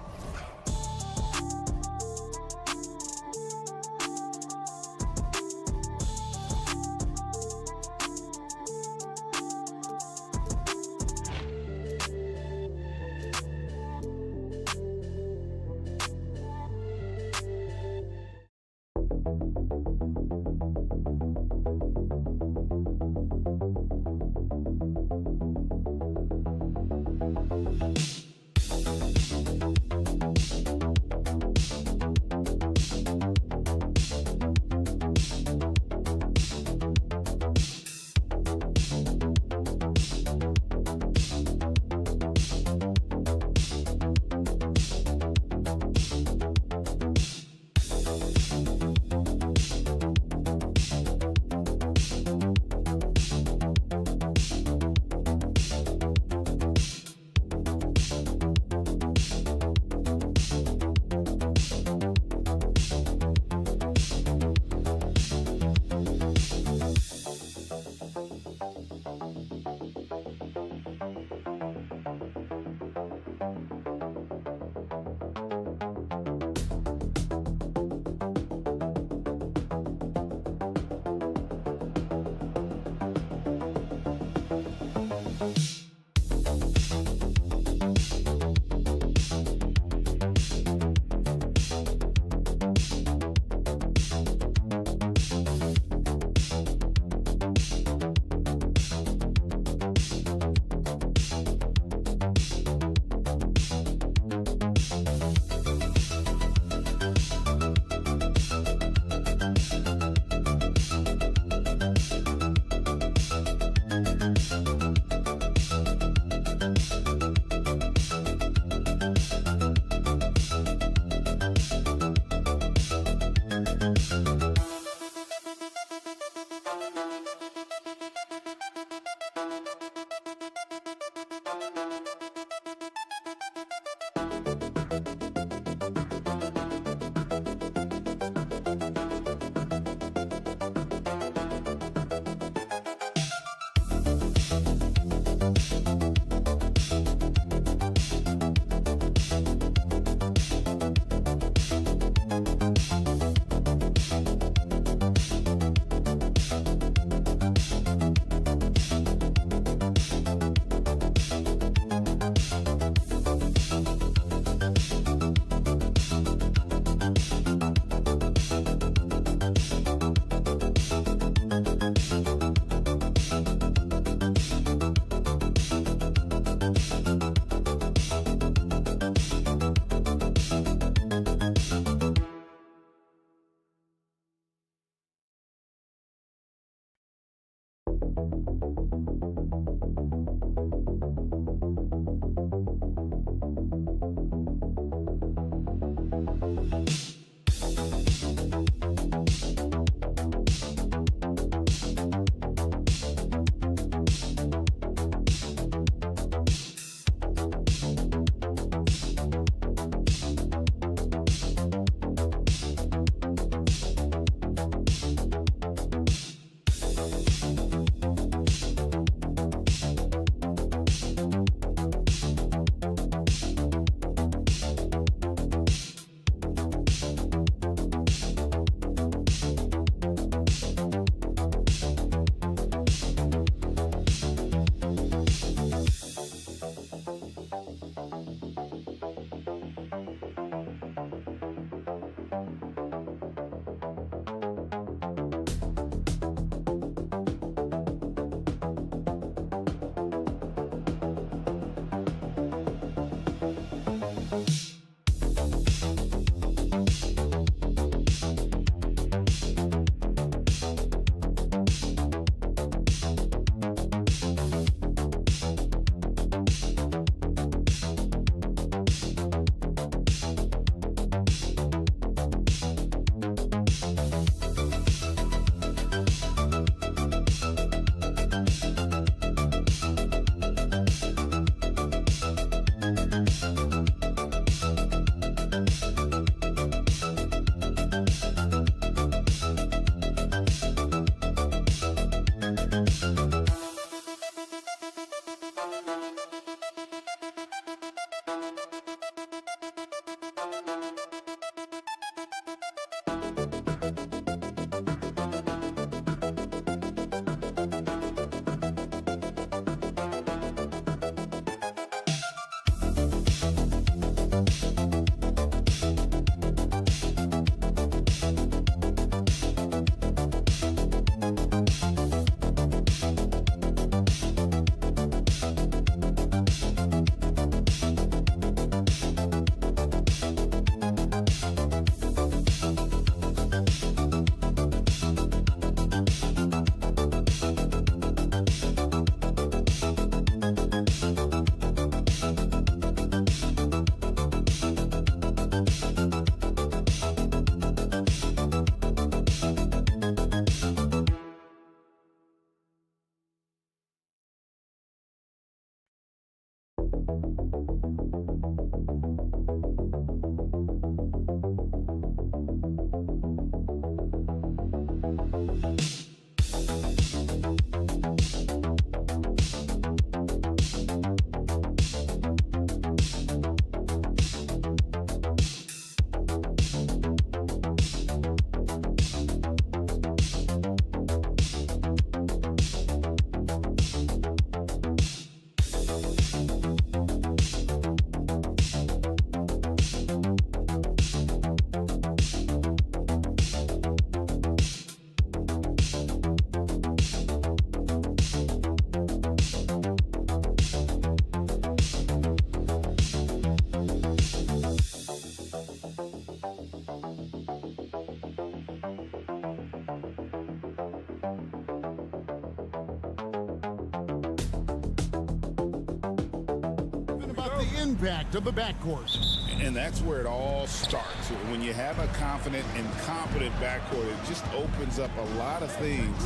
the impact of the backcourt. And that's where it all starts. When you have a confident and competent backcourt, it just opens up a lot of things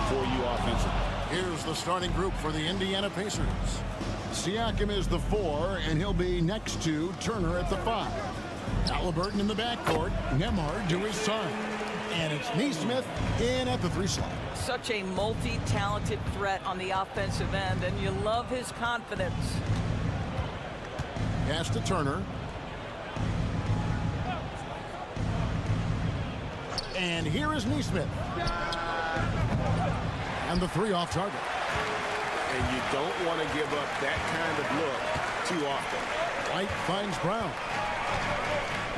for you offensively. Here's the starting group for the Indiana Pacers. Siakam is the 4, and he'll be next to Turner at the 5. Halliburton in the backcourt, Nembhard to his side. And it's Nesmith in at the 3 slot. Such a multi-talented threat on the offensive end, and you love his confidence. Pass to Turner. And here is Nesmith. And the 3 off target. And you don't want to give up that kind of look too often. White finds Brown.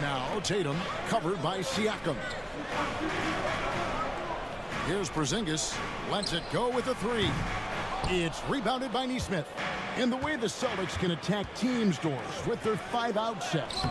Now Tatum covered by Siakam. Here's Porzingis. Lets it go with a 3. It's rebounded by Nesmith. And the way the Celtics can attack teams' doors with their 5-out sets,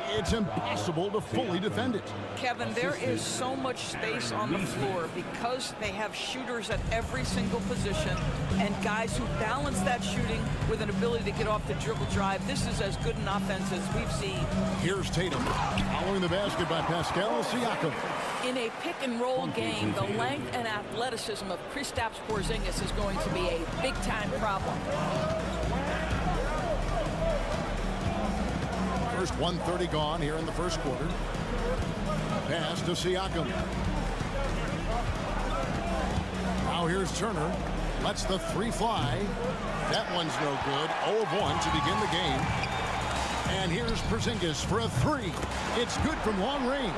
it's impossible to fully defend it. Kevin, there is so much space on the floor because they have shooters at every single position and guys who balance that shooting with an ability to get off the dribble drive. This is as good an offense as we've seen. Here's Tatum following the basket by Pascal Siakam. In a pick-and-roll game, the length and athleticism of Kristaps Porzingis is going to be a big-time problem. First 1:30 gone here in the first quarter. Pass to Siakam. Now here's Turner. Lets the 3 fly. That one's no good. 0 of 1 to begin the game. And here's Porzingis for a 3. It's good from long range.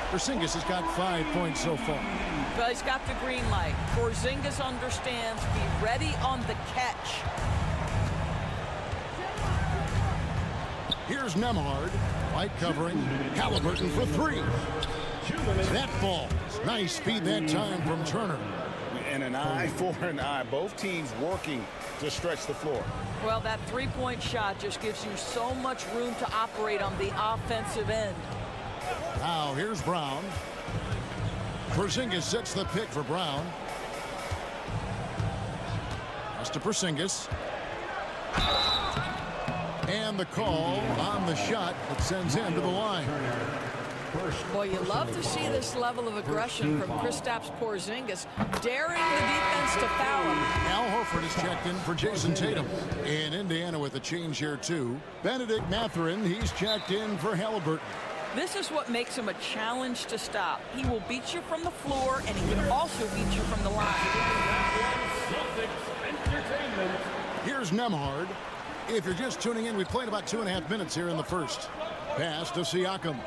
Porzingis has got 5 points so far. But he's got the green light. Porzingis understands. Be ready on the catch. Here's Nembhard. White covering. Halliburton for 3. That falls. Nice speed that time from Turner. And an eye for an eye. Both teams working to stretch the floor. Well, that 3-point shot just gives you so much room to operate on the offensive end. Now here's Brown. Porzingis sets the pick for Brown. Pass to Porzingis. And the call on the shot that sends him to the line. Boy, you love to see this level of aggression from Kristaps Porzingis, daring the defense to foul him. Al Horford is checked in for Jason Tatum. In Indiana with a change here too. Benedict Mathurin, he's checked in for Halliburton. This is what makes him a challenge to stop. He will beat you from the floor, and he can also beat you from the line. Here's Nembhard. If you're just tuning in, we've played about 2.5 minutes here in the first. Pass to Siakam.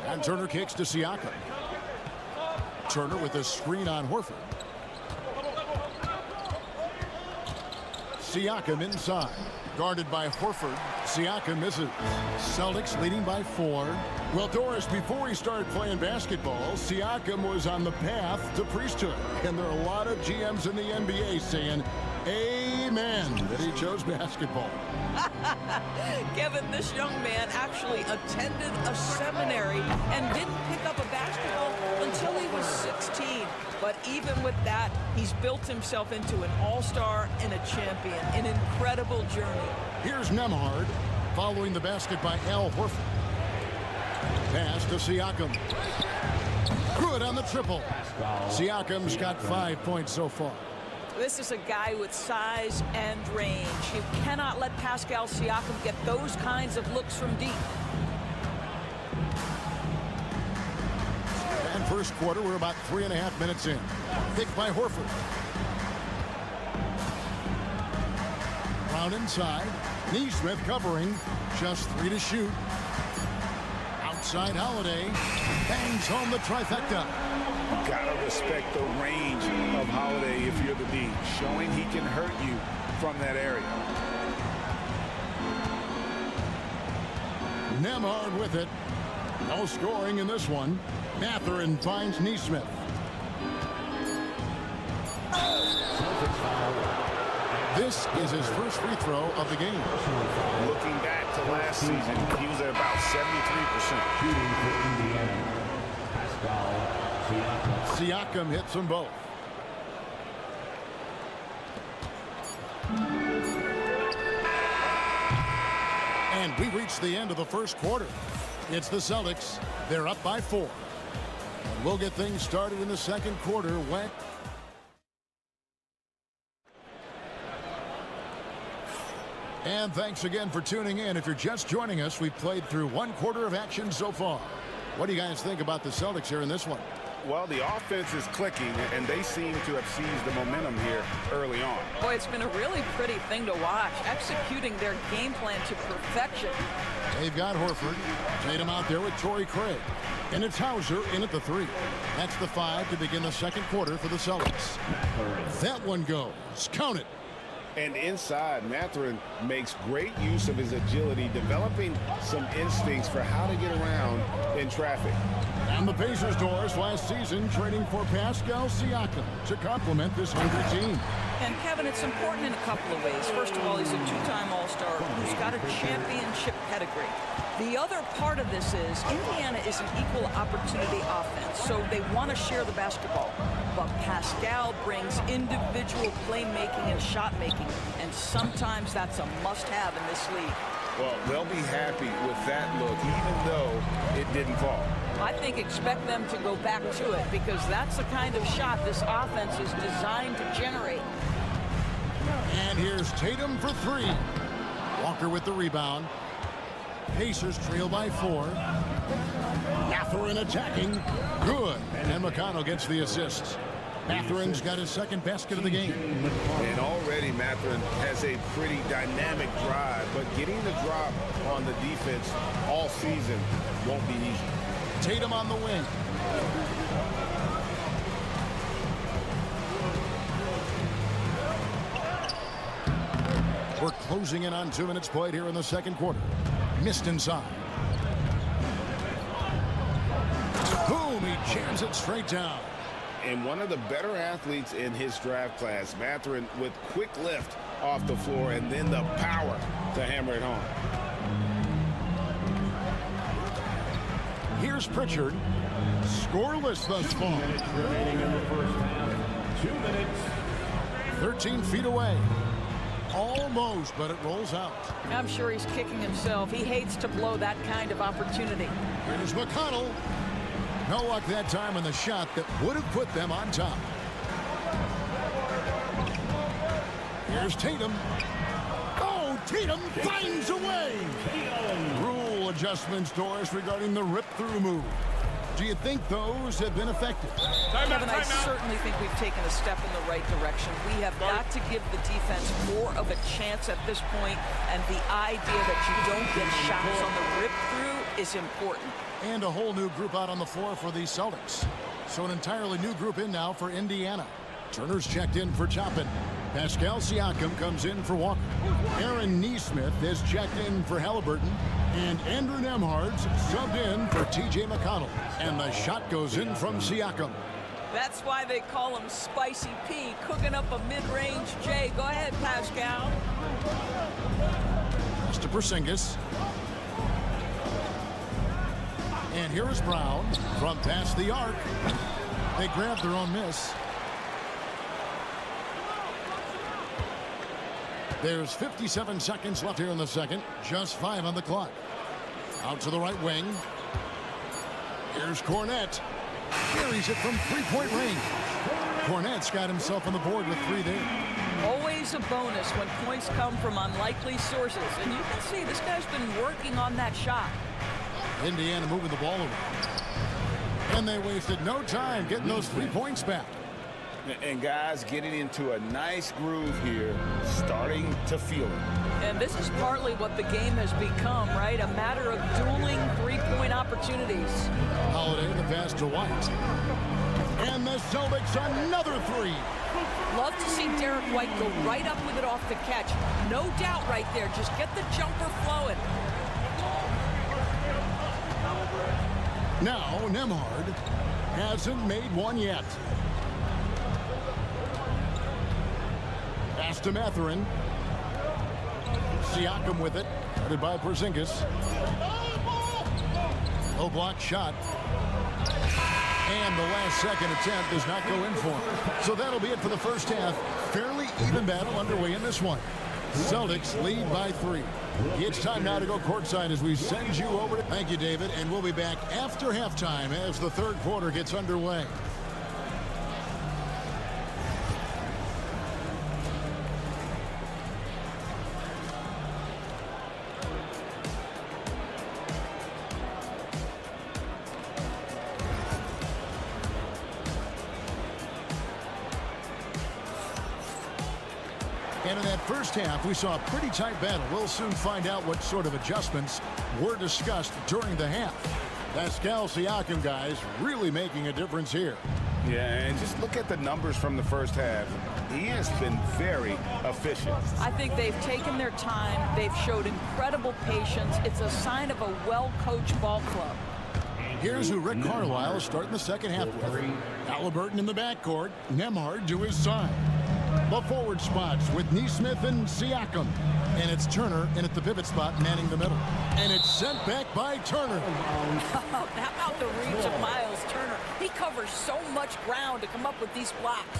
And Turner kicks to Siakam. Turner with a screen on Horford. Siakam inside. Guarded by Horford. Siakam misses. Celtics leading by 4. Well, Doris, before he started playing basketball, Siakam was on the path to priesthood. And there are a lot of GMs in the NBA saying, amen, that he chose basketball. Kevin, this young man actually attended a seminary and didn't pick up a basketball until he was 16. But even with that, he's built himself into an all-star and a champion. An incredible journey. Here's Nembhard following the basket by Al Horford. Pass to Siakam. Good on the triple. Siakam's got 5 points so far. This is a guy with size and range. You cannot let Pascal Siakam get those kinds of looks from deep. And first quarter, we're about 3.5 minutes in. Picked by Horford. Brown inside. Nesmith covering. Just 3 to shoot. Outside Holiday. Bangs home the trifecta. You gotta respect the range of Holiday if you're the D, showing he can hurt you from that area. Nembhard with it. No scoring in this one. Mathurin finds Nesmith. This is his first free throw of the game. Looking back to last season, he was at about 73%. Shooting for Indiana, Pascal Siakam. Siakam hits them both. And we reached the end of the first quarter. It's the Celtics. They're up by 4. And we'll get things started in the second quarter when... And thanks again for tuning in. If you're just joining us, we've played through 1 quarter of action so far. What do you guys think about the Celtics here in this one? Well, the offense is clicking, and they seem to have seized the momentum here early on. Boy, it's been a really pretty thing to watch, executing their game plan to perfection. They've got Horford. Tatum out there with Torrey Craig. And it's Hauser in at the 3. That's the 5 to begin the second quarter for the Celtics. That one goes. Count it. And inside, Mathurin makes great use of his agility, developing some instincts for how to get around in traffic. And the Pacers doors last season trading for Pascal Siakam to complement this hungry team. And Kevin, it's important in a couple of ways. First of all, he's a 2-time All-Star who's got a championship pedigree. The other part of this is Indiana is an equal opportunity offense, so they want to share the basketball. But Pascal brings individual playmaking and shot making, and sometimes that's a must-have in this league. Well, they'll be happy with that look, even though it didn't fall. I think expect them to go back to it because that's the kind of shot this offense is designed to generate. And here's Tatum for 3. Walker with the rebound. Pacers trail by 4. Mathurin attacking. Good. And McConnell gets the assist. Mathurin's got his second basket of the game. And already Mathurin has a pretty dynamic drive, but getting the drop on the defense all season won't be easy. Tatum on the wing. We're closing in on 2 minutes played here in the second quarter. Missed inside. Boom, he jams it straight down. And one of the better athletes in his draft class, Mathurin, with quick lift off the floor and then the power to hammer it home. Here's Pritchard. Scoreless thus far. 2 minutes remaining in the first half. 2 minutes. 13 feet away. Almost, but it rolls out. I'm sure he's kicking himself. He hates to blow that kind of opportunity. Here's McConnell. No luck that time on the shot that would have put them on top. Here's Tatum. Oh, Tatum finds a way. Rule adjustments, Doris, regarding the rip-through move. Do you think those have been effective? Kevin, I certainly think we've taken a step in the right direction. We have got to give the defense more of a chance at this point, and the idea that you don't get shots on the rip-through is important. And a whole new group out on the floor for the Celtics. So an entirely new group in now for Indiana. Turner's checked in for Toppin. Pascal Siakam comes in for Walker. Aaron Nesmith is checked in for Halliburton. And Andrew Nembhard's subbed in for T.J. McConnell. And the shot goes in from Siakam. That's why they call him Spicy P, cooking up a mid-range J. Go ahead, Pascal. Pass to Porzingis. And here is Brown from past the arc. They grab their own miss. There's 57 seconds left here in the second. Just 5 on the clock. Out to the right wing. Here's Cornette. Carries it from 3-point range. Cornette's got himself on the board with 3 there. Always a bonus when points come from unlikely sources. And you can see this guy's been working on that shot. Indiana moving the ball around. And they wasted no time getting those 3 points back. And guys getting into a nice groove here, starting to feel it. And this is partly what the game has become, right? A matter of dueling 3-point opportunities. Holiday, the pass to White. And the Celtics another 3. Love to see Derek White go right up with it off the catch. No doubt right there. Just get the jumper flowing. Now Nembhard hasn't made one yet. Pass to Mathurin. Siakam with it. Headed by Porzingis. Low block shot. And the last second attempt does not go in for him. So that'll be it for the first half. Fairly even battle underway in this one. Celtics lead by 3. It's time now to go courtside as we send you over to... Thank you, David, and we'll be back after halftime as the third quarter gets underway. And in that first half, we saw a pretty tight battle. We'll soon find out what sort of adjustments were discussed during the half. Pascal Siakam, guys, really making a difference here. Yeah, and just look at the numbers from the first half. He has been very efficient. I think they've taken their time. They've showed incredible patience. It's a sign of a well-coached ball club. Here's who Rick Carlisle is starting the second half with. Halliburton in the backcourt, Nembhard to his side. The forward spots with Nesmith and Siakam. And it's Turner in at the pivot spot, manning the middle. And it's sent back by Turner. How about the reach of Miles Turner? He covers so much ground to come up with these blocks.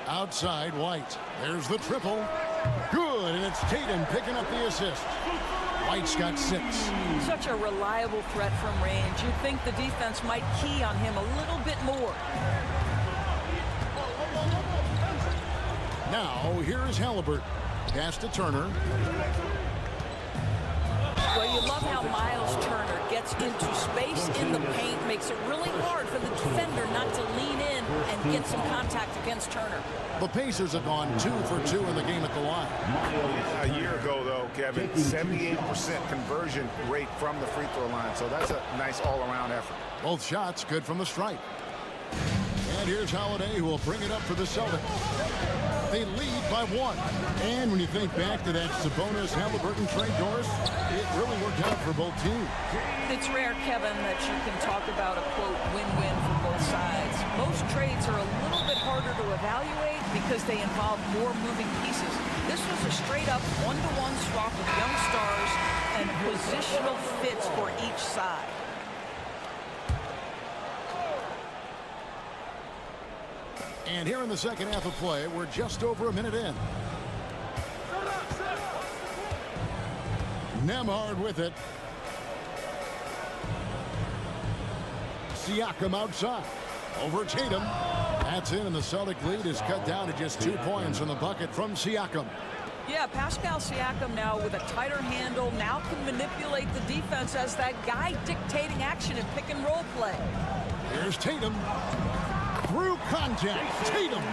Outside, White. There's the triple. Good, and it's Tatum picking up the assist. White's got 6. Such a reliable threat from range. You'd think the defense might key on him a little bit more. Now, here's Halliburton. Pass to Turner. Well, you love how Miles Turner gets into space in the paint, makes it really hard for the defender not to lean in and get some contact against Turner. The Pacers have gone 2 for 2 in the game at the line. A year ago, though, Kevin, 78% conversion rate from the free throw line. So that's a nice all-around effort. Both shots good from the stripe. And here's Holiday, who will bring it up for the Celtics. They lead by 1. And when you think back to that Sabonis-Halliburton trade, Doris, it really worked out for both teams. It's rare, Kevin, that you can talk about a, quote, win-win for both sides. Most trades are a little bit harder to evaluate because they involve more moving pieces. This was a straight-up one-to-one swap of young stars and positional fits for each side. And here in the second half of play, we're just over a minute in. Nembhard with it. Siakam outside. Over Tatum. That's in, and the Celtic lead is cut down to just 2 points in the bucket from Siakam. Yeah, Pascal Siakam now with a tighter handle, now can manipulate the defense as that guy dictating action in pick-and-roll play. Here's Tatum. Through contact, Tatum.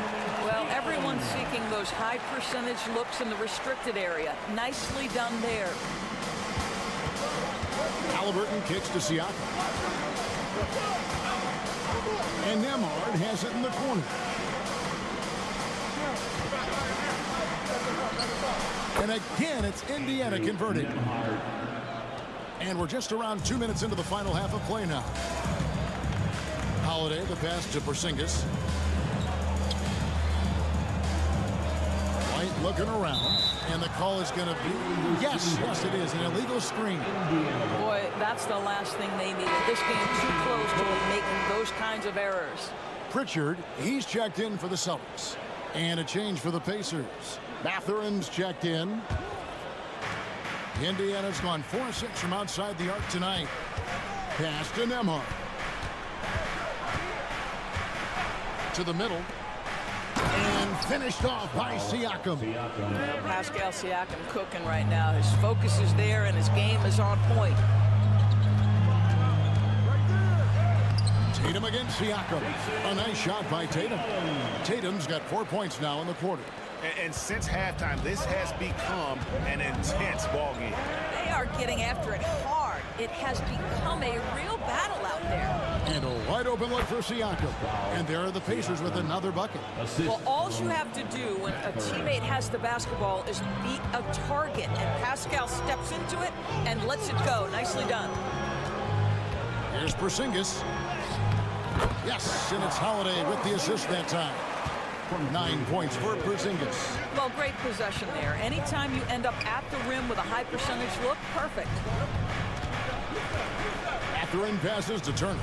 Well, everyone's seeking those high percentage looks in the restricted area. Nicely done there. Halliburton kicks to Siakam. And Nembhard has it in the corner. And again, it's Indiana converting. And we're just around 2 minutes into the final half of play now. Holiday, the pass to Porzingis. White looking around, and the call is going to be, yes, it is, an illegal screen. Boy, that's the last thing they needed. This game too close to making those kinds of errors. Pritchard, he's checked in for the Celtics. And a change for the Pacers. Mathurin's checked in. Indiana's gone 4-6 from outside the arc tonight. Pass to Nembhard. To the middle. And finished off by Siakam. Pascal Siakam cooking right now. His focus is there and his game is on point. Tatum against Siakam. A nice shot by Tatum. Tatum's got 4 points now in the quarter. And since halftime, this has become an intense ball game. They are getting after it hard. It has become a real battle out there. And a wide open look for Siakam. And there are the Pacers with another bucket. Well, all you have to do when a teammate has the basketball is beat a target. And Pascal steps into it and lets it go. Nicely done. Here's Porzingis. Yes, and it's Holiday with the assist that time. 9 points for Porzingis. Well, great possession there. Anytime you end up at the rim with a high percentage look, perfect. Mathurin passes to Turner.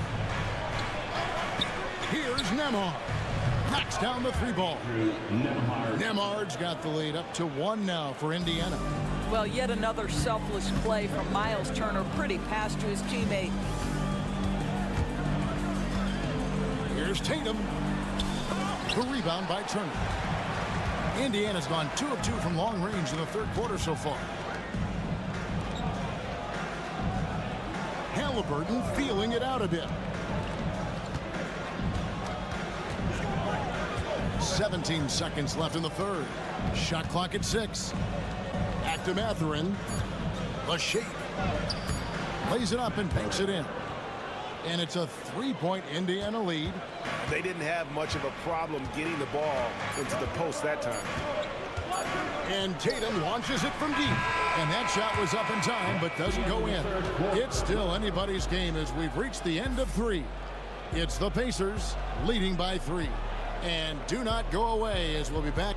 Here's Nembhard. Knocks down the 3-ball. Nembhard's got the lead up to 1 now for Indiana. Well, yet another selfless play from Miles Turner. Pretty pass to his teammate. Here's Tatum. The rebound by Turner. Indiana's gone 2 of 2 from long range in the 3rd quarter so far. Halliburton feeling it out a bit. 17 seconds left in the 3rd. Shot clock at 6. Back to Mathurin. The shape. Lays it up and banks it in. And it's a 3-point Indiana lead. They didn't have much of a problem getting the ball into the post that time. And Tatum launches it from deep. And that shot was up in time, but doesn't go in. It's still anybody's game as we've reached the end of 3. It's the Pacers leading by 3. And do not go away as we'll be back.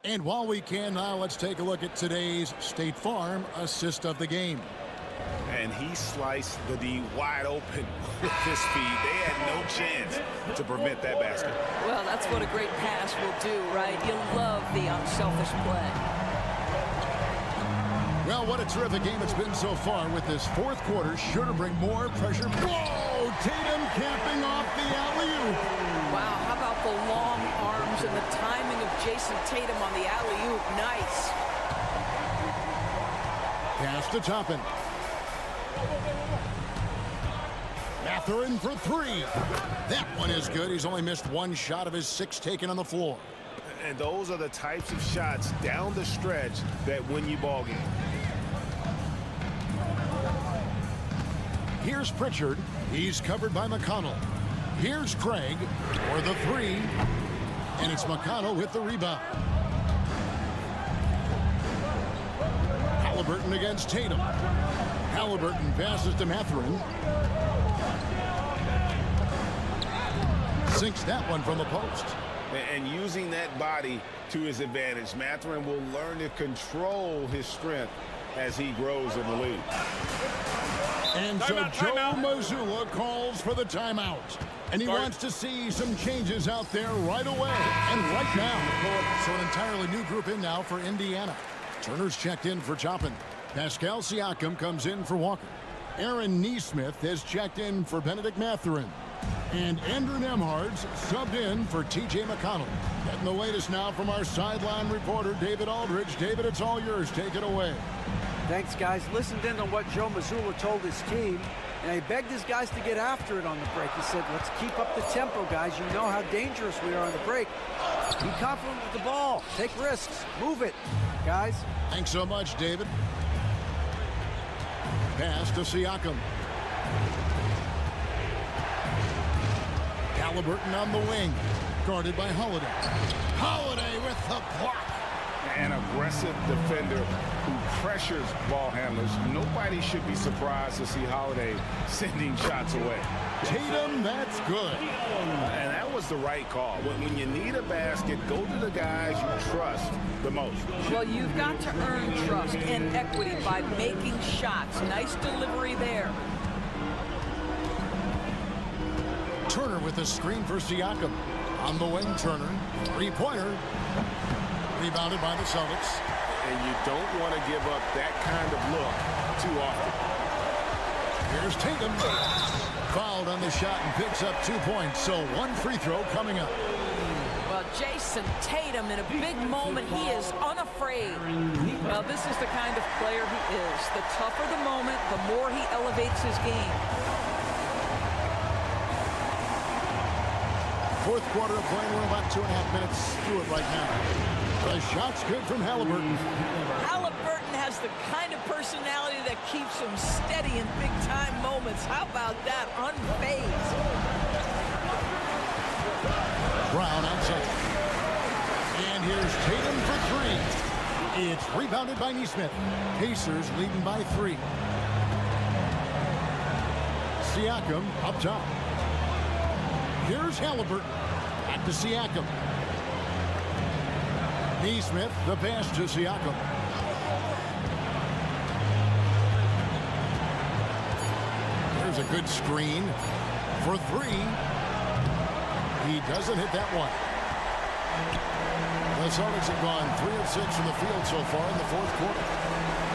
And while we can now, let's take a look at today's State Farm assist of the game. And he sliced the D wide open with his feet. They had no chance to prevent that basket. Well, that's what a great pass will do, right? You love the unselfish play. Well, what a terrific game it's been so far with this 4th quarter. Sure to bring more pressure. Whoa! Tatum capping off the alley-oop. Wow, how about the long arms and the timing of Jason Tatum on the alley-oop? Nice. Pass to Toppin. Mathurin for 3. That one is good. He's only missed 1 shot of his 6 taken on the floor. And those are the types of shots down the stretch that win you ball games. Here's Pritchard. He's covered by McConnell. Here's Craig for the 3. And it's McConnell with the rebound. Halliburton against Tatum. Halliburton passes to Mathurin. Sinks that one from the post. And using that body to his advantage, Mathurin will learn to control his strength as he grows in the league. And so Joe Mazzulla calls for the timeout. And he wants to see some changes out there right away and right now. So an entirely new group in now for Indiana. Turner's checked in for Toppin. Pascal Siakam comes in for Walker. Aaron Nesmith has checked in for Benedict Mathurin. And Andrew Nembhard's subbed in for T.J. McConnell. Getting the latest now from our sideline reporter, David Aldridge. David, it's all yours. Take it away. Thanks, guys. Listened in on what Joe Mazzulla told his team, and he begged his guys to get after it on the break. He said, let's keep up the tempo, guys. You know how dangerous we are on the break. Be confident with the ball. Take risks. Move it, guys. Thanks so much, David. Pass to Siakam. Halliburton on the wing. Guarded by Holiday. Holiday with the block. An aggressive defender who pressures ball handlers. Nobody should be surprised to see Holiday sending shots away. Tatum, that's good. And that was the right call. When you need a basket, go to the guys you trust the most. Well, you've got to earn trust and equity by making shots. Nice delivery there. Turner with a screen for Siakam. On the wing, Turner. 3-pointer. Rebounded by the Celtics. And you don't want to give up that kind of look too often. Here's Tatum. Fouled on the shot and picks up 2 points. So 1 free throw coming up. Well, Jason Tatum, in a big moment, he is unafraid. Well, this is the kind of player he is. The tougher the moment, the more he elevates his game. 4th quarter of play. We're about 2.5 minutes through it right now. The shot's good from Halliburton. Halliburton has the kind of personality that keeps him steady in big-time moments. How about that? Unfazed. Brown outside. And here's Tatum for 3. It's rebounded by Nesmith. Pacers leading by 3. Siakam up top. Here's Halliburton. Back to Siakam. Nesmith, the pass to Siakam. There's a good screen. for three. He doesn't hit that one. The Celtics have gone 3 of 6 from the field so far in the fourth quarter.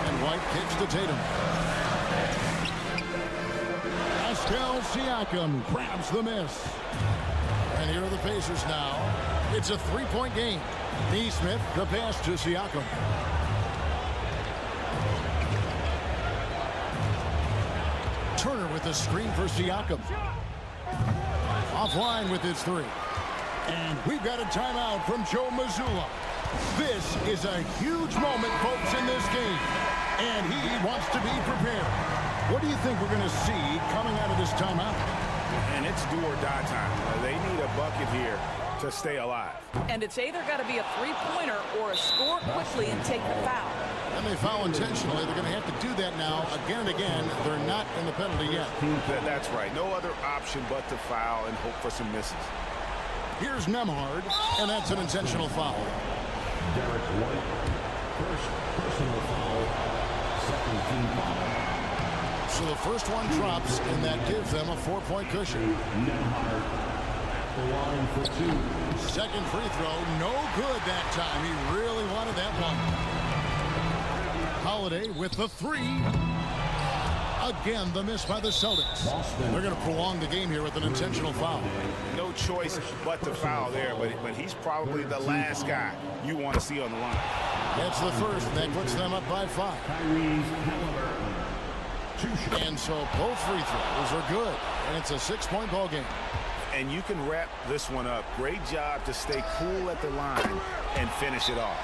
And White kicks to Tatum. Pascal Siakam grabs the miss. And here are the Pacers now. It's a 3-point game. Neesmith, the pass to Siakam. Turner with the screen for Siakam. Offline with his three. And we've got a timeout from Joe Mazzulla. This is a huge moment, folks, in this game. And he wants to be prepared. What do you think we're going to see coming out of this timeout? And it's do or die time. They need a bucket here to stay alive. And it's either got to be a three-pointer or a score quickly and take the foul. And they foul intentionally. They're going to have to do that now again and again. They're not in the penalty yet. That's right. No other option but to foul and hope for some misses. Here's Nembhard, and that's an intentional foul. Derek White, first personal foul, second team foul. So the first one drops, and that gives them a 4-point cushion. Nembhard at the line for 2. Second free throw, no good that time. He really wanted that one. Holiday with the three. Again, the miss by the Celtics. They're going to prolong the game here with an intentional foul. No choice but to foul there, but he's probably the last guy you want to see on the line. That's the first, and that puts them up by 5. And so both free throws are good, and it's a 6-point ball game. And you can wrap this one up. Great job to stay cool at the line and finish it off.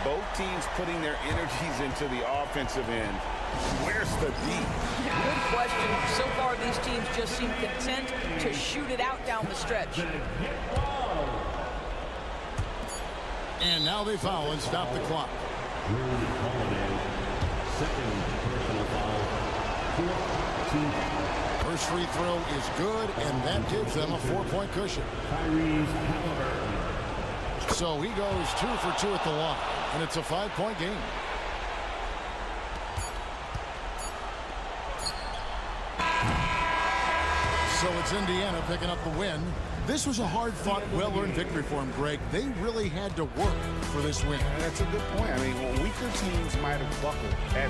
Both teams putting their energies into the offensive end. Where's the D? Good question. So far, these teams just seem content to shoot it out down the stretch. And now they foul and stop the clock. Second personal foul, 4th team foul. First free throw is good, and that gives them a 4-point cushion. So he goes 2 for 2 at the line, and it's a 5-point game. So it's Indiana picking up the win. This was a hard-fought, well-earned victory for them, Greg. They really had to work for this win. That's a good point. I mean, weaker teams might have buckled at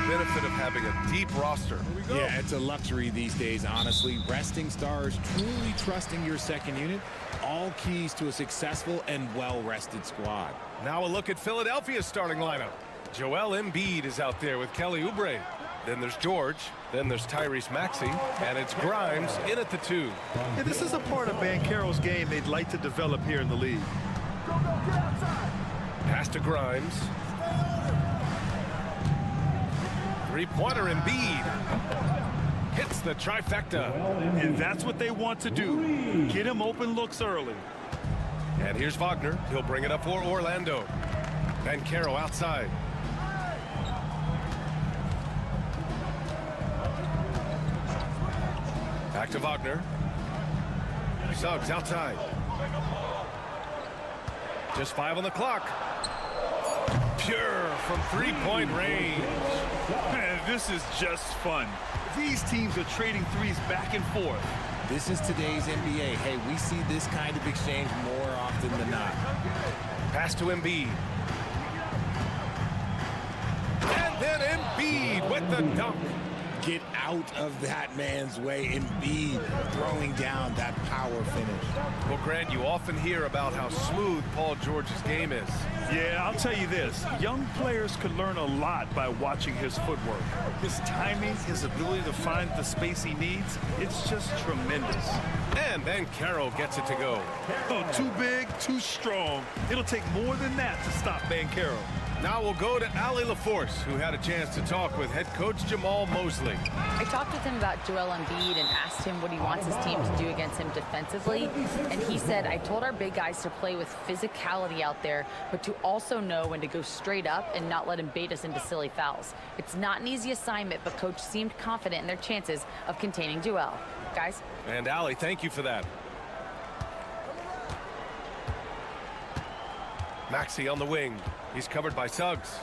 benefit of having a deep roster. Yeah, it's a luxury these days, honestly. Resting stars, truly trusting your second unit, all keys to a successful and well-rested squad. Now a look at Philadelphia's starting lineup. Joel Embiid is out there with Kelly Oubre. Then there's George. Then there's Tyrese Maxey. And it's Grimes in at the 2. Yeah, this is a part of Banchero's game they'd like to develop here in the league. Pass to Grimes. Three-pointer Embiid. Hits the trifecta. And that's what they want to do. Get him open looks early. And here's Wagner. He'll bring it up for Orlando. Banchero outside. Back to Wagner. Suggs outside. Just 5 on the clock. Pure from three-point range. Man, this is just fun. These teams are trading threes back and forth. This is today's NBA. Hey, we see this kind of exchange more often than not. Pass to Embiid. And then Embiid with the dunk. Get out of that man's way. Embiid throwing down that power finish. Well, Grant, you often hear about how smooth Paul George's game is. Yeah, I'll tell you this. Young players could learn a lot by watching his footwork. His timing, his ability to find the space he needs, it's just tremendous. And Banchero gets it to go. Oh, too big, too strong. It'll take more than that to stop Banchero. Now we'll go to Allie LaForce, who had a chance to talk with head coach Jamal Mosley. I talked with him about Joel Embiid and asked him what he wants his team to do against him defensively. And he said, I told our big guys to play with physicality out there, but to also know when to go straight up and not let him bait us into silly fouls. It's not an easy assignment, but coach seemed confident in their chances of containing Joel. Guys? And Allie, thank you for that. Maxey on the wing. He's covered by Suggs.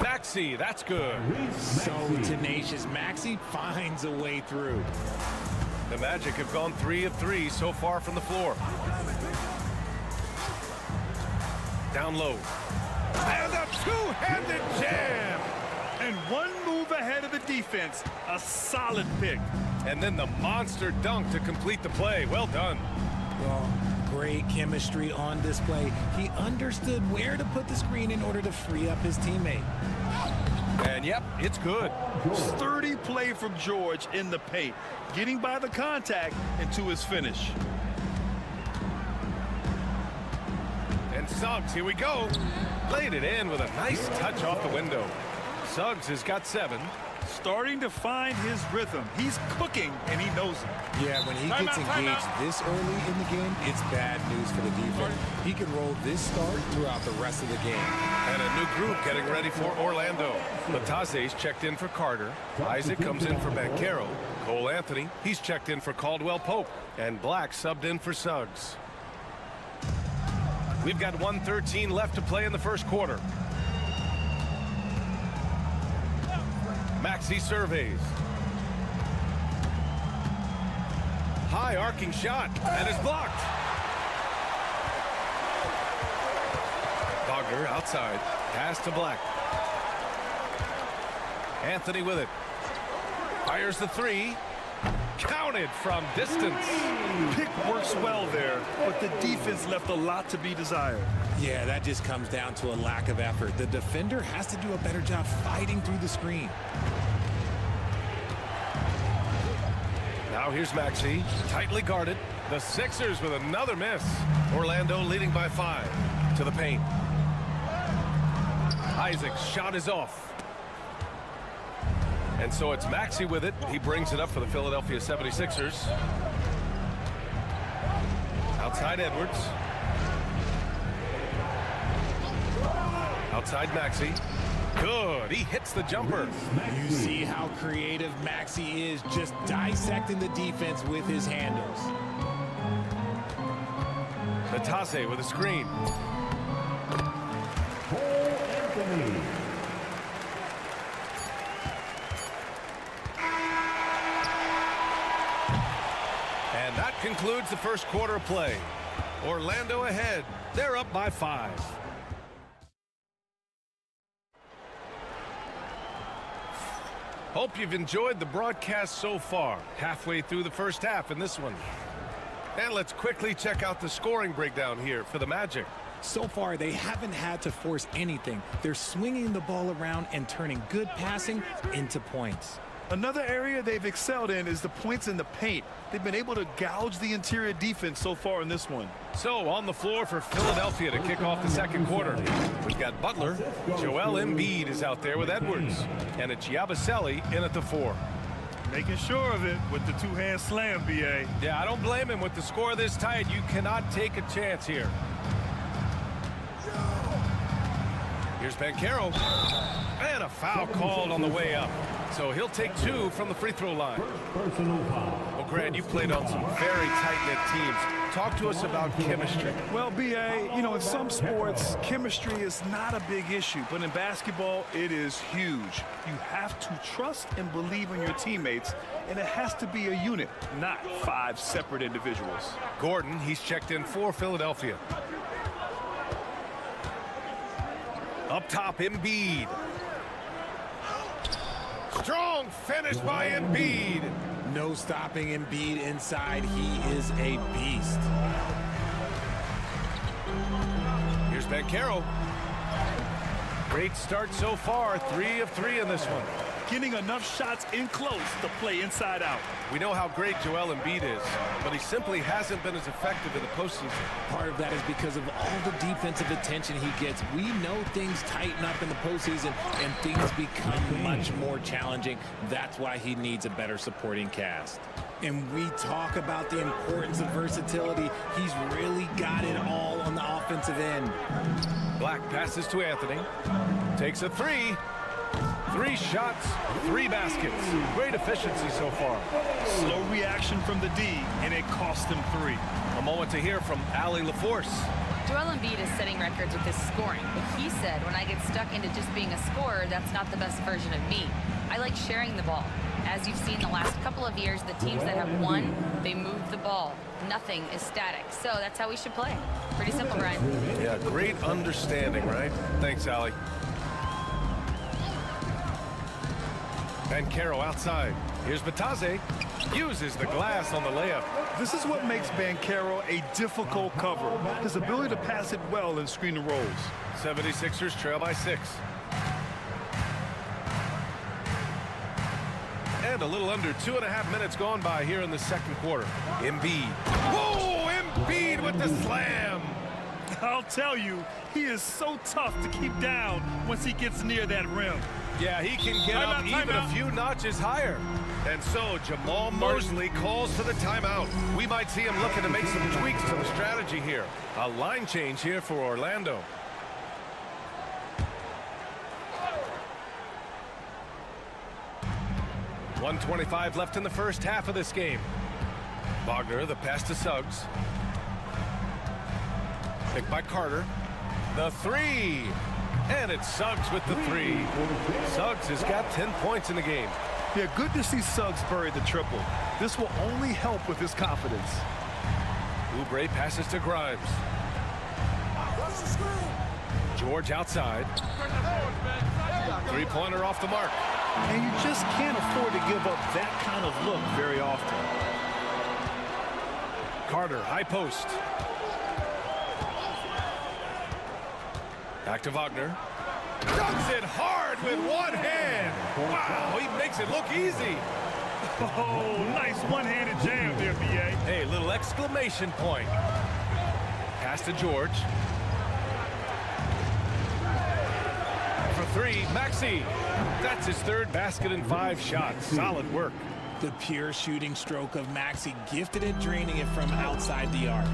Maxey, that's good. So tenacious. Maxey finds a way through. The Magic have gone 3 of 3 so far from the floor. Down low. And a two-handed jam. And one move ahead of the defense. A solid pick. And then the monster dunk to complete the play. Well done. Well, great chemistry on display. He understood where to put the screen in order to free up his teammate. And yep, it's good. Sturdy play from George in the paint, getting by the contact and to his finish. And Suggs, here we go. Laid it in with a nice touch off the window. Suggs has got 7. Starting to find his rhythm. He's cooking, and he knows it. Yeah, when he gets engaged this early in the game, it's bad news for the defense. He can roll this start throughout the rest of the game. And a new group getting ready for Orlando. Lataze's checked in for Carter. Isaac comes in for Banchero. Cole Anthony, he's checked in for Caldwell Pope. And Black subbed in for Suggs. We've got 1:13 left to play in the first quarter. Maxey surveys. High arcing shot, and it's blocked. Wagner outside. Pass to Black. Anthony with it. Fires the 3. Counted from distance. Pick works well there, but the defense left a lot to be desired. Yeah, that just comes down to a lack of effort. The defender has to do a better job fighting through the screen. Now here's Maxey, tightly guarded. The Sixers with another miss. Orlando leading by 5 to the paint. Isaac's shot is off. And so it's Maxey with it. He brings it up for the Philadelphia 76ers. Outside Edwards. Outside Maxey. Good. He hits the jumper. You see how creative Maxey is, just dissecting the defense with his handles. Natase with a screen. And that concludes the first quarter of play. Orlando ahead. They're up by 5. Hope you've enjoyed the broadcast so far. Halfway through the first half in this one. And let's quickly check out the scoring breakdown here for the Magic. So far, they haven't had to force anything. They're swinging the ball around and turning good passing into points. Another area they've excelled in is the points in the paint. They've been able to gouge the interior defense so far in this one. So on the floor for Philadelphia to kick off the second quarter. We've got Butler. Joel Embiid is out there with Edwards. And it's Yabusele in at the 4. Making sure of it with the two-hand slam, B.A. Yeah, I don't blame him. With the score this tight, you cannot take a chance here. Here's Banchero. And a foul called on the way up. So he'll take 2 from the free throw line. Well, Grant, you played on some very tight-knit teams. Talk to us about chemistry. Well, B.A., you know, in some sports, chemistry is not a big issue, but in basketball, it is huge. You have to trust and believe in your teammates, and it has to be a unit, not 5 separate individuals. Gordon, he's checked in for Philadelphia. Up top, Embiid. Strong finish by Embiid. No stopping Embiid inside. He is a beast. Here's Banchero. Great start so far. 3 of 3 in this one. Getting enough shots in close to play inside out. We know how great Joel Embiid is, but he simply hasn't been as effective in the postseason. Part of that is because of all the defensive attention he gets. We know things tighten up in the postseason and things become much more challenging. That's why he needs a better supporting cast. And we talk about the importance of versatility. He's really got it all on the offensive end. Black passes to Anthony. Takes a 3. 3 shots, 3 baskets. Great efficiency so far. Slow reaction from the D, and it cost him 3. A moment to hear from Allie LaForce. Joel Embiid is setting records with his scoring, but he said, when I get stuck into just being a scorer, that's not the best version of me. I like sharing the ball. As you've seen the last couple of years, the teams that have won, they move the ball. Nothing is static. So that's how we should play. Pretty simple, Brian. Yeah, great understanding, right? Thanks, Allie. Banchero outside. Here's Batase. Uses the glass on the layup. This is what makes Banchero a difficult cover. His ability to pass it well and screen the rolls. 76ers trail by 6. And a little under 2.5 minutes gone by here in the second quarter. Embiid. Whoa! Embiid with the slam! I'll tell you, he is so tough to keep down once he gets near that rim. Yeah, he can get up even a few notches higher. And so Jamal Mosley calls for the timeout. We might see him looking to make some tweaks to the strategy here. A line change here for Orlando. .125 left in the first half of this game. Wagner, the pass to Suggs. Picked by Carter. The 3. And it's Suggs with the 3. Suggs has got 10 points in the game. Yeah, good to see Suggs bury the triple. This will only help with his confidence. Oubre passes to Grimes. George outside. 3-pointer off the mark. And you just can't afford to give up that kind of look very often. Carter, high post. Back to Wagner. Dunks it hard with one hand. Wow, he makes it look easy. Oh, nice one-handed jam there, B.A. Hey, little exclamation point. Pass to George. For 3, Maxey. That's his 3rd basket in 5 shots. Solid work. The pure shooting stroke of Maxey, gifted at draining it from outside the arc.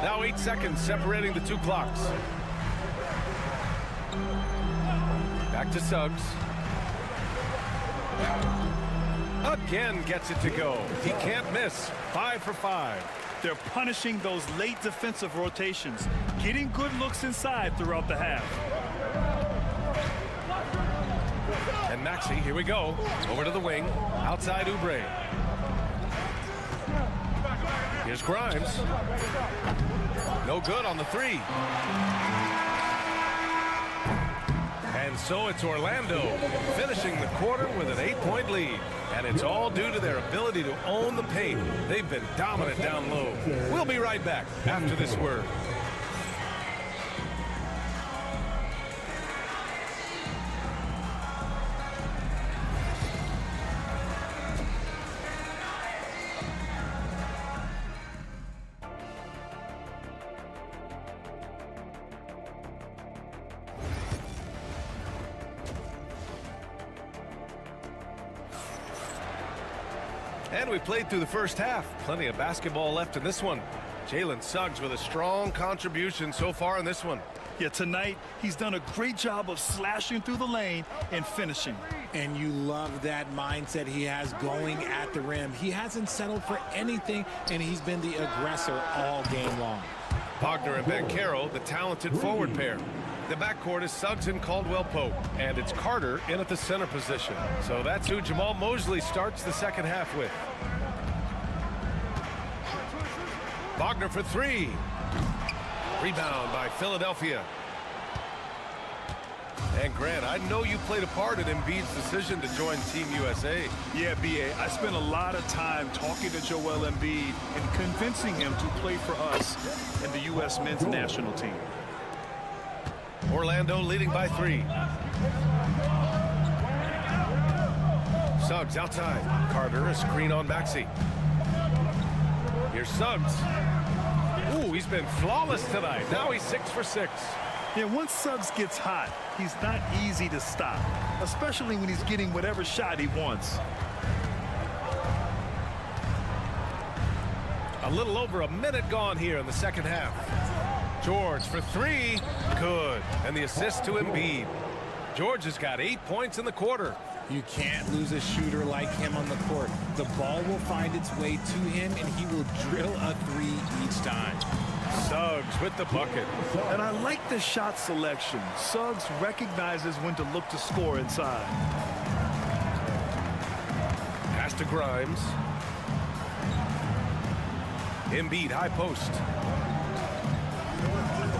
Now 8 seconds separating the 2 clocks. Back to Suggs. Again gets it to go. He can't miss. 5 for 5. They're punishing those late defensive rotations, getting good looks inside throughout the half. And Maxey, here we go. Over to the wing. Outside Oubre. Here's Grimes. No good on the 3. And so it's Orlando finishing the quarter with an 8-point lead. And it's all due to their ability to own the paint. They've been dominant down low. We'll be right back after this word. And we played through the first half. Plenty of basketball left in this one. Jalen Suggs with a strong contribution so far in this one. Yeah, tonight he's done a great job of slashing through the lane and finishing. And you love that mindset he has going at the rim. He hasn't settled for anything, and he's been the aggressor all game long. Wagner and Banchero, the talented forward pair. The backcourt is Suggs and Caldwell-Pope, and it's Carter in at the center position. So that's who Jamal Mosley starts the second half with. Wagner for three. Rebound by Philadelphia. And Grant, I know you played a part in Embiid's decision to join Team USA. Yeah, B.A., I spent a lot of time talking to Joel Embiid and convincing him to play for us in the U.S. men's national team. Orlando leading by 3. Suggs outside. Carter, a screen on Maxey. Here's Suggs. Ooh, he's been flawless tonight. Now he's 6 for 6. Yeah, once Suggs gets hot, he's not easy to stop, especially when he's getting whatever shot he wants. A little over a minute gone here in the second half. George for 3. Good. And the assist to Embiid. George has got 8 points in the quarter. You can't lose a shooter like him on the court. The ball will find its way to him, and he will drill a 3 each time. Suggs with the bucket. And I like the shot selection. Suggs recognizes when to look to score inside. Pass to Grimes. Embiid, high post.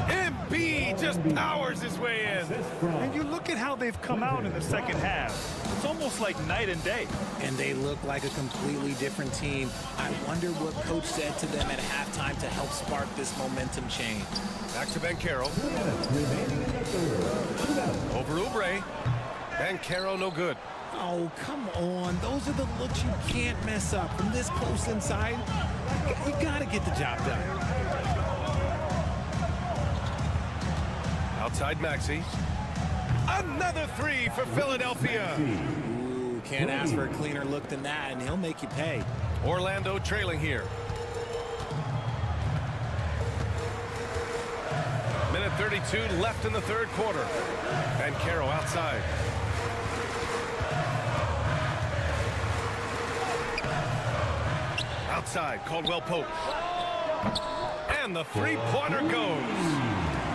Embiid just powers his way in. And you look at how they've come out in the second half. It's almost like night and day. And they look like a completely different team. I wonder what coach said to them at halftime to help spark this momentum change. Back to Banchero. Over Oubre. Banchero no good. Oh, come on. Those are the looks you can't mess up. From this close inside, you got to get the job done. Outside Maxey. Another 3 for Philadelphia. Ooh, can't ask for a cleaner look than that, and he'll make you pay. Orlando trailing here. Minute 32 left in the third quarter. Banchero outside. Outside, Caldwell-Pope. And the three-pointer goes.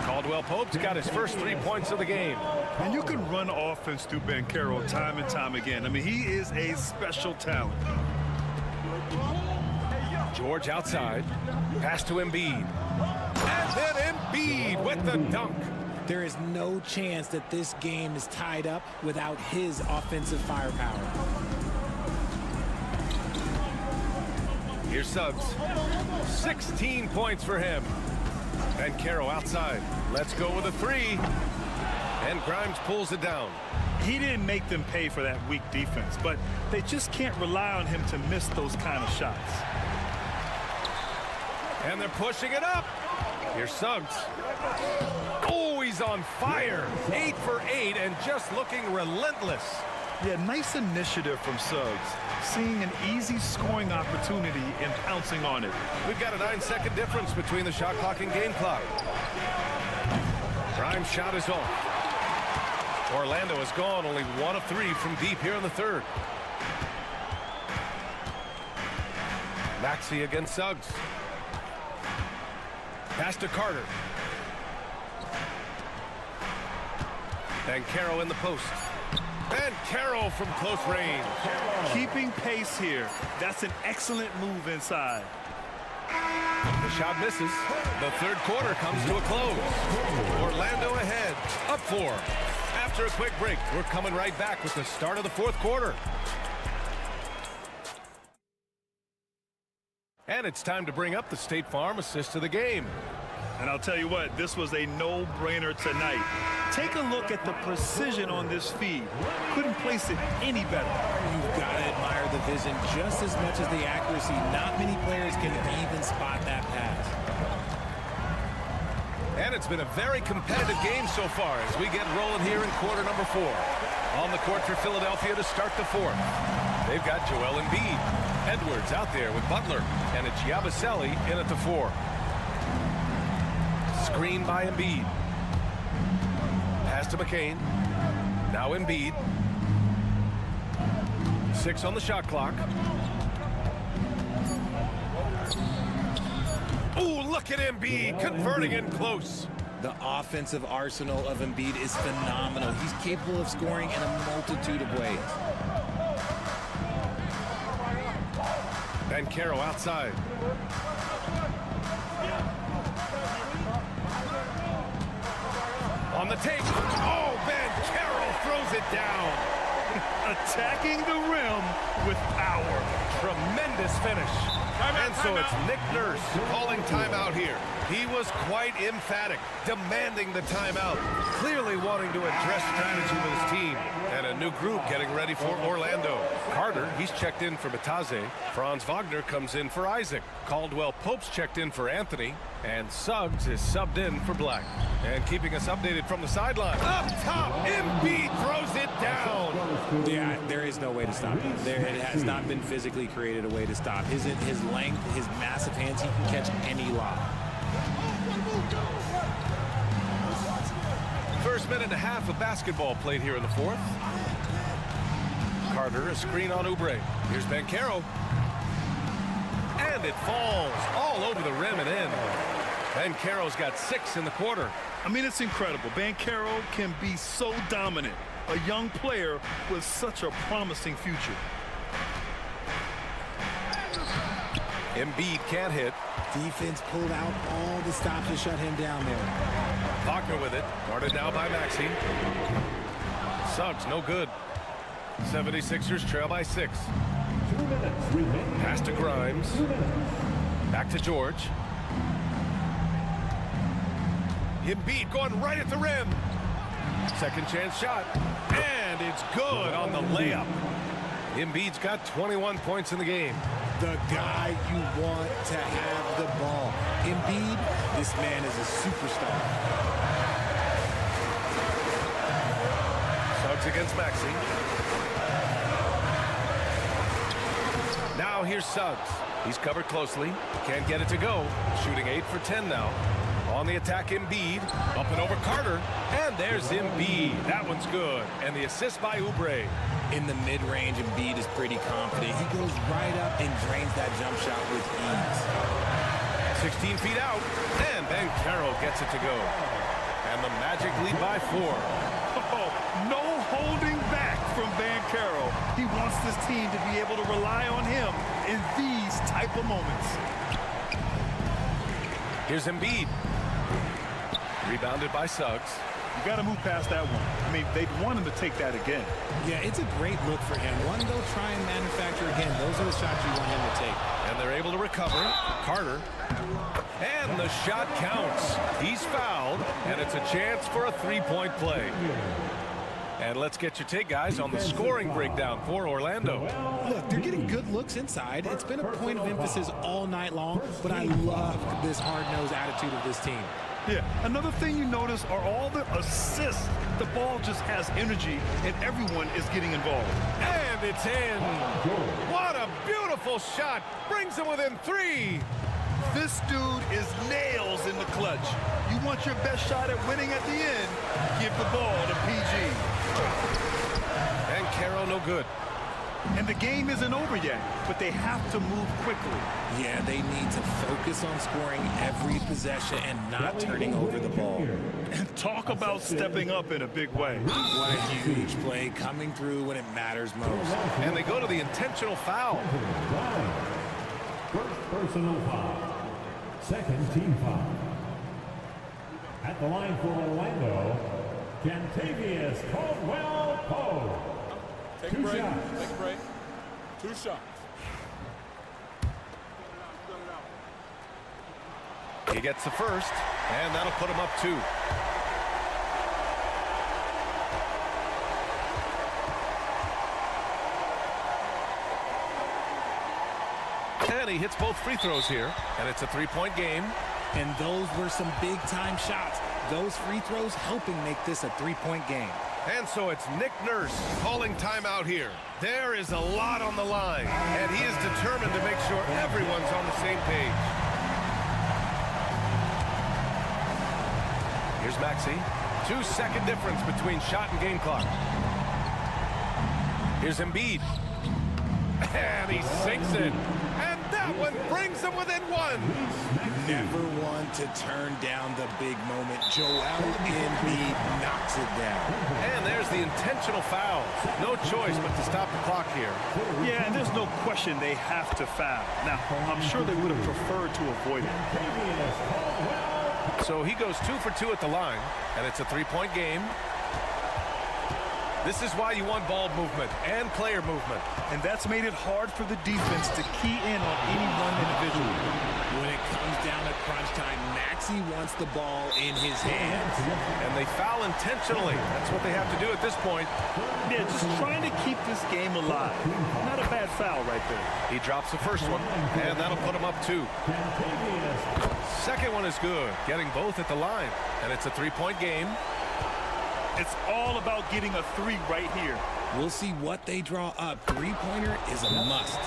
Caldwell-Pope's got his first 3 points of the game. And you can run offense through Banchero time and time again. I mean, he is a special talent. George outside. Pass to Embiid. And then Embiid with the dunk. There is no chance that this game is tied up without his offensive firepower. Here's Suggs. 16 points for him. Banchero outside. Let's go with a 3. And Grimes pulls it down. He didn't make them pay for that weak defense, but they just can't rely on him to miss those kind of shots. And they're pushing it up. Here's Suggs. Oh, he's on fire. 8 for 8 and just looking relentless. Yeah, nice initiative from Suggs. Seeing an easy scoring opportunity and pouncing on it. We've got a 9-second difference between the shot clock and game clock. Grimes' shot is off. Orlando has gone only 1 of 3 from deep here in the third. Maxey against Suggs. Pass to Carter. Banchero in the post. Banchero from close range. Keeping pace here. That's an excellent move inside. The shot misses. The third quarter comes to a close. Orlando ahead, up 4. After a quick break, we're coming right back with the start of the fourth quarter. And it's time to bring up the State Farm assist of the game. And I'll tell you what, this was a no-brainer tonight. Take a look at the precision on this feed. Couldn't place it any better. You've got to admire the vision just as much as the accuracy. Not many players can even spot that pass. And it's been a very competitive game so far as we get rolling here in quarter number 4. On the court for Philadelphia to start the fourth. They've got Joel Embiid. Edwards out there with Butler. And it's Yabusele in at the 4. Screen by Embiid. Pass to McCain. Now Embiid. 6 on the shot clock. Ooh, look at Embiid converting in close. The offensive arsenal of Embiid is phenomenal. He's capable of scoring in a multitude of ways. Banchero outside. On the take. Oh, Banchero throws it down. Attacking the rim with power. Tremendous finish. And so it's Nick Nurse calling timeout here. He was quite emphatic, demanding the timeout, clearly wanting to address strategy with his team. And a new group getting ready for Orlando. Carter, he's checked in for Bataze. Franz Wagner comes in for Isaac. Caldwell Pope's checked in for Anthony. And Suggs is subbed in for Black. And keeping us updated from the sideline. Up top, Embiid throws it down. Yeah, there is no way to stop him. It has not been physically created a way to stop. His length, his massive hands, he can catch any lob. First minute and a half of basketball played here in the fourth. Carter, a screen on Oubre. Here's Banchero. And it falls all over the rim and in. Banchero's got 6 in the quarter. I mean, it's incredible. Banchero can be so dominant. A young player with such a promising future. Embiid can't hit. Defense pulled out all the stops to shut him down there. Wagner with it. Guarded now by Maxey. Suggs, no good. 76ers trail by 6. Pass to Grimes. Back to George. Embiid going right at the rim. Second chance shot. And it's good on the layup. Embiid's got 21 points in the game. The guy you want to have the ball. Embiid, this man is a superstar. Suggs against Maxey. Now here's Suggs. He's covered closely. Can't get it to go. Shooting 8 for 10 now. On the attack, Embiid. Up and over Carter. And there's Embiid. That one's good. And the assist by Oubre. In the mid-range, Embiid is pretty confident. He goes right up and drains that jump shot with ease. 16 feet out. And Banchero gets it to go. And the Magic lead by 4. Oh, no holding back from Banchero. He wants this team to be able to rely on him in these type of moments. Here's Embiid. Rebounded by Suggs. You got to move past that one. I mean, they'd want him to take that again. Yeah, it's a great look for him. One, go try and manufacture again. Those are the shots you want him to take. And they're able to recover. Carter. And the shot counts. He's fouled, and it's a chance for a three-point play. And let's get your take, guys, on the scoring breakdown for Orlando. Look, they're getting good looks inside. It's been a point of emphasis all night long, but I love this hard-nosed attitude of this team. Yeah, another thing you notice are all the assists. The ball just has energy, and everyone is getting involved. And it's in. What a beautiful shot. Brings them within 3. This dude is nails in the clutch. You want your best shot at winning at the end, give the ball to PG. And Caro no good. And the game isn't over yet, but they have to move quickly. Yeah, they need to focus on scoring every possession and not turning over the ball. And talk about stepping up in a big way. What a huge play coming through when it matters most. And they go to the intentional foul. First personal foul. Second team foul. At the line for Orlando, Cantavius Caldwell-Pope. Take a break. Take a break. 2 shots. He gets the first, and that'll put him up 2. And he hits both free throws here, and it's a 3-point game. And those were some big-time shots. Those free throws helping make this a 3-point game. And so it's Nick Nurse calling timeout here. There is a lot on the line, and he is determined to make sure everyone's on the same page. Here's Maxey. 2-second difference between shot and game clock. Here's Embiid. And he sinks it. And that one brings them within one. Never one to turn down the big moment. Joel Embiid knocks it down. And there's the intentional foul. No choice but to stop the clock here. Yeah, and there's no question they have to foul. Now, I'm sure they would have preferred to avoid it. So he goes 2 for 2 at the line, and it's a 3-point game. This is why you want ball movement and player movement. And that's made it hard for the defense to key in on any one individual. When it comes down to crunch time, Maxey wants the ball in his hands. And they foul intentionally. That's what they have to do at this point. Yeah, just trying to keep this game alive. Not a bad foul right there. He drops the first one, and that'll put him up 2. Second one is good, getting both at the line. And it's a 3-point game. It's all about getting a 3 right here. We'll see what they draw up. Three-pointer is a must.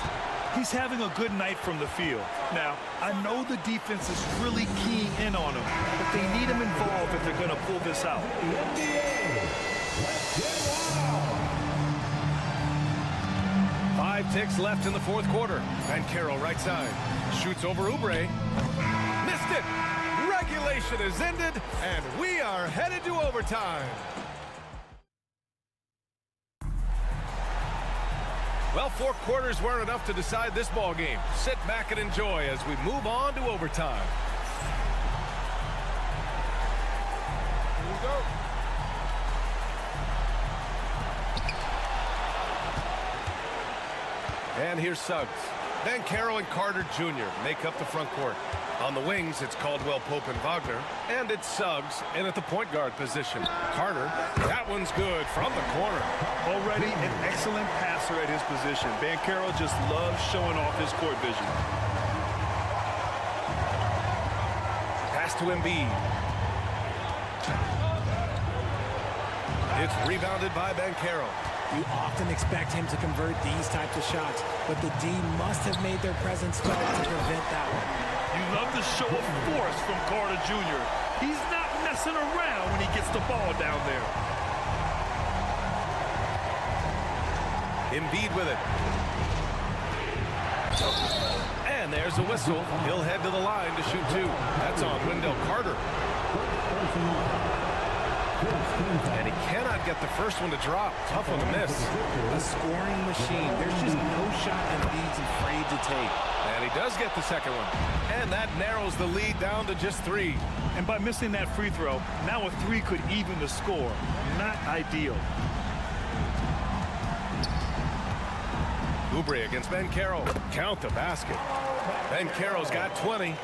He's having a good night from the field. Now, I know the defense is really keying in on him, but they need him involved if they're going to pull this out. 5 ticks left in the fourth quarter. Banchero right side. Shoots over Oubre. Missed it. Regulation is ended, and we are headed to overtime. Well, 4 quarters weren't enough to decide this ball game. Sit back and enjoy as we move on to overtime. Here we go. And here's Suggs. Banchero and Carter Jr. make up the front court. On the wings, it's Caldwell Pope and Wagner. And it's Suggs in at the point guard position. Carter, that one's good from the corner. Already an excellent passer at his position. Banchero just loves showing off his court vision. Pass to Embiid. It's rebounded by Banchero. You often expect him to convert these types of shots, but the D must have made their presence felt to prevent that one. You love the show of force from Carter Jr. He's not messing around when he gets the ball down there. Embiid with it. And there's a whistle. He'll head to the line to shoot 2. That's on Wendell Carter. And he cannot get the first one to drop. Tough one to miss. A scoring machine. There's just no shot Embiid's afraid to take. And he does get the second one. And that narrows the lead down to just 3. And by missing that free throw, now a 3 could even the score. Not ideal. Oubre against Banchero. Count the basket. Banchero's got 20. You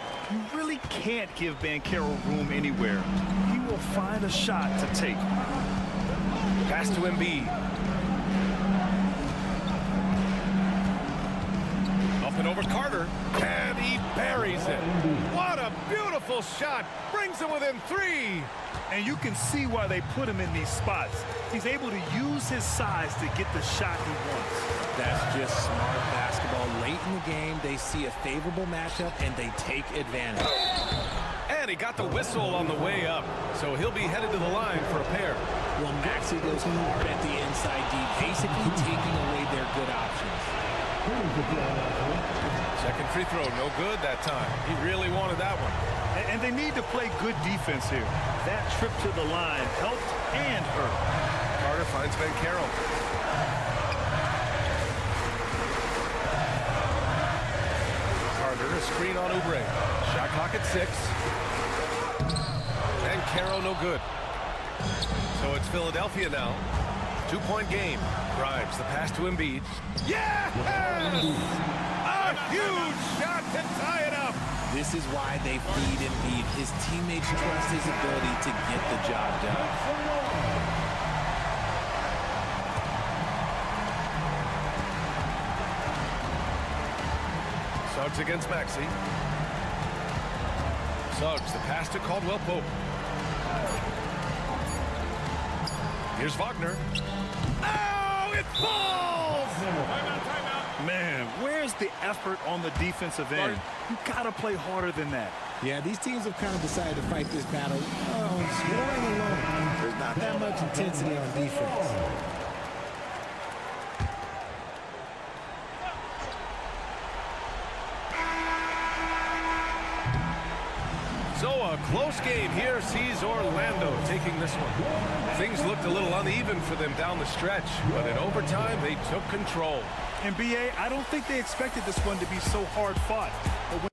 really can't give Banchero room anywhere. He will find a shot to take. Pass to Embiid. Up and over Carter. And he buries it. What a beautiful shot. Brings him within 3. And you can see why they put him in these spots. He's able to use his size to get the shot he wants. That's just smart basketball. Late in the game, they see a favorable matchup, and they take advantage. And he got the whistle on the way up, so he'll be headed to the line for a pair. Well, Maxey goes hard at the inside D, basically taking away their good options. Second free throw, no good that time. He really wanted that one. And they need to play good defense here. That trip to the line helped and hurt. Carter finds Banchero. Carter, a screen on Oubre. Shot clock at 6. Banchero, no good. So it's Philadelphia now. 2-point game. Grimes, the pass to Embiid. Yes! A huge shot to tie it up. This is why they feed Embiid. His teammates trust his ability to get the job done. Suggs against Maxey. Suggs, the pass to Caldwell Pope. Here's Wagner. Oh, it falls! Man, where's the effort on the defensive end? You got to play harder than that. Yeah, these teams have kind of decided to fight this battle on scoring alone. There's not that much intensity on defense. So a close game here sees Orlando taking this one. Things looked a little uneven for them down the stretch, but in overtime they took control. And BA, I don't think they expected this one to be so hard fought. But